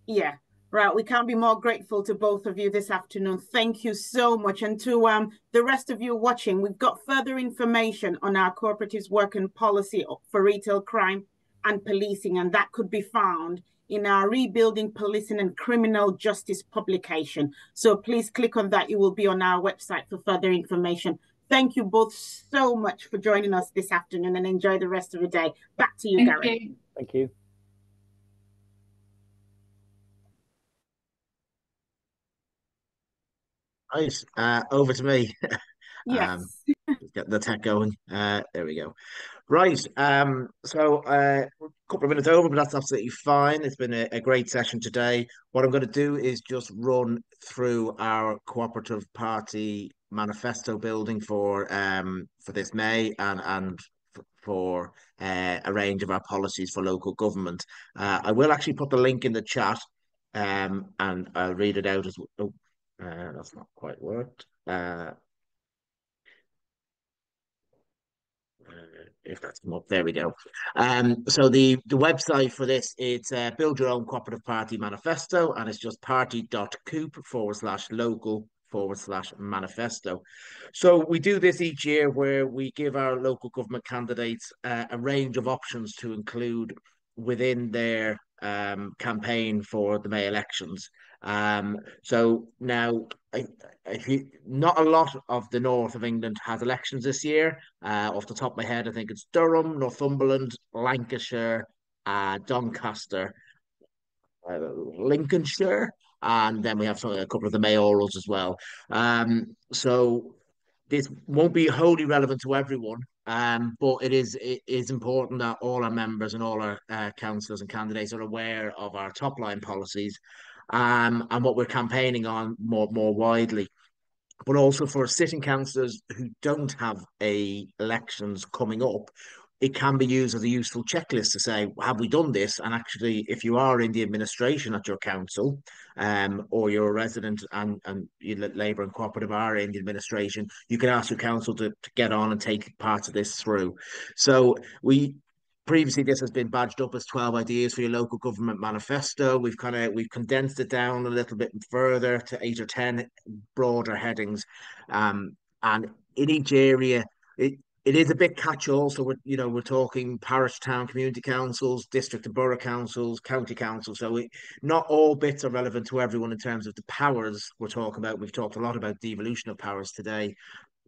Yeah. Right, we can't be more grateful to both of you this afternoon. Thank you so much. And to the rest of you watching, we've got further information on our cooperatives work and policy for retail crime and policing, and that could be found in our Rebuilding Policing and Criminal Justice publication. So please click on that. You will be on our website for further information. Thank you both so much for joining us this afternoon, and enjoy the rest of the day. Back to you, Gareth. Thank you. Right, over to me. Yes. Get the tech going. There we go. Right. So a couple of minutes over, but that's absolutely fine. It's been a great session today. What I'm going to do is just run through our cooperative party manifesto building for this May and for a range of our policies for local government. I will actually put the link in the chat, and I'll read it out as well. Oh, that's not quite worked. If that's come up, there we go. So the website for this, it's Build Your Own Cooperative Party Manifesto, and it's just party.coop/local/manifesto. So we do this each year where we give our local government candidates a range of options to include within their campaign for the May elections. So now, not a lot of the north of England has elections this year. Off the top of my head, I think it's Durham, Northumberland, Lancashire, Doncaster, Lincolnshire, and then we have a couple of the mayorals as well. So this won't be wholly relevant to everyone, but it is important that all our members and all our councillors and candidates are aware of our top line policies, and what we're campaigning on more widely. But also for sitting councillors who don't have elections coming up, it can be used as a useful checklist to say, have we done this? And actually, if you are in the administration at your council, or you're a resident and Labour and Cooperative are in the administration, you can ask your council to get on and take part of this through. So previously, this has been badged up as 12 ideas for your local government manifesto. We've condensed it down a little bit further to 8 or 10 broader headings. And in each area, it is a bit catch-all. So we're talking parish, town, community councils, district and borough councils, county councils. So not all bits are relevant to everyone in terms of the powers we're talking about. We've talked a lot about devolution of powers today,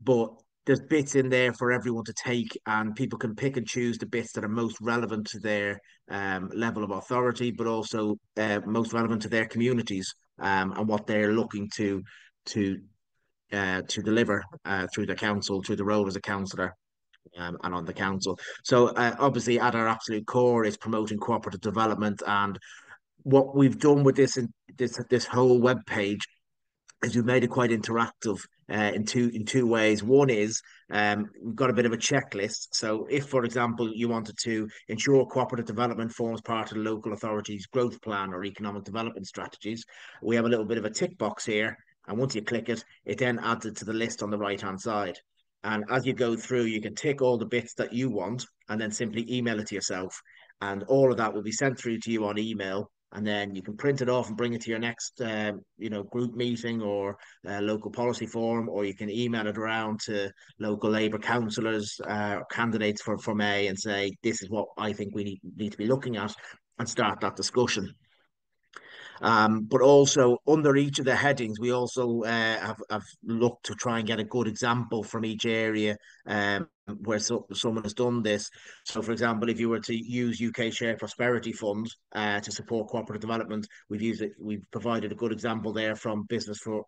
but there's bits in there for everyone to take, and people can pick and choose the bits that are most relevant to their level of authority, but also most relevant to their communities, and what they're looking to deliver through the council, through the role as a councillor. And on the council. So obviously at our absolute core is promoting cooperative development, and what we've done with this whole web page is we've made it quite interactive in two ways. One is we've got a bit of a checklist. So if, for example, you wanted to ensure cooperative development forms part of the local authority's growth plan or economic development strategies, we have a little bit of a tick box here. And once you click it, it then adds it to the list on the right-hand side. And as you go through, you can tick all the bits that you want and then simply email it to yourself. And all of that will be sent through to you on email. And then you can print it off and bring it to your next, group meeting or local policy forum, or you can email it around to local Labour councillors, candidates for May, and say, this is what I think we need to be looking at, and start that discussion. But also under each of the headings, we also have looked to try and get a good example from each area where someone has done this. So, for example, if you were to use UK Shared Prosperity Fund to support cooperative development, we've provided a good example there from Business for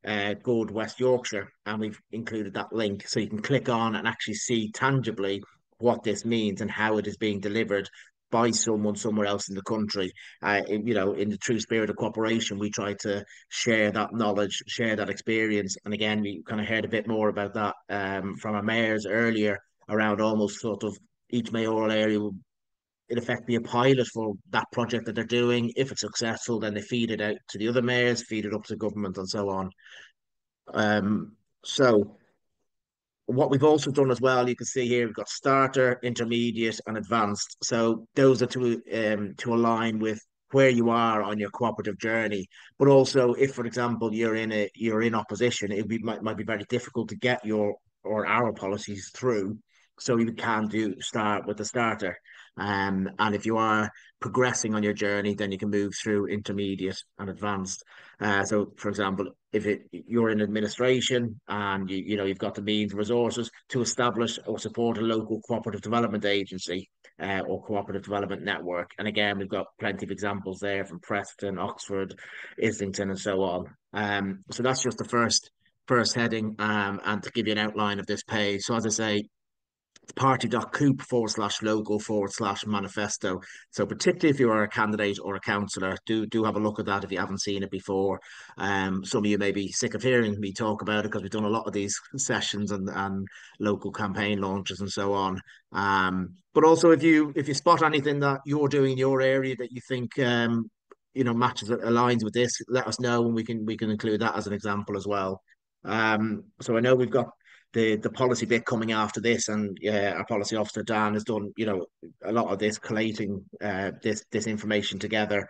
Good West Yorkshire, and we've included that link so you can click on and actually see tangibly what this means and how it is being delivered by someone somewhere else in the country. In the true spirit of cooperation, we try to share that knowledge, share that experience. And again, we kind of heard a bit more about that from our mayors earlier, around almost sort of each mayoral area will in effect be a pilot for that project that they're doing. If it's successful, then they feed it out to the other mayors, feed it up to government, and so on. So what we've also done as well, you can see here, we've got starter, intermediate, and advanced. So those are to align with where you are on your cooperative journey. But also, if, for example, you're in opposition, might be very difficult to get our policies through. So you can start with the starter. And if you are progressing on your journey, then you can move through intermediate and advanced. So, for example, if you're in administration and you've got the means and resources to establish or support a local cooperative development agency or cooperative development network, and again, we've got plenty of examples there from Preston, Oxford, Islington, and so on. So that's just the first first heading, and to give you an outline of this page. So as I say, party.coop/logo/manifesto. So particularly if you are a candidate or a councillor, do have a look at that if you haven't seen it before. Some of you may be sick of hearing me talk about it because we've done a lot of these sessions and local campaign launches and so on. But also if you spot anything that you're doing in your area that you think matches, aligns with this, let us know, and we can include that as an example as well. So I know we've got the policy bit coming after this, and our policy officer Dan has done a lot of this, collating this information together.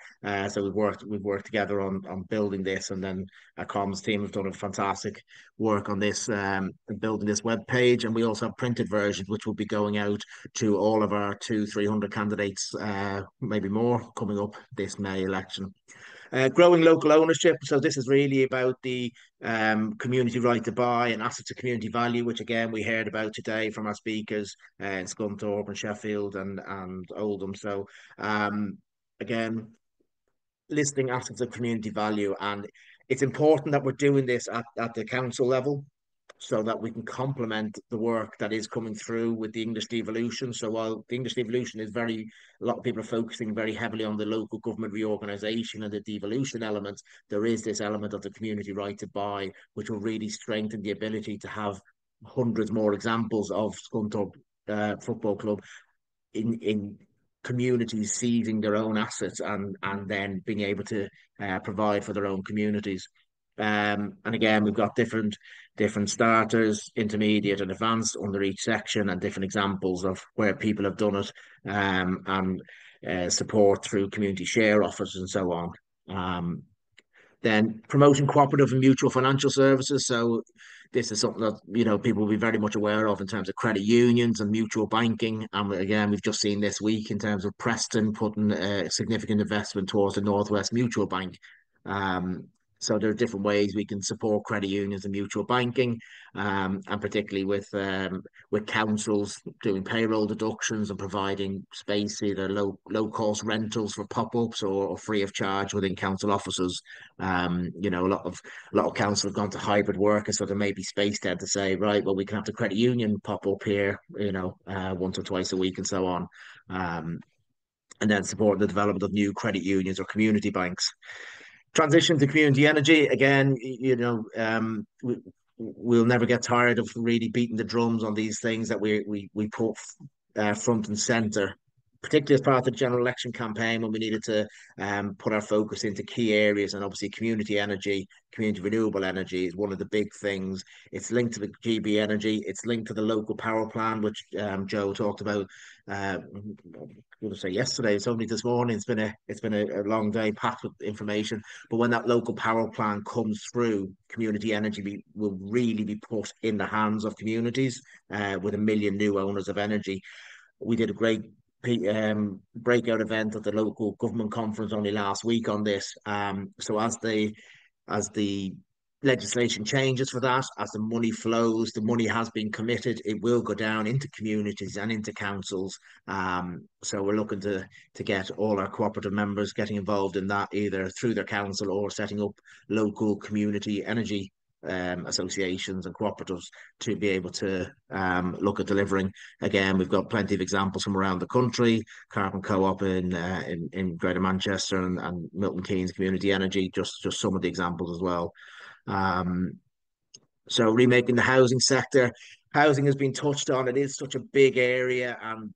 So we've worked together on building this, and then our comms team have done a fantastic work on this, building this web page. And we also have printed versions which will be going out to all of our 200-300 candidates, maybe more, coming up this May election. Growing local ownership. So this is really about the community right to buy and assets of community value, which again we heard about today from our speakers in Scunthorpe and Sheffield and Oldham. So again, listing assets of community value, and it's important that we're doing this at the council level, so that we can complement the work that is coming through with the English devolution. So while the English devolution is a lot of people are focusing very heavily on the local government reorganisation and the devolution elements, there is this element of the community right to buy, which will really strengthen the ability to have hundreds more examples of Scunthorpe Football Club in communities seizing their own assets and then being able to provide for their own communities. And again, we've got different starters, intermediate and advanced under each section, and different examples of where people have done it, and support through community share offers and so on. Then promoting cooperative and mutual financial services. So this is something that people will be very much aware of in terms of credit unions and mutual banking. And again, we've just seen this week in terms of Preston putting a significant investment towards the Northwest Mutual Bank. So there are different ways we can support credit unions and mutual banking, and particularly with councils doing payroll deductions and providing space, either low cost rentals for pop-ups or free of charge within council offices. A lot of councils have gone to hybrid work, and so there may be space there to say, right, well, we can have the credit union pop up here, once or twice a week and so on. And then support the development of new credit unions or community banks. Transition to community energy. Again, we'll never get tired of really beating the drums on these things that we put front and centre, particularly as part of the general election campaign, when we needed to put our focus into key areas. And obviously community energy, community renewable energy is one of the big things. It's linked to the GB energy. It's linked to the local power plan, which Joe talked about. I'm going to say yesterday, it's only this morning. It's been a long day packed with information. But when that local power plan comes through, community energy will really be put in the hands of communities, with 1 million new owners of energy. We did a great breakout event at the local government conference only last week on this. So as the legislation changes for that, as the money flows, the money has been committed, it will go down into communities and into councils. So we're looking to get all our cooperative members getting involved in that, either through their council or setting up local community energy associations and cooperatives to be able to look at delivering. Again, we've got plenty of examples from around the country. Carbon Co-op in Greater Manchester and Milton Keynes Community Energy, just some of the examples as well. So remaking the housing sector. Housing has been touched on. It is such a big area, and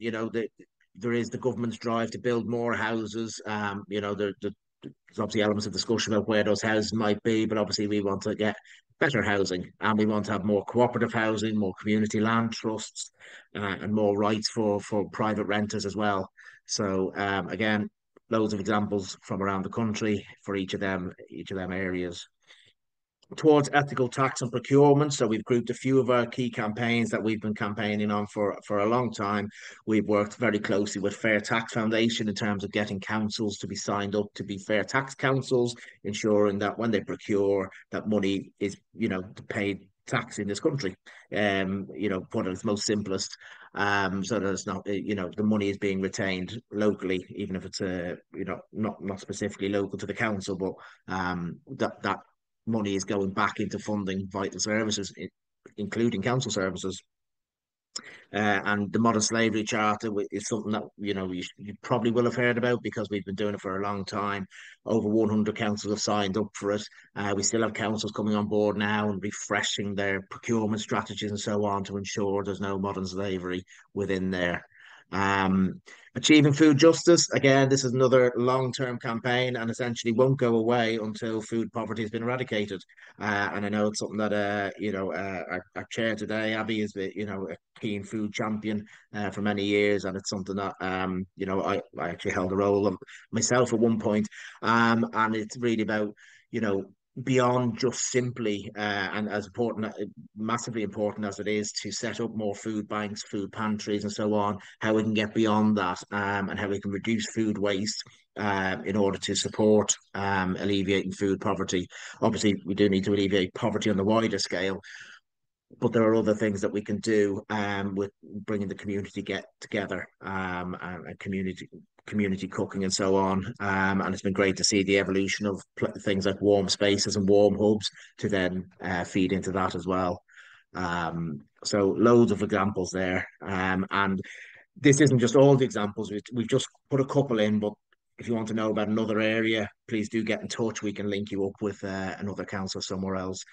there is the government's drive to build more houses. There's obviously elements of discussion about where those houses might be, but obviously we want to get better housing, and we want to have more cooperative housing, more community land trusts, and more rights for private renters as well. So again, loads of examples from around the country for each of them areas. Towards ethical tax and procurement. So we've grouped a few of our key campaigns that we've been campaigning on for a long time. We've worked very closely with Fair Tax Foundation in terms of getting councils to be signed up to be fair tax councils, ensuring that when they procure, that money is, paid tax in this country. Put it its most simplest, so that it's not, the money is being retained locally, even if it's not specifically local to the council, but that money is going back into funding vital services, including council services. And the Modern Slavery Charter is something that you probably will have heard about, because we've been doing it for a long time. Over 100 councils have signed up for it. We still have councils coming on board now and refreshing their procurement strategies and so on to ensure there's no modern slavery within there. Achieving food justice, again, this is another long-term campaign and essentially won't go away until food poverty has been eradicated. And I know it's something that our chair today, Abby, is a keen food champion for many years, and it's something that I actually held a role of myself at one point, and it's really about beyond just simply and as important, massively important as it is to set up more food banks, food pantries and so on, how we can get beyond that, and how we can reduce food waste in order to support alleviating food poverty. Obviously, we do need to alleviate poverty on the wider scale, but there are other things that we can do with bringing the community together, and community cooking and so on. And it's been great to see the evolution of things like warm spaces and warm hubs to then feed into that as well. So loads of examples there. And this isn't just all the examples. We've just put a couple in, but if you want to know about another area, please do get in touch. We can link you up with another council somewhere else.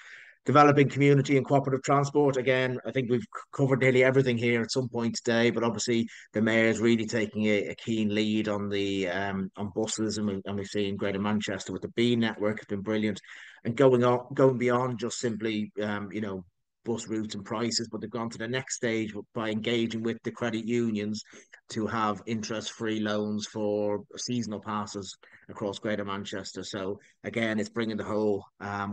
Developing community and cooperative transport. Again, I think we've covered nearly everything here at some point today, but obviously the mayor is really taking a keen lead on the on buses, and we've seen Greater Manchester with the B network has been brilliant, and going beyond just simply bus routes and prices, but they've gone to the next stage by engaging with the credit unions to have interest-free loans for seasonal passes across Greater Manchester. So again, it's bringing the whole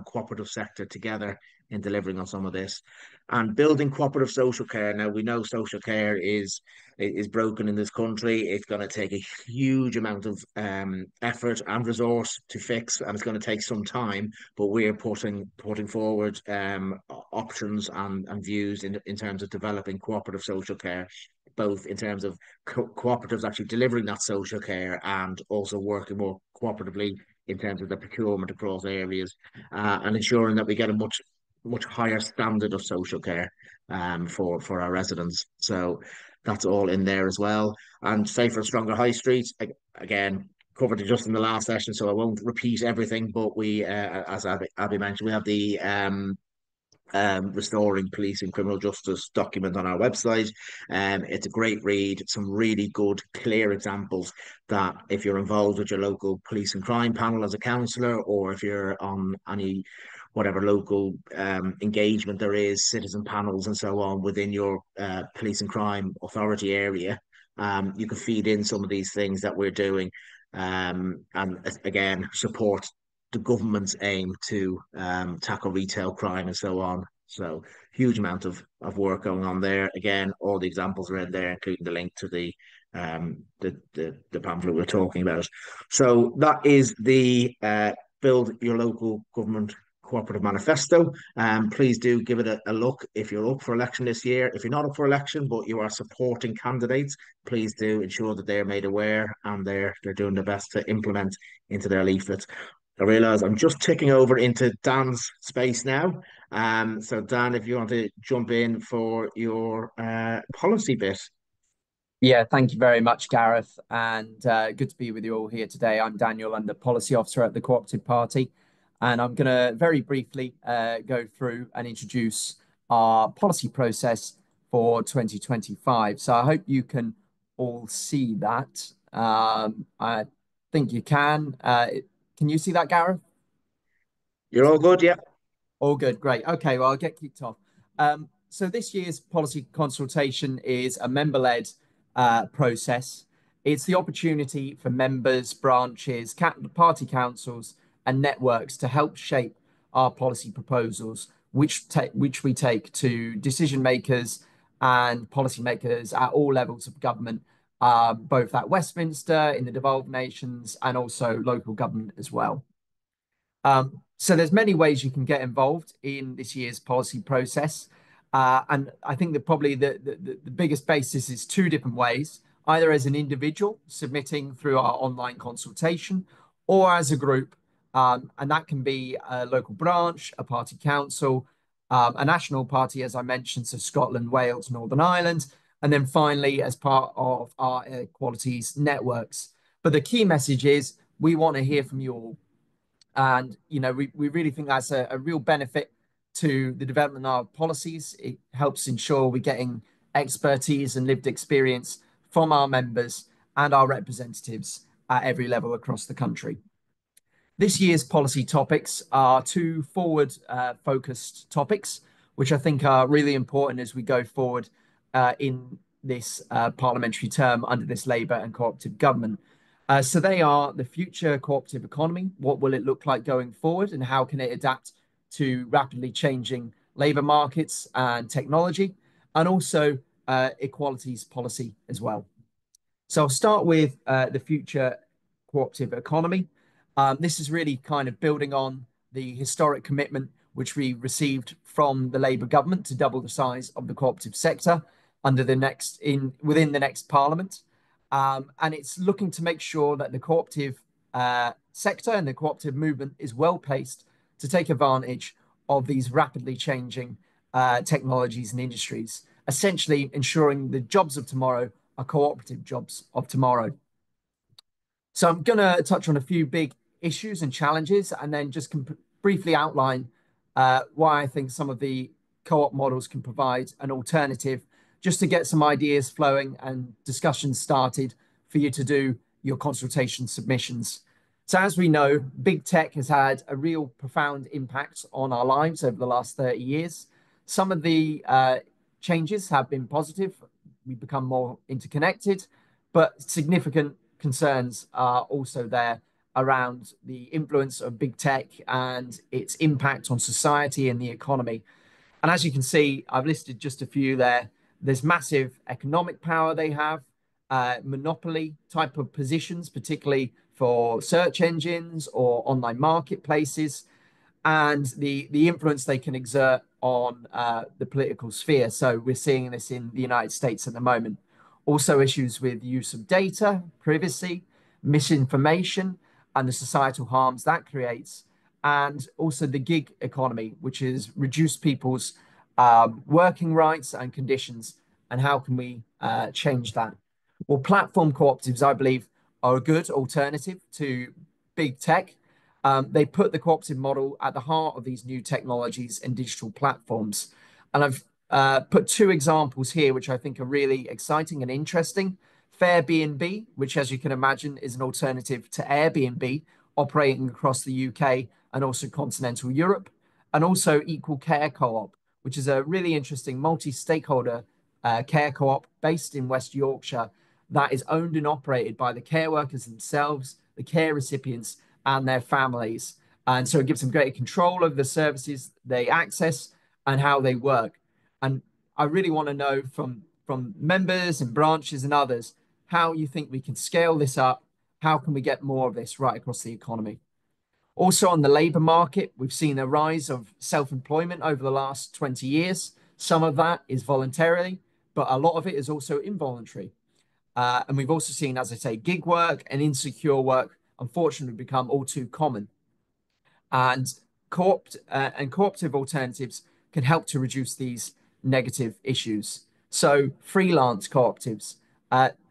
cooperative sector together in delivering on some of this, and building cooperative social care. Now, we know social care is broken in this country. It's going to take a huge amount of effort and resource to fix, and it's going to take some time, but we're putting forward options and views in terms of developing cooperative social care, both in terms of cooperatives actually delivering that social care and also working more cooperatively in terms of the procurement across areas, and ensuring that we get a much higher standard of social care for our residents. So that's all in there as well. And safer and stronger high streets, again, covered it just in the last session, so I won't repeat everything, but we, as Abby mentioned, we have the Restoring Police and Criminal Justice document on our website. It's a great read, some really good, clear examples that if you're involved with your local police and crime panel as a councillor, or if you're on any whatever local engagement there is, citizen panels and so on within your police and crime authority area, you can feed in some of these things that we're doing, and again, support the government's aim to tackle retail crime and so on. So huge amount of work going on there. Again, all the examples are in there, including the link to the pamphlet we're talking about. So that is the Build Your Local Government Cooperative Manifesto. Please do give it a look if you're up for election this year. If you're not up for election but you are supporting candidates, please do ensure that they're made aware and they're doing their best to implement into their leaflets. I realise I'm just ticking over into Dan's space now. So Dan, if you want to jump in for your policy bit. Yeah, thank you very much, Gareth, and good to be with you all here today. I'm Daniel, I'm the Policy Officer at the Co-operative Party, and I'm going to very briefly go through and introduce our policy process for 2025. So I hope you can all see that. I think you can. Can you see that, Gareth? You're all good, yeah. All good, great. Okay, well, I'll get kicked off. So this year's policy consultation is a member-led process. It's the opportunity for members, branches, party councils and networks to help shape our policy proposals, which we take to decision makers and policy makers at all levels of government, both at Westminster, in the devolved nations, and also local government as well. So there's many ways you can get involved in this year's policy process. And I think that probably the biggest basis is two different ways, either as an individual submitting through our online consultation, or as a group And that can be a local branch, a party council, a national party, as I mentioned, so Scotland, Wales, Northern Ireland, and then finally as part of our equalities networks. But the key message is we want to hear from you all. And, we really think that's a real benefit to the development of our policies. It helps ensure we're getting expertise and lived experience from our members and our representatives at every level across the country. This year's policy topics are two forward focused topics, which I think are really important as we go forward in this parliamentary term under this Labour and cooperative government. So they are the future cooperative economy. What will it look like going forward, and how can it adapt to rapidly changing labour markets and technology, and also equalities policy as well. So I'll start with the future cooperative economy. This is really kind of building on the historic commitment which we received from the Labour government to double the size of the cooperative sector within the next Parliament. And it's looking to make sure that the cooperative sector and the cooperative movement is well placed to take advantage of these rapidly changing technologies and industries, essentially ensuring the jobs of tomorrow are cooperative jobs of tomorrow. So I'm going to touch on a few big issues and challenges, and then just briefly outline why I think some of the co-op models can provide an alternative, just to get some ideas flowing and discussions started for you to do your consultation submissions. So as we know, big tech has had a real profound impact on our lives over the last 30 years. Some of the changes have been positive. We've become more interconnected, but significant concerns are also there around the influence of big tech and its impact on society and the economy. And as you can see, I've listed just a few there. There's massive economic power they have, monopoly type of positions, particularly for search engines or online marketplaces, and the influence they can exert on the political sphere. So we're seeing this in the United States at the moment. Also issues with use of data, privacy, misinformation, and the societal harms that creates. And also the gig economy, which has reduced people's working rights and conditions. And how can we change that? Well, platform cooperatives, I believe, are a good alternative to big tech. They put the cooperative model at the heart of these new technologies and digital platforms. And I've put two examples here, which I think are really exciting and interesting. Fairbnb, which, as you can imagine, is an alternative to Airbnb, operating across the UK and also continental Europe. And also Equal Care Co-op, which is a really interesting multi-stakeholder care co-op based in West Yorkshire that is owned and operated by the care workers themselves, the care recipients, and their families. And so it gives them greater control over the services they access and how they work. And I really want to know from members and branches and others how you think we can scale this up. How can we get more of this right across the economy? Also on the labour market, we've seen a rise of self-employment over the last 20 years. Some of that is voluntarily, but a lot of it is also involuntary. And we've also seen, as I say, gig work and insecure work, unfortunately, become all too common. And cooperative alternatives can help to reduce these negative issues. So freelance cooperatives,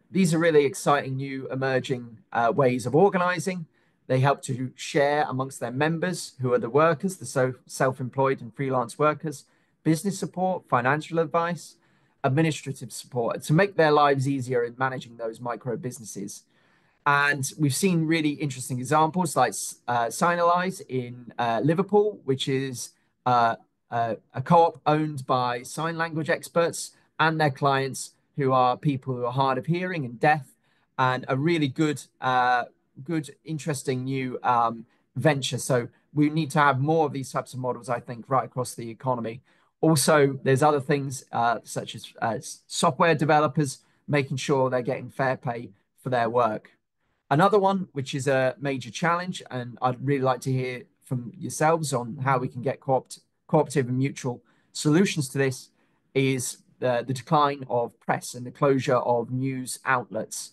these are really exciting new emerging ways of organising. They help to share amongst their members, who are the workers, the self-employed and freelance workers, business support, financial advice, administrative support to make their lives easier in managing those micro businesses. And we've seen really interesting examples like Signalise in Liverpool, which is a co-op owned by sign language experts and their clients, who are people who are hard of hearing and deaf, and a really good, interesting new venture. So we need to have more of these types of models, I think, right across the economy. Also, there's other things such as software developers, making sure they're getting fair pay for their work. Another one, which is a major challenge, and I'd really like to hear from yourselves on how we can get cooperative and mutual solutions to this, is the decline of press and the closure of news outlets.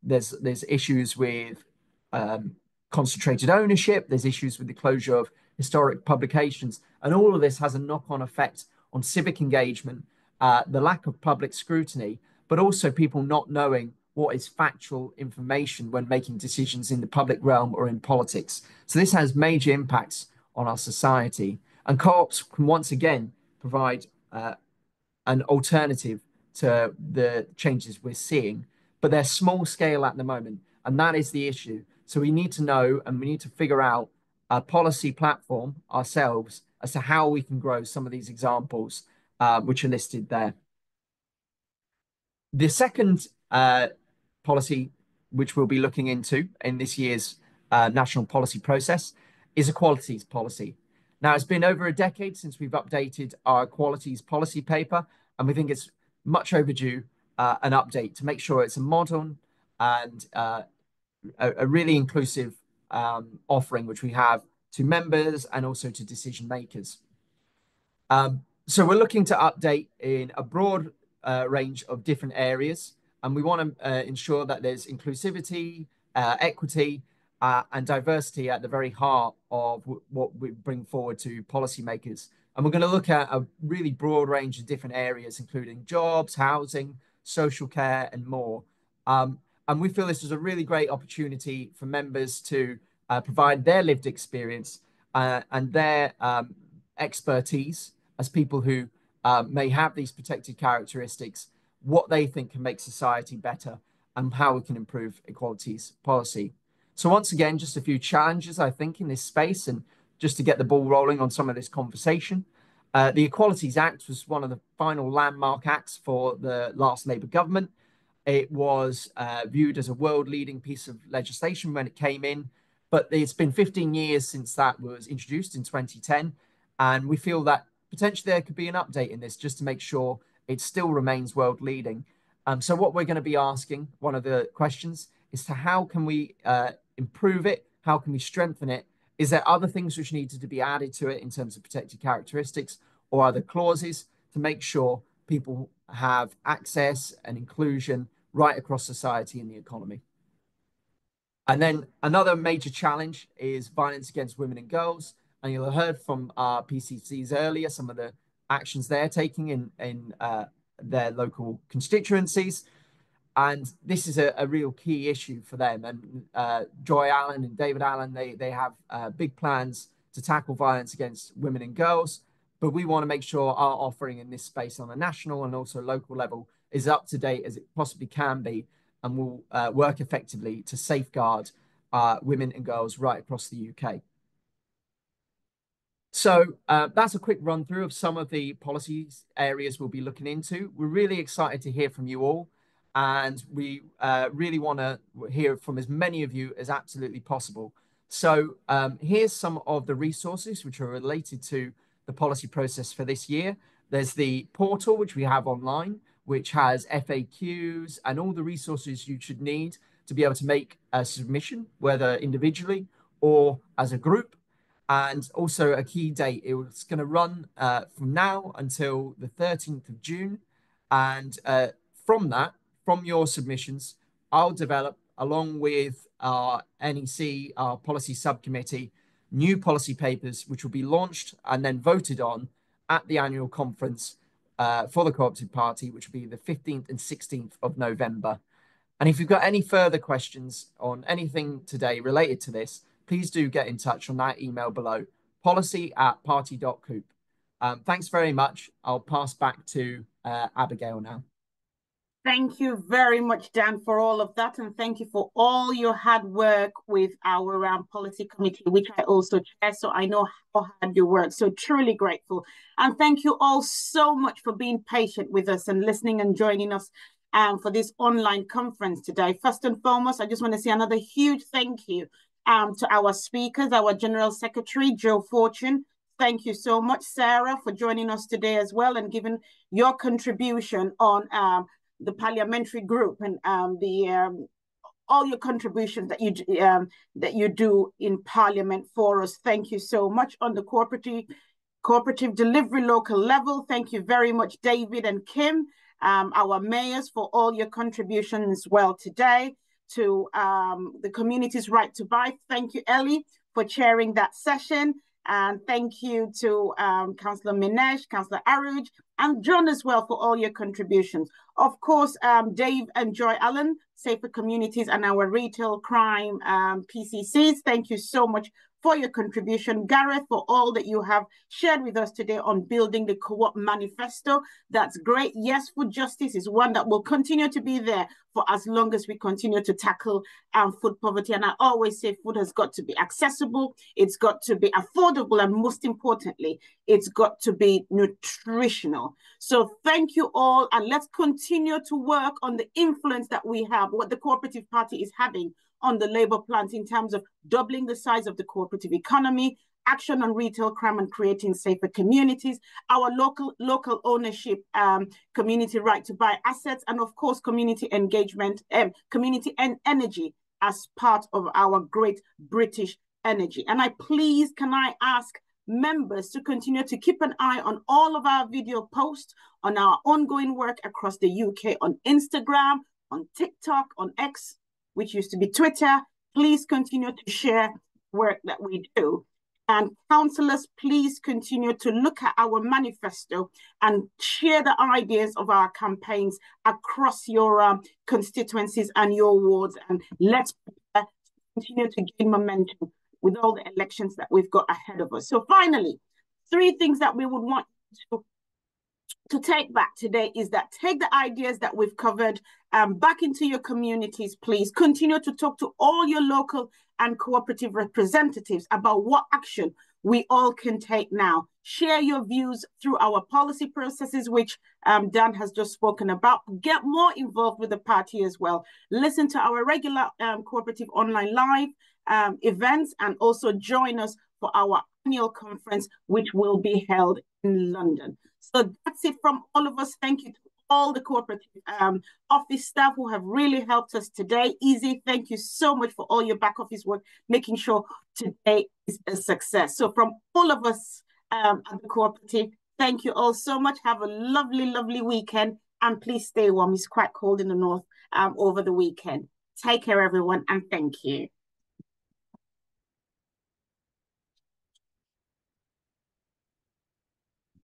There's issues with concentrated ownership. There's issues with the closure of historic publications. And all of this has a knock-on effect on civic engagement, the lack of public scrutiny, but also people not knowing what is factual information when making decisions in the public realm or in politics. So this has major impacts on our society. And co-ops can once again provide an alternative to the changes we're seeing, but they're small scale at the moment. And that is the issue. So we need to know, and we need to figure out a policy platform ourselves as to how we can grow some of these examples, which are listed there. The second policy which we'll be looking into in this year's national policy process is equalities policy. Now, it's been over a decade since we've updated our equalities policy paper, and we think it's much overdue an update to make sure it's a modern and a really inclusive offering which we have to members and also to decision makers. So we're looking to update in a broad range of different areas, and we want to ensure that there's inclusivity, equity, and diversity at the very heart of what we bring forward to policymakers. And we're going to look at a really broad range of different areas, including jobs, housing, social care, and more. And we feel this is a really great opportunity for members to provide their lived experience and their expertise as people who may have these protected characteristics, what they think can make society better, and how we can improve equalities policy. So once again, just a few challenges, I think, in this space, and just to get the ball rolling on some of this conversation. The Equalities Act was one of the final landmark acts for the last Labour government. It was viewed as a world-leading piece of legislation when it came in, but it's been 15 years since that was introduced in 2010, and we feel that potentially there could be an update in this just to make sure it still remains world-leading. So what we're going to be asking, one of the questions, is to how can we improve it? How can we strengthen it? Is there other things which needed to be added to it in terms of protected characteristics or other clauses to make sure people have access and inclusion right across society and the economy? And then another major challenge is violence against women and girls. And you'll have heard from our PCCs earlier, some of the actions they're taking in their local constituencies. And this is a real key issue for them. And Joy Allen and David Allen, they have big plans to tackle violence against women and girls. But we want to make sure our offering in this space on a national and also local level is up to date as it possibly can be, and will work effectively to safeguard women and girls right across the UK. So that's a quick run through of some of the policies areas we'll be looking into. We're really excited to hear from you all. And we really want to hear from as many of you as absolutely possible. So here's some of the resources which are related to the policy process for this year. There's the portal, which we have online, which has FAQs and all the resources you should need to be able to make a submission, whether individually or as a group. And also a key date. It's going to run from now until the 13th of June. And from your submissions, I'll develop, along with our NEC, our policy subcommittee, new policy papers, which will be launched and then voted on at the annual conference for the Co-operative Party, which will be the 15th and 16th of November. And if you've got any further questions on anything today related to this, please do get in touch on that email below, policy@party.coop. Thanks very much. I'll pass back to Abigail now. Thank you very much, Dan, for all of that. And thank you for all your hard work with our policy committee, which I also chair. So I know how hard you work. So truly grateful. And thank you all so much for being patient with us and listening and joining us for this online conference today. First and foremost, I just want to say another huge thank you to our speakers, our General Secretary, Joe Fortune. Thank you so much, Sarah, for joining us today as well and giving your contribution on the parliamentary group and all your contributions that you do in Parliament for us. Thank you so much. On the cooperative delivery local level, thank you very much, David and Kim, our mayors, for all your contributions as well today. to the community's right to buy. Thank you, Ellie, for chairing that session. And thank you to Councillor Minesh, Councillor Aruj, and John as well for all your contributions. Of course, Dave and Joy Allen, Safer Communities, and our retail crime PCCs. Thank you so much for your contribution. Gareth, for all that you have shared with us today on building the Co-op Manifesto. That's great. Yes, food justice is one that will continue to be there for as long as we continue to tackle food poverty. And I always say food has got to be accessible, it's got to be affordable, and most importantly, it's got to be nutritional. So thank you all, and let's continue to work on the influence that we have, what the Co-operative Party is having on the Labour plant in terms of doubling the size of the cooperative economy, action on retail crime and creating safer communities, our local ownership, community right to buy assets, and of course, community engagement, community and energy as part of our great British energy. And can I ask members to continue to keep an eye on all of our video posts on our ongoing work across the UK on Instagram, on TikTok, on X, which used to be Twitter. Please continue to share work that we do. And councillors, please continue to look at our manifesto and share the ideas of our campaigns across your constituencies and your wards. And let's continue to gain momentum with all the elections that we've got ahead of us. So finally, 3 things that we would want to take back today is that take the ideas that we've covered back into your communities, please. Continue to talk to all your local and cooperative representatives about what action we all can take now. Share your views through our policy processes, which Dan has just spoken about. Get more involved with the party as well. Listen to our regular cooperative online live events, and also join us for our annual conference, which will be held in London. So that's it from all of us. Thank you to all the cooperative office staff who have really helped us today. Easy, thank you so much for all your back office work, making sure today is a success. So from all of us at the cooperative, thank you all so much. Have a lovely, lovely weekend, and please stay warm. It's quite cold in the north over the weekend. Take care, everyone, and thank you.